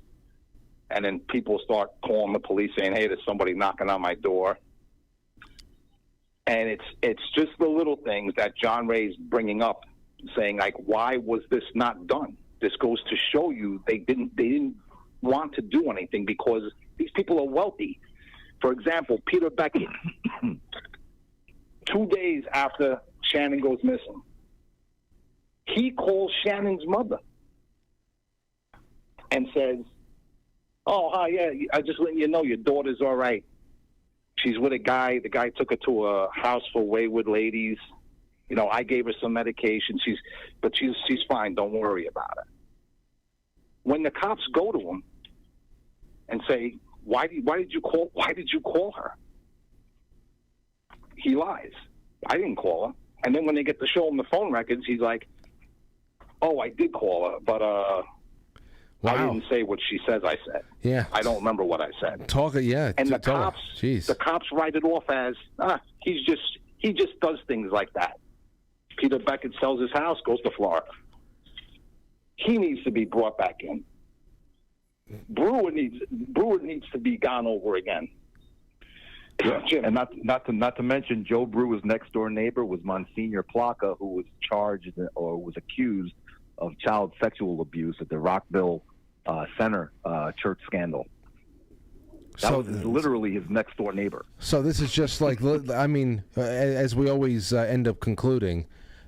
Speaker 7: and then people start calling the police saying, hey, there's somebody knocking on my door. And it's just the little things that John Ray's bringing up, saying, like, why was this not done? This goes to show you they didn't want to do anything because these people are wealthy. For example, Peter Beckett, 2 days after Shannon goes missing, he calls Shannon's mother and says, oh, hi, yeah, I just letting you know your daughter's all right. She's with a guy. The guy took her to a house for wayward ladies. You know, I gave her some medication. She's fine. Don't worry about it. When the cops go to him and say, why did you call her? He lies. I didn't call her. And then when they get to show him the phone records, he's like, oh, I did call her, but I didn't say what she says I said.
Speaker 1: Yeah.
Speaker 7: I don't remember what I said. And the cops write it off as, he just does things like that. Peter Beckett sells his house, goes to Florida. He needs to be brought back in. Brewer needs to be gone over again.
Speaker 13: Jim. And not to mention, Joe Brewer's next door neighbor was Monsignor Plaka, who was charged or was accused of child sexual abuse at the Rockville Center church scandal. That was literally his next door neighbor.
Speaker 1: So this is just like, I mean, as we always end up concluding,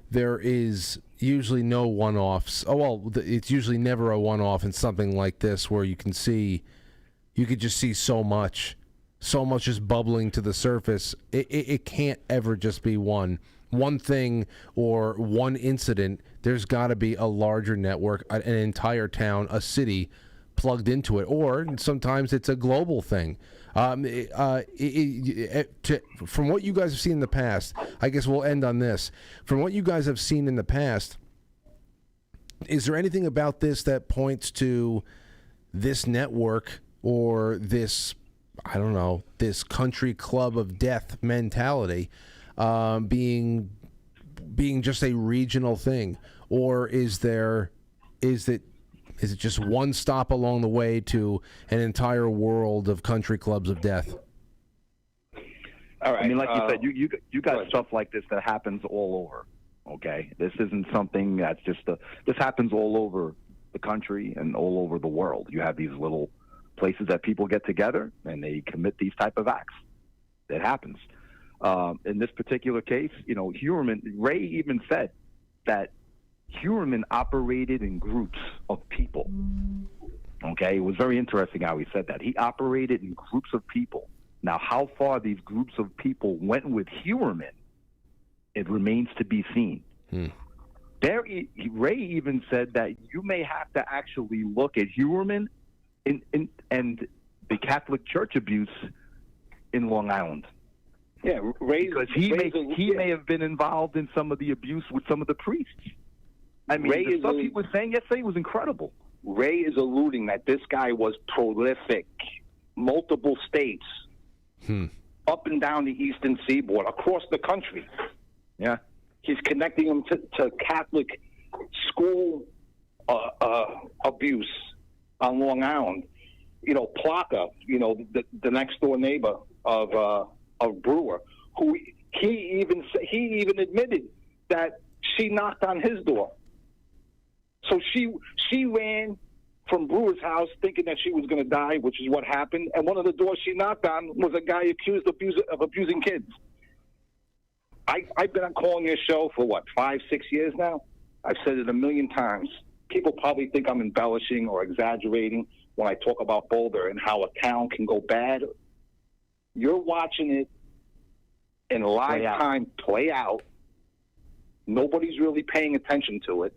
Speaker 1: there is usually no one-offs. Oh, well, it's usually never a one-off in something like this where you could just see so much just bubbling to the surface. It can't ever just be one thing or one incident. There's got to be a larger network, an entire town, a city plugged into it, or sometimes it's a global thing. From what you guys have seen in the past, I guess we'll end on this. From what you guys have seen in the past, is there anything about this that points to this network or this, I don't know, this country club of death mentality being just a regional thing, or is it just one stop along the way to an entire world of country clubs of death?
Speaker 13: All right. I mean, like you said, you got stuff like this that happens all over. Okay, this isn't something that's just this happens all over the country and all over the world. You have these little places that people get together and they commit these type of acts. It happens. In this particular case, you know, Ray even said that Huerman operated in groups of people. Okay, it was very interesting how he said that. He operated in groups of people. Now, how far these groups of people went with Huerman, it remains to be seen. Ray even said that you may have to actually look at Huerman and the Catholic Church abuse in Long Island.
Speaker 7: Yeah,
Speaker 13: because he may have been involved in some of the abuse with some of the priests. I mean, the stuff he was saying yesterday was incredible.
Speaker 7: Ray is alluding that this guy was prolific, multiple states, up and down the eastern seaboard, across the country.
Speaker 13: Yeah.
Speaker 7: He's connecting them to Catholic school abuse on Long Island. You know, Plaka, you know, the next door neighbor of Brewer, who he even admitted that she knocked on his door. So she ran from Brewer's house thinking that she was going to die, which is what happened. And one of the doors she knocked on was a guy accused of abusing kids. I've been on calling this show for, 5-6 years now? I've said it a million times. People probably think I'm embellishing or exaggerating when I talk about Boulder and how a town can go bad. You're watching it in live time play out. Nobody's really paying attention to it.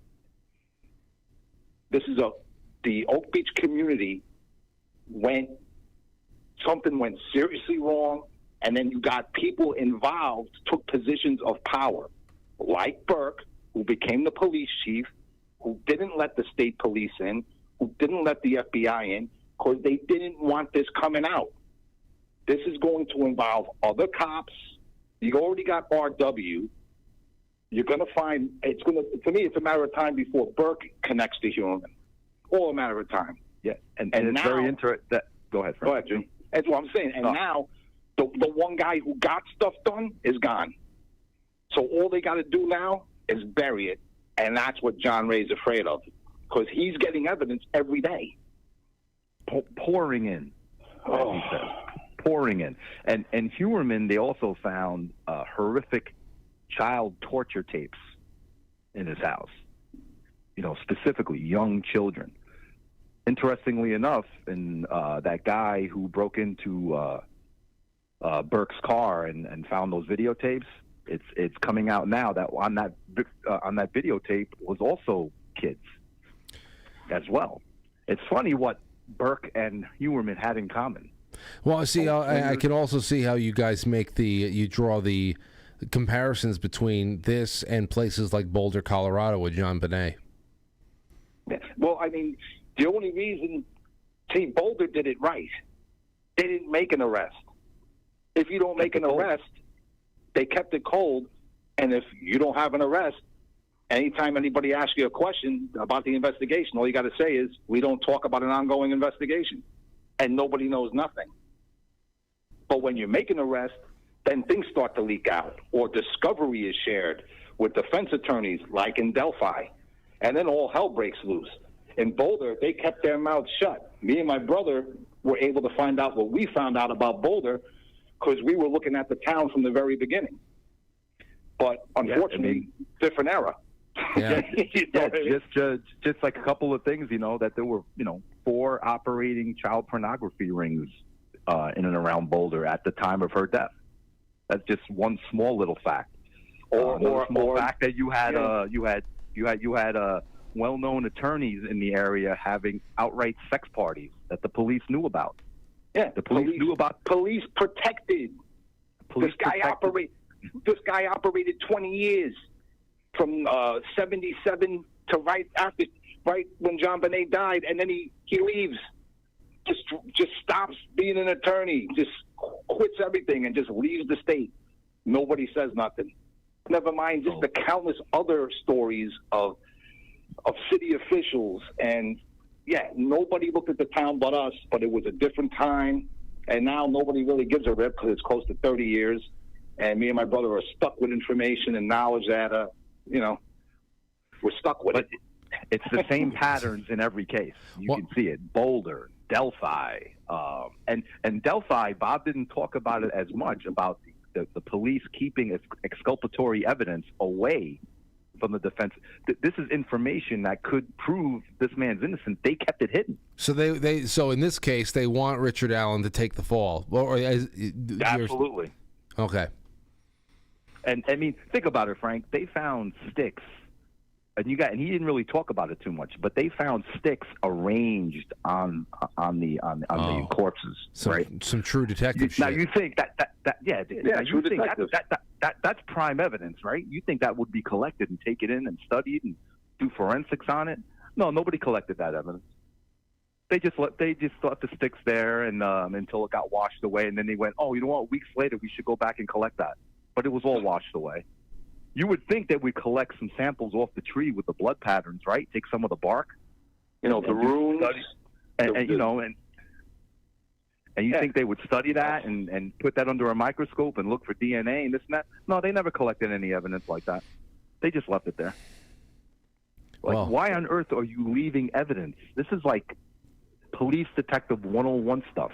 Speaker 7: The Oak Beach community something went seriously wrong, and then you got people involved, took positions of power, like Burke, who became the police chief, who didn't let the state police in, who didn't let the FBI in, because they didn't want this coming out. This is going to involve other cops. You already got RW. You're going to find, to me, it's a matter of time before Burke connects to Human. All a matter of time.
Speaker 13: Yeah, and it's
Speaker 7: now,
Speaker 13: very interesting. Go ahead, Frank.
Speaker 7: Go ahead, Jim. That's what I'm saying. And now, the one guy who got stuff done is gone. So all they got to do now is bury it, and that's what John Ray's afraid of, because he's getting evidence every day.
Speaker 13: Pouring in, as he says. Pouring in. And Huerman, they also found horrific child torture tapes in his house. Specifically young children. Interestingly enough, that guy who broke into Burke's car and found those videotapes, it's coming out now that on that videotape was also kids as well. It's funny what Burke and Huerman had in common.
Speaker 1: Well, see, I can also see how you guys you draw the comparisons between this and places like Boulder, Colorado with John Bonet.
Speaker 7: Well, I mean, the only reason, Boulder did it right. They didn't make an arrest. If you don't make an arrest, they kept it cold. And if you don't have an arrest, anytime anybody asks you a question about the investigation, all you got to say is, we don't talk about an ongoing investigation. And nobody knows nothing. But when you make an arrest, then things start to leak out, or discovery is shared with defense attorneys, like in Delphi. And then all hell breaks loose. In Boulder, they kept their mouths shut. Me and my brother were able to find out what we found out about Boulder because we were looking at the town from the very beginning. But unfortunately, different era.
Speaker 13: Yeah, just like a couple of things, that there were, 4 operating child pornography rings in and around Boulder at the time of her death. That's just one small little fact. Or fact that you had well-known attorneys in the area having outright sex parties that the police knew about.
Speaker 7: Yeah, the police knew about. Police protected. This guy operated 20 years from 77 to right when John Bonet died, and then he leaves. Just stops being an attorney, just quits everything, and just leaves the state. Nobody says nothing. Never mind just the countless other stories of city officials. And, nobody looked at the town but us, but it was a different time. And now nobody really gives a rip because it's close to 30 years. And me and my brother are stuck with information and knowledge that, we're stuck with it.
Speaker 13: It's the same patterns in every case. You can see it. Boulder, Delphi. And Delphi, Bob didn't talk about it as much, about the police keeping exculpatory evidence away from the defense. This is information that could prove this man's innocent. They kept it hidden.
Speaker 1: So so in this case, they want Richard Allen to take the fall.
Speaker 13: Absolutely.
Speaker 1: Okay.
Speaker 13: And I mean, think about it, Frank. They found sticks, and he didn't really talk about it too much, but they found sticks arranged on the corpses, right?
Speaker 1: Some true detective shit.
Speaker 13: Now you think true detective. That's prime evidence, right? You think that would be collected and taken in and studied and do forensics on it? No, nobody collected that evidence. They just left the sticks there and until it got washed away, and then they went, you know what? Weeks later, we should go back and collect that. But it was all washed away. You would think that we collect some samples off the tree with the blood patterns, right? Take some of the bark,
Speaker 7: the runes,
Speaker 13: and you think they would study that and put that under a microscope and look for DNA and this and that? No, they never collected any evidence like that. They just left it there. Why on earth are you leaving evidence? This is like police detective 101 stuff.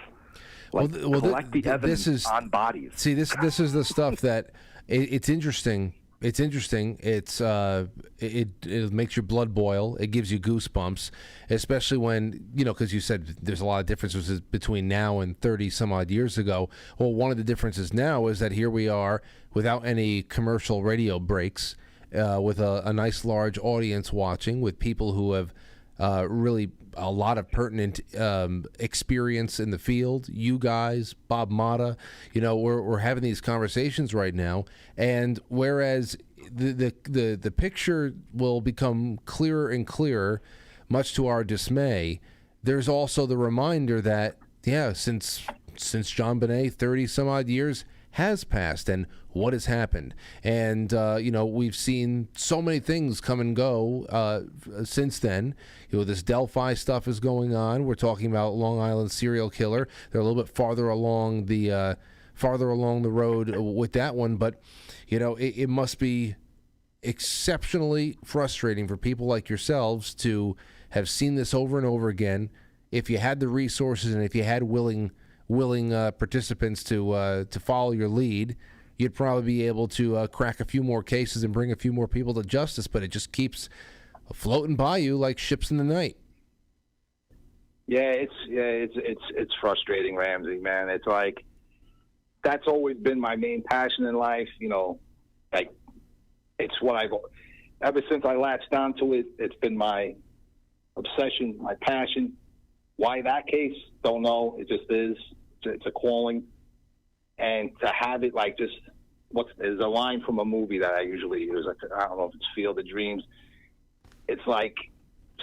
Speaker 13: Like, collect the evidence on bodies.
Speaker 1: See, this is the stuff that it's interesting. It's interesting. It makes your blood boil. It gives you goosebumps, especially when, because you said there's a lot of differences between now and 30 some odd years ago. Well, one of the differences now is that here we are without any commercial radio breaks, with a nice large audience watching, with people who have really a lot of pertinent experience in the field. You guys, Bob Mota, we're having these conversations right now, and whereas the picture will become clearer and clearer, much to our dismay, there's also the reminder that since John Bonet, 30 some odd years has passed, and what has happened. And, we've seen so many things come and go since then. This Delphi stuff is going on. We're talking about Long Island serial killer. They're a little bit farther along the road with that one. But, it must be exceptionally frustrating for people like yourselves to have seen this over and over again. If you had the resources and if you had willing participants to follow your lead, you'd probably be able to crack a few more cases and bring a few more people to justice. But it just keeps floating by you like ships in the night.
Speaker 7: It's frustrating, Ramsey, man. It's like that's always been my main passion in life. Like it's what I've ever since I latched onto it. It's been my obsession, my passion. Why that case? Don't know. It just is. It's a calling, and to have it like just there's a line from a movie that I usually use. I don't know if it's Field of Dreams. It's like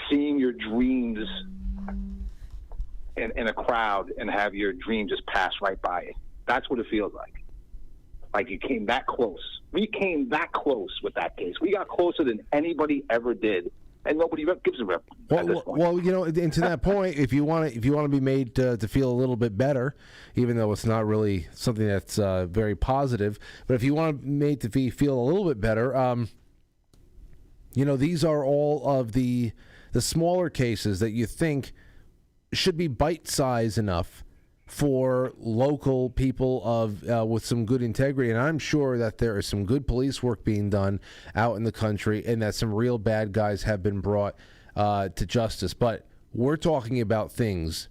Speaker 7: seeing your dreams in a crowd and have your dream just pass right by it. That's what it feels like. Like you came that close. We came that close with that case. We got closer than anybody ever did. And nobody gives a rip.
Speaker 1: Well, and to that point, if you want to be made to feel a little bit better, even though it's not really something that's very positive, but if you want to be made to feel a little bit better, these are all of the smaller cases that you think should be bite-sized enough for local people with some good integrity. And I'm sure that there is some good police work being done out in the country and that some real bad guys have been brought to justice. But we're talking about things,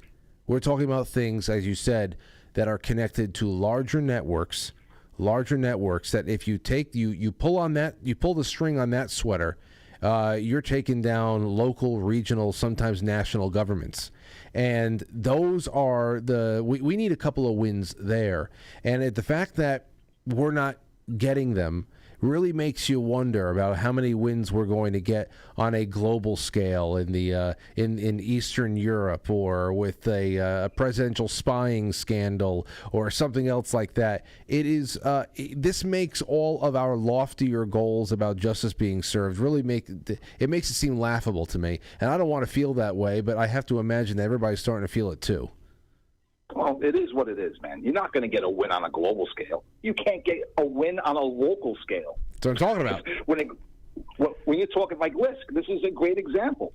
Speaker 1: as you said, that are connected to larger networks that if you take, you pull the string on that sweater, you're taking down local, regional, sometimes national governments. And those are we need a couple of wins there. And the fact that we're not getting them really makes you wonder about how many wins we're going to get on a global scale in the in Eastern Europe, or with a presidential spying scandal or something else like that. This makes all of our loftier goals about justice being served really makes it seem laughable to me. And I don't want to feel that way, but I have to imagine that everybody's starting to feel it too.
Speaker 7: Well, it is what it is, man. You're not going to get a win on a global scale. You can't get a win on a local scale.
Speaker 1: That's what I'm talking about.
Speaker 7: When you're talking like LISK, this is a great example.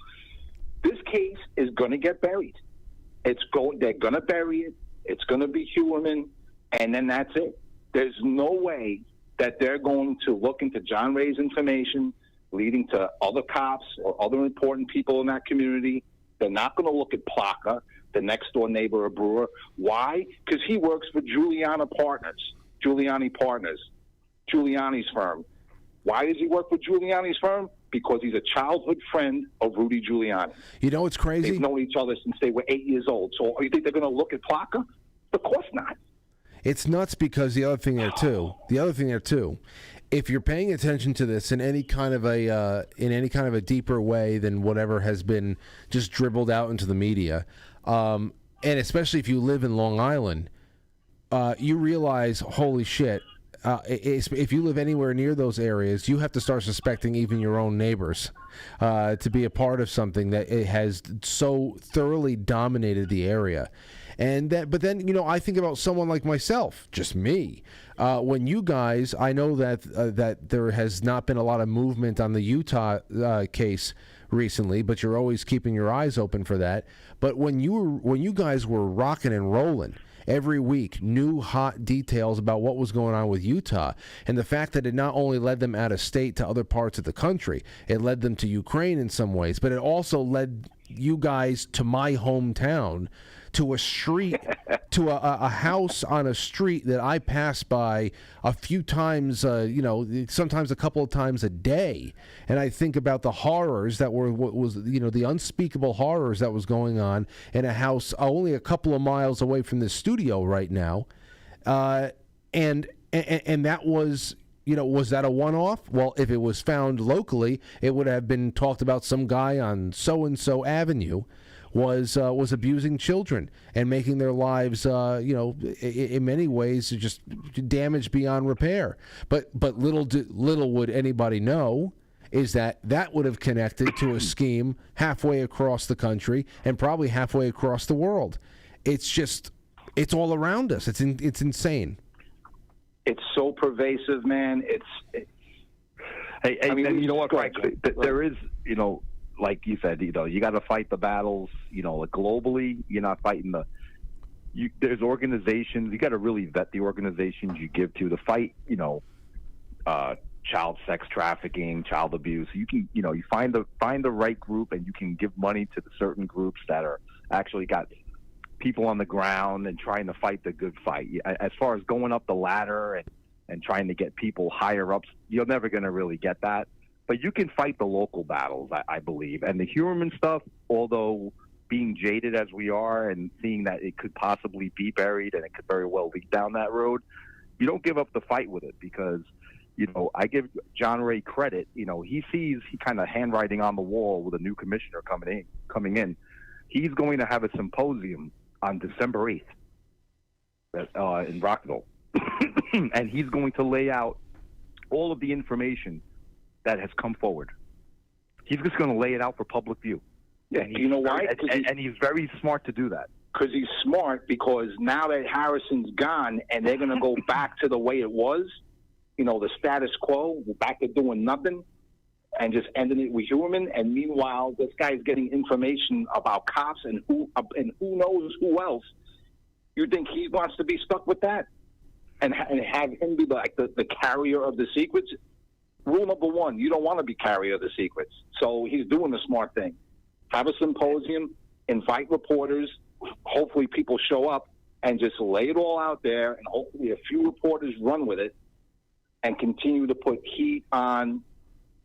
Speaker 7: This case is going to get buried. They're going to bury it. It's going to be human, and then that's it. There's no way that they're going to look into John Ray's information leading to other cops or other important people in that community. They're not going to look at Plaka, the next door neighbor or brewer. Why? Because he works for Giuliani's firm. Why does he work for Giuliani's firm? Because he's a childhood friend of Rudy Giuliani.
Speaker 1: You know what's crazy?
Speaker 7: They've known each other since they were 8 years old. So you think they're going to look at Plaka? Of course not.
Speaker 1: It's nuts, because the other thing there too, if you're paying attention to this in any kind of a deeper way than whatever has been just dribbled out into the media, and especially if you live in Long Island, you realize, holy shit, if you live anywhere near those areas, you have to start suspecting even your own neighbors to be a part of something that it has so thoroughly dominated the area. But then, I think about someone like myself, just me. When you guys, I know that there has not been a lot of movement on the Utah case recently, but you're always keeping your eyes open for that. But when you guys were rocking and rolling every week, new hot details about what was going on with Utah, and the fact that it not only led them out of state to other parts of the country, it led them to Ukraine in some ways, but it also led you guys to my hometown, to a street, to a house on a street that I pass by a few times, sometimes a couple of times a day. And I think about the horrors that were, the unspeakable horrors that was going on in a house only a couple of miles away from this studio right now. And that was, was that a one-off? Well, if it was found locally, it would have been talked about. Some guy on so-and-so Avenue was abusing children and making their lives, in many ways, just damaged beyond repair. But little would anybody know is that would have connected to a scheme halfway across the country and probably halfway across the world. It's all around us. It's insane.
Speaker 7: It's so pervasive, man.
Speaker 13: You know what, Frank? There is, like you said, you got to fight the battles. Globally, you're not fighting there's organizations. You got to really vet the organizations you give to fight. Child sex trafficking, child abuse. You can, you find the right group, and you can give money to the certain groups that are actually got people on the ground and trying to fight the good fight. As far as going up the ladder and trying to get people higher ups, you're never going to really get that. But you can fight the local battles, I believe. And the human stuff, although being jaded as we are and seeing that it could possibly be buried and it could very well lead down that road, you don't give up the fight with it because, I give John Ray credit. He kind of handwriting on the wall with a new commissioner coming in. He's going to have a symposium on December 8th in Rockville. And he's going to lay out all of the information that has come forward. He's just going to lay it out for public view.
Speaker 7: Yeah, you know why?
Speaker 13: And he's very smart to do that.
Speaker 7: Because he's smart, because now that Harrison's gone and they're going to go back to the way it was, the status quo, back to doing nothing and just ending it with human. And meanwhile, this guy's getting information about cops and who knows who else. You think he wants to be stuck with that and have him be like the carrier of the secrets? Rule number one, you don't want to be carrier of the secrets. So he's doing the smart thing. Have a symposium, invite reporters, hopefully people show up, and just lay it all out there, and hopefully a few reporters run with it and continue to put heat on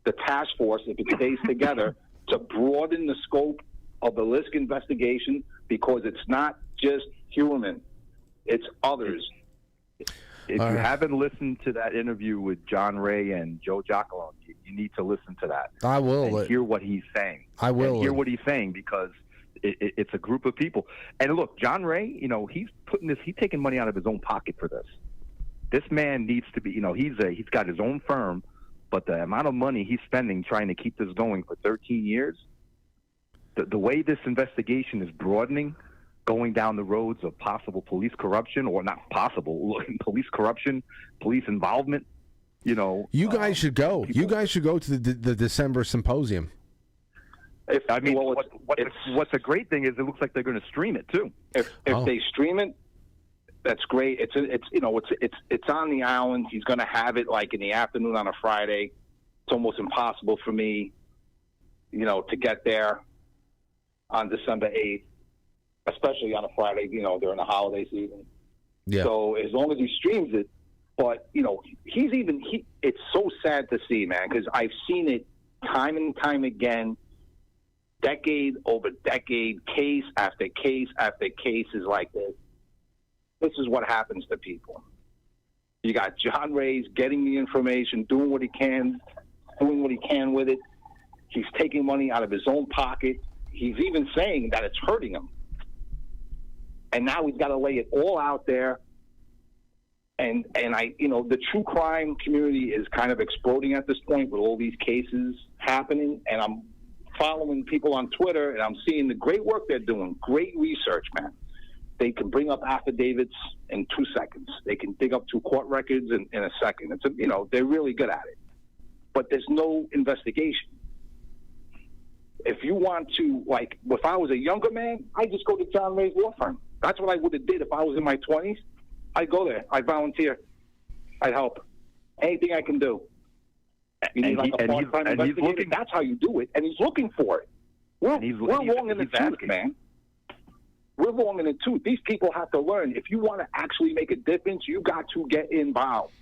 Speaker 7: the task force, if it stays together, to broaden the scope of the LISK investigation, because it's not just human, it's others.
Speaker 13: If you haven't listened to that interview with John Ray and Joe Giacolone, you need to listen to that.
Speaker 1: I will.
Speaker 13: And hear what he's saying.
Speaker 1: I will.
Speaker 13: And hear what he's saying, because it's a group of people. And look, John Ray, he's taking money out of his own pocket for this. This man needs to be, he's got his own firm, but the amount of money he's spending trying to keep this going for 13 years, the way this investigation is broadening, going down the roads of possible police corruption, or not possible, police corruption, police involvement,
Speaker 1: You guys should go. You guys should go to the December symposium.
Speaker 13: What's a great thing is it looks like they're going to stream it too.
Speaker 7: If they stream it, that's great. It's on the island. He's going to have it like in the afternoon on a Friday. It's almost impossible for me, to get there on December 8th. Especially on a Friday, during the holiday season. Yeah. So as long as he streams it, but it's so sad to see, man, because I've seen it time and time again, decade over decade, case after case after case is like this. This is what happens to people. You got John Ray's getting the information, doing what he can with it. He's taking money out of his own pocket. He's even saying that it's hurting him. And now he's got to lay it all out there. And I, the true crime community is kind of exploding at this point with all these cases happening. And I'm following people on Twitter, and I'm seeing the great work they're doing. Great research, man. They can bring up affidavits in 2 seconds. They can dig up 2 court records in a second. They're really good at it. But there's no investigation. If you want to, if I was a younger man, I'd just go to John Ray's law firm. That's what I would have did if I was in my 20s. I'd go there. I'd volunteer. I'd help. Anything I can do. You need a part-time investigator? That's how you do it. And he's looking for it. We're long in the tooth, man. We're long in the tooth. These people have to learn. If you want to actually make a difference, you got to get involved.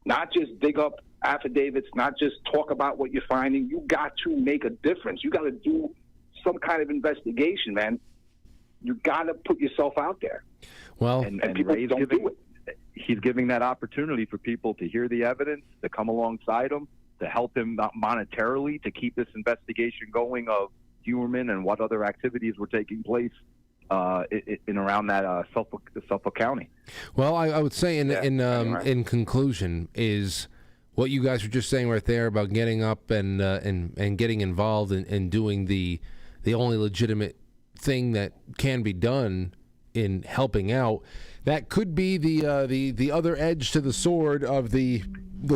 Speaker 7: Not just dig up affidavits, not just talk about what you're finding. You got to make a difference. You got to do some kind of investigation, man. You got to put yourself out there.
Speaker 1: Well,
Speaker 7: and people don't do it.
Speaker 13: He's giving that opportunity for people to hear the evidence, to come alongside him, to help him monetarily, to keep this investigation going of Huerman and what other activities were taking place in around that Suffolk County.
Speaker 1: Well, I would say in conclusion is what you guys were just saying right there about getting up and getting involved and doing the only legitimate thing that can be done in helping out. That could be the other edge to the sword of the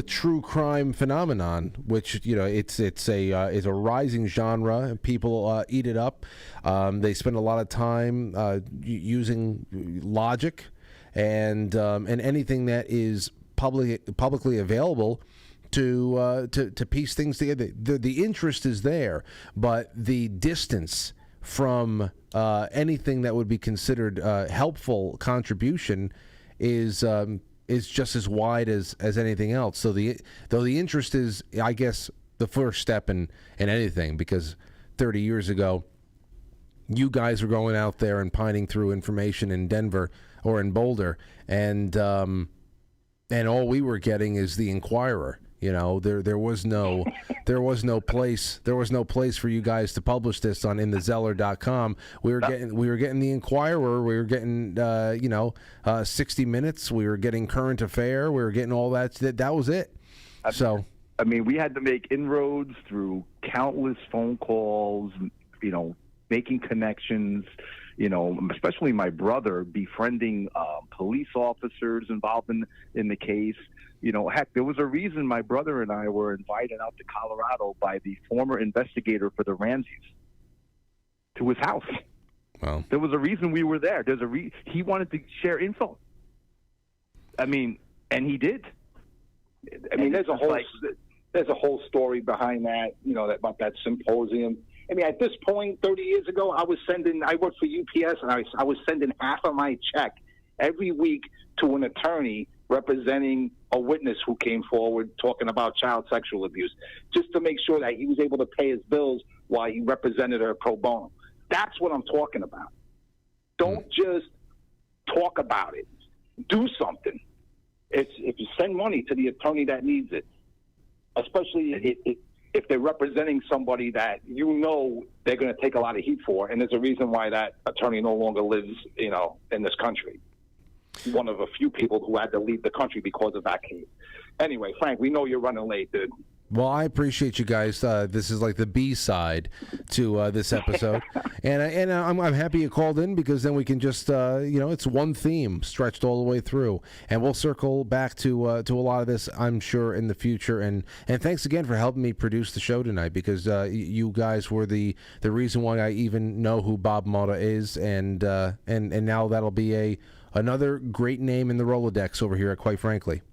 Speaker 1: true crime phenomenon, which it's a rising genre. People eat it up. They spend a lot of time using logic and anything that is publicly available to piece things together. The interest is there, but the distance from anything that would be considered helpful contribution is just as wide as anything else. So though the interest is, I guess, the first step in anything, because 30 years ago, you guys were going out there and pining through information in Denver or in Boulder, and all we were getting is the Inquirer. There was no place for you guys to publish this on inthezeller.com. We were getting the Inquirer. We were getting 60 Minutes. We were getting Current Affair. We were getting all that. That was it. So
Speaker 13: I mean, we had to make inroads through countless phone calls. Making connections. Especially my brother befriending police officers involved in the case. Heck, there was a reason my brother and I were invited out to Colorado by the former investigator for the Ramseys to his house.
Speaker 1: Wow.
Speaker 13: There was a reason we were there. He wanted to share info. I mean, and he did.
Speaker 7: I mean, there's a whole story behind that, about that symposium. I mean, at this point, 30 years ago, I worked for UPS, and I was sending half of my check every week to an attorney representing a witness who came forward talking about child sexual abuse, just to make sure that he was able to pay his bills while he represented her pro bono. That's what I'm talking about. Don't just talk about it. Do something. If you send money to the attorney that needs it, especially if they're representing somebody that they're going to take a lot of heat for, and there's a reason why that attorney no longer lives, in this country. One of a few people who had to leave the country because of that case. Anyway, Frank, we know you're running late, dude.
Speaker 1: Well, I appreciate you guys. This is like the B-side to this episode, and I'm happy you called in, because then we can just it's one theme stretched all the way through, and we'll circle back to a lot of this, I'm sure, in the future. And thanks again for helping me produce the show tonight, because you guys were the reason why I even know who Bob Mota is, and now that'll be another great name in the Rolodex over here at Quite Frankly.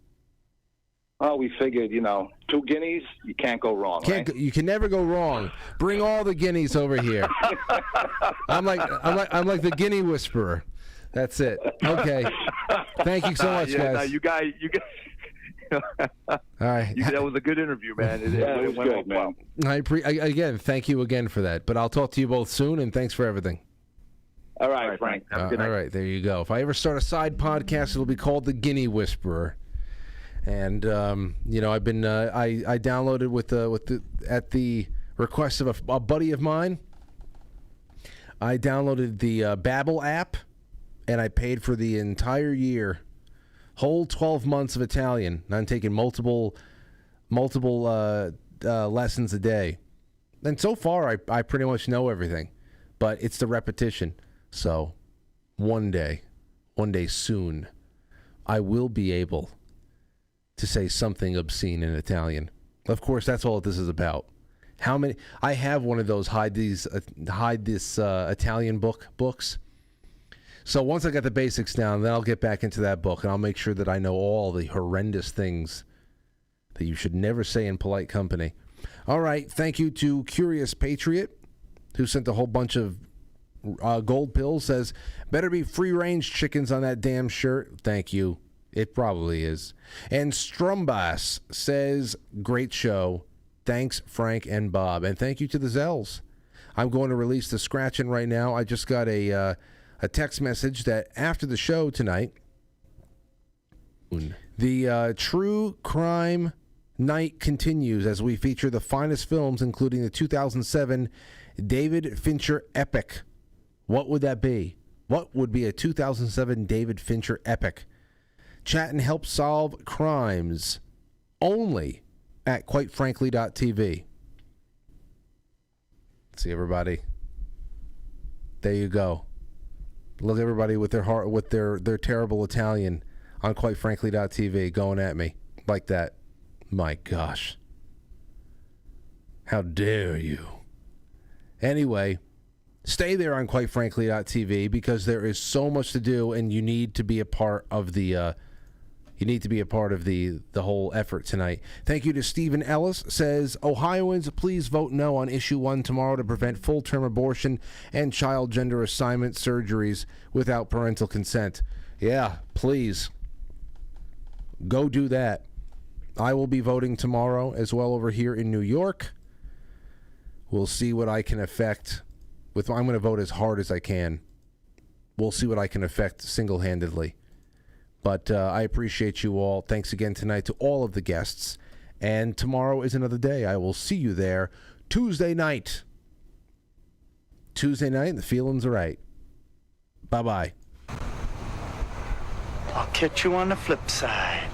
Speaker 7: Well, we figured, 2 guineas, you can't go wrong.
Speaker 1: You can never go wrong. Bring all the guineas over here. I'm like the guinea whisperer. That's it. Okay. Thank you so much, guys.
Speaker 13: No, you guys.
Speaker 1: All right.
Speaker 13: That was a good interview, man. It went
Speaker 7: good, man.
Speaker 1: Again, thank you again for that. But I'll talk to you both soon, and thanks for everything.
Speaker 7: All right, Frank.
Speaker 1: All right, there you go. If I ever start a side podcast, it'll be called The Guinea Whisperer. And I've been I downloaded at the request of a buddy of mine. I downloaded the Babbel app, and I paid for the entire year Whole 12 months of Italian. I'm taking multiple lessons a day. And so far, I pretty much know everything. But it's the repetition. So one day soon, I will be able to say something obscene in Italian. Of course, that's all this is about. How many? I have one of those hide this Italian books. So once I got the basics down, then I'll get back into that book, and I'll make sure that I know all the horrendous things that you should never say in polite company. All right, thank you to Curious Patriot, who sent a whole bunch of gold pills, says, better be free-range chickens on that damn shirt. Thank you. It probably is. And Strumbas says, great show. Thanks, Frank and Bob. And thank you to the Zells. I'm going to release the scratching right now. I just got a text message that after the show tonight, the True Crime Night continues as we feature the finest films, including the 2007 David Fincher epic. What would that be? What would be a 2007 David Fincher epic? Chat and help solve crimes only at quitefrankly.tv. See everybody. There you go. Look at everybody with their heart, with their terrible Italian on quitefrankly.tv going at me like that. My gosh. How dare you? Anyway, stay there on quitefrankly.tv because there is so much to do and you need to be a part of the the whole effort tonight. Thank you to Stephen Ellis. Says, Ohioans, please vote no on issue 1 tomorrow to prevent full-term abortion and child gender assignment surgeries without parental consent. Yeah, please. Go do that. I will be voting tomorrow as well over here in New York. We'll see what I can affect. I'm going to vote as hard as I can. We'll see what I can affect single-handedly. But I appreciate you all. Thanks again tonight to all of the guests. And tomorrow is another day. I will see you there Tuesday night. The feeling's right. Bye-bye.
Speaker 14: I'll catch you on the flip side.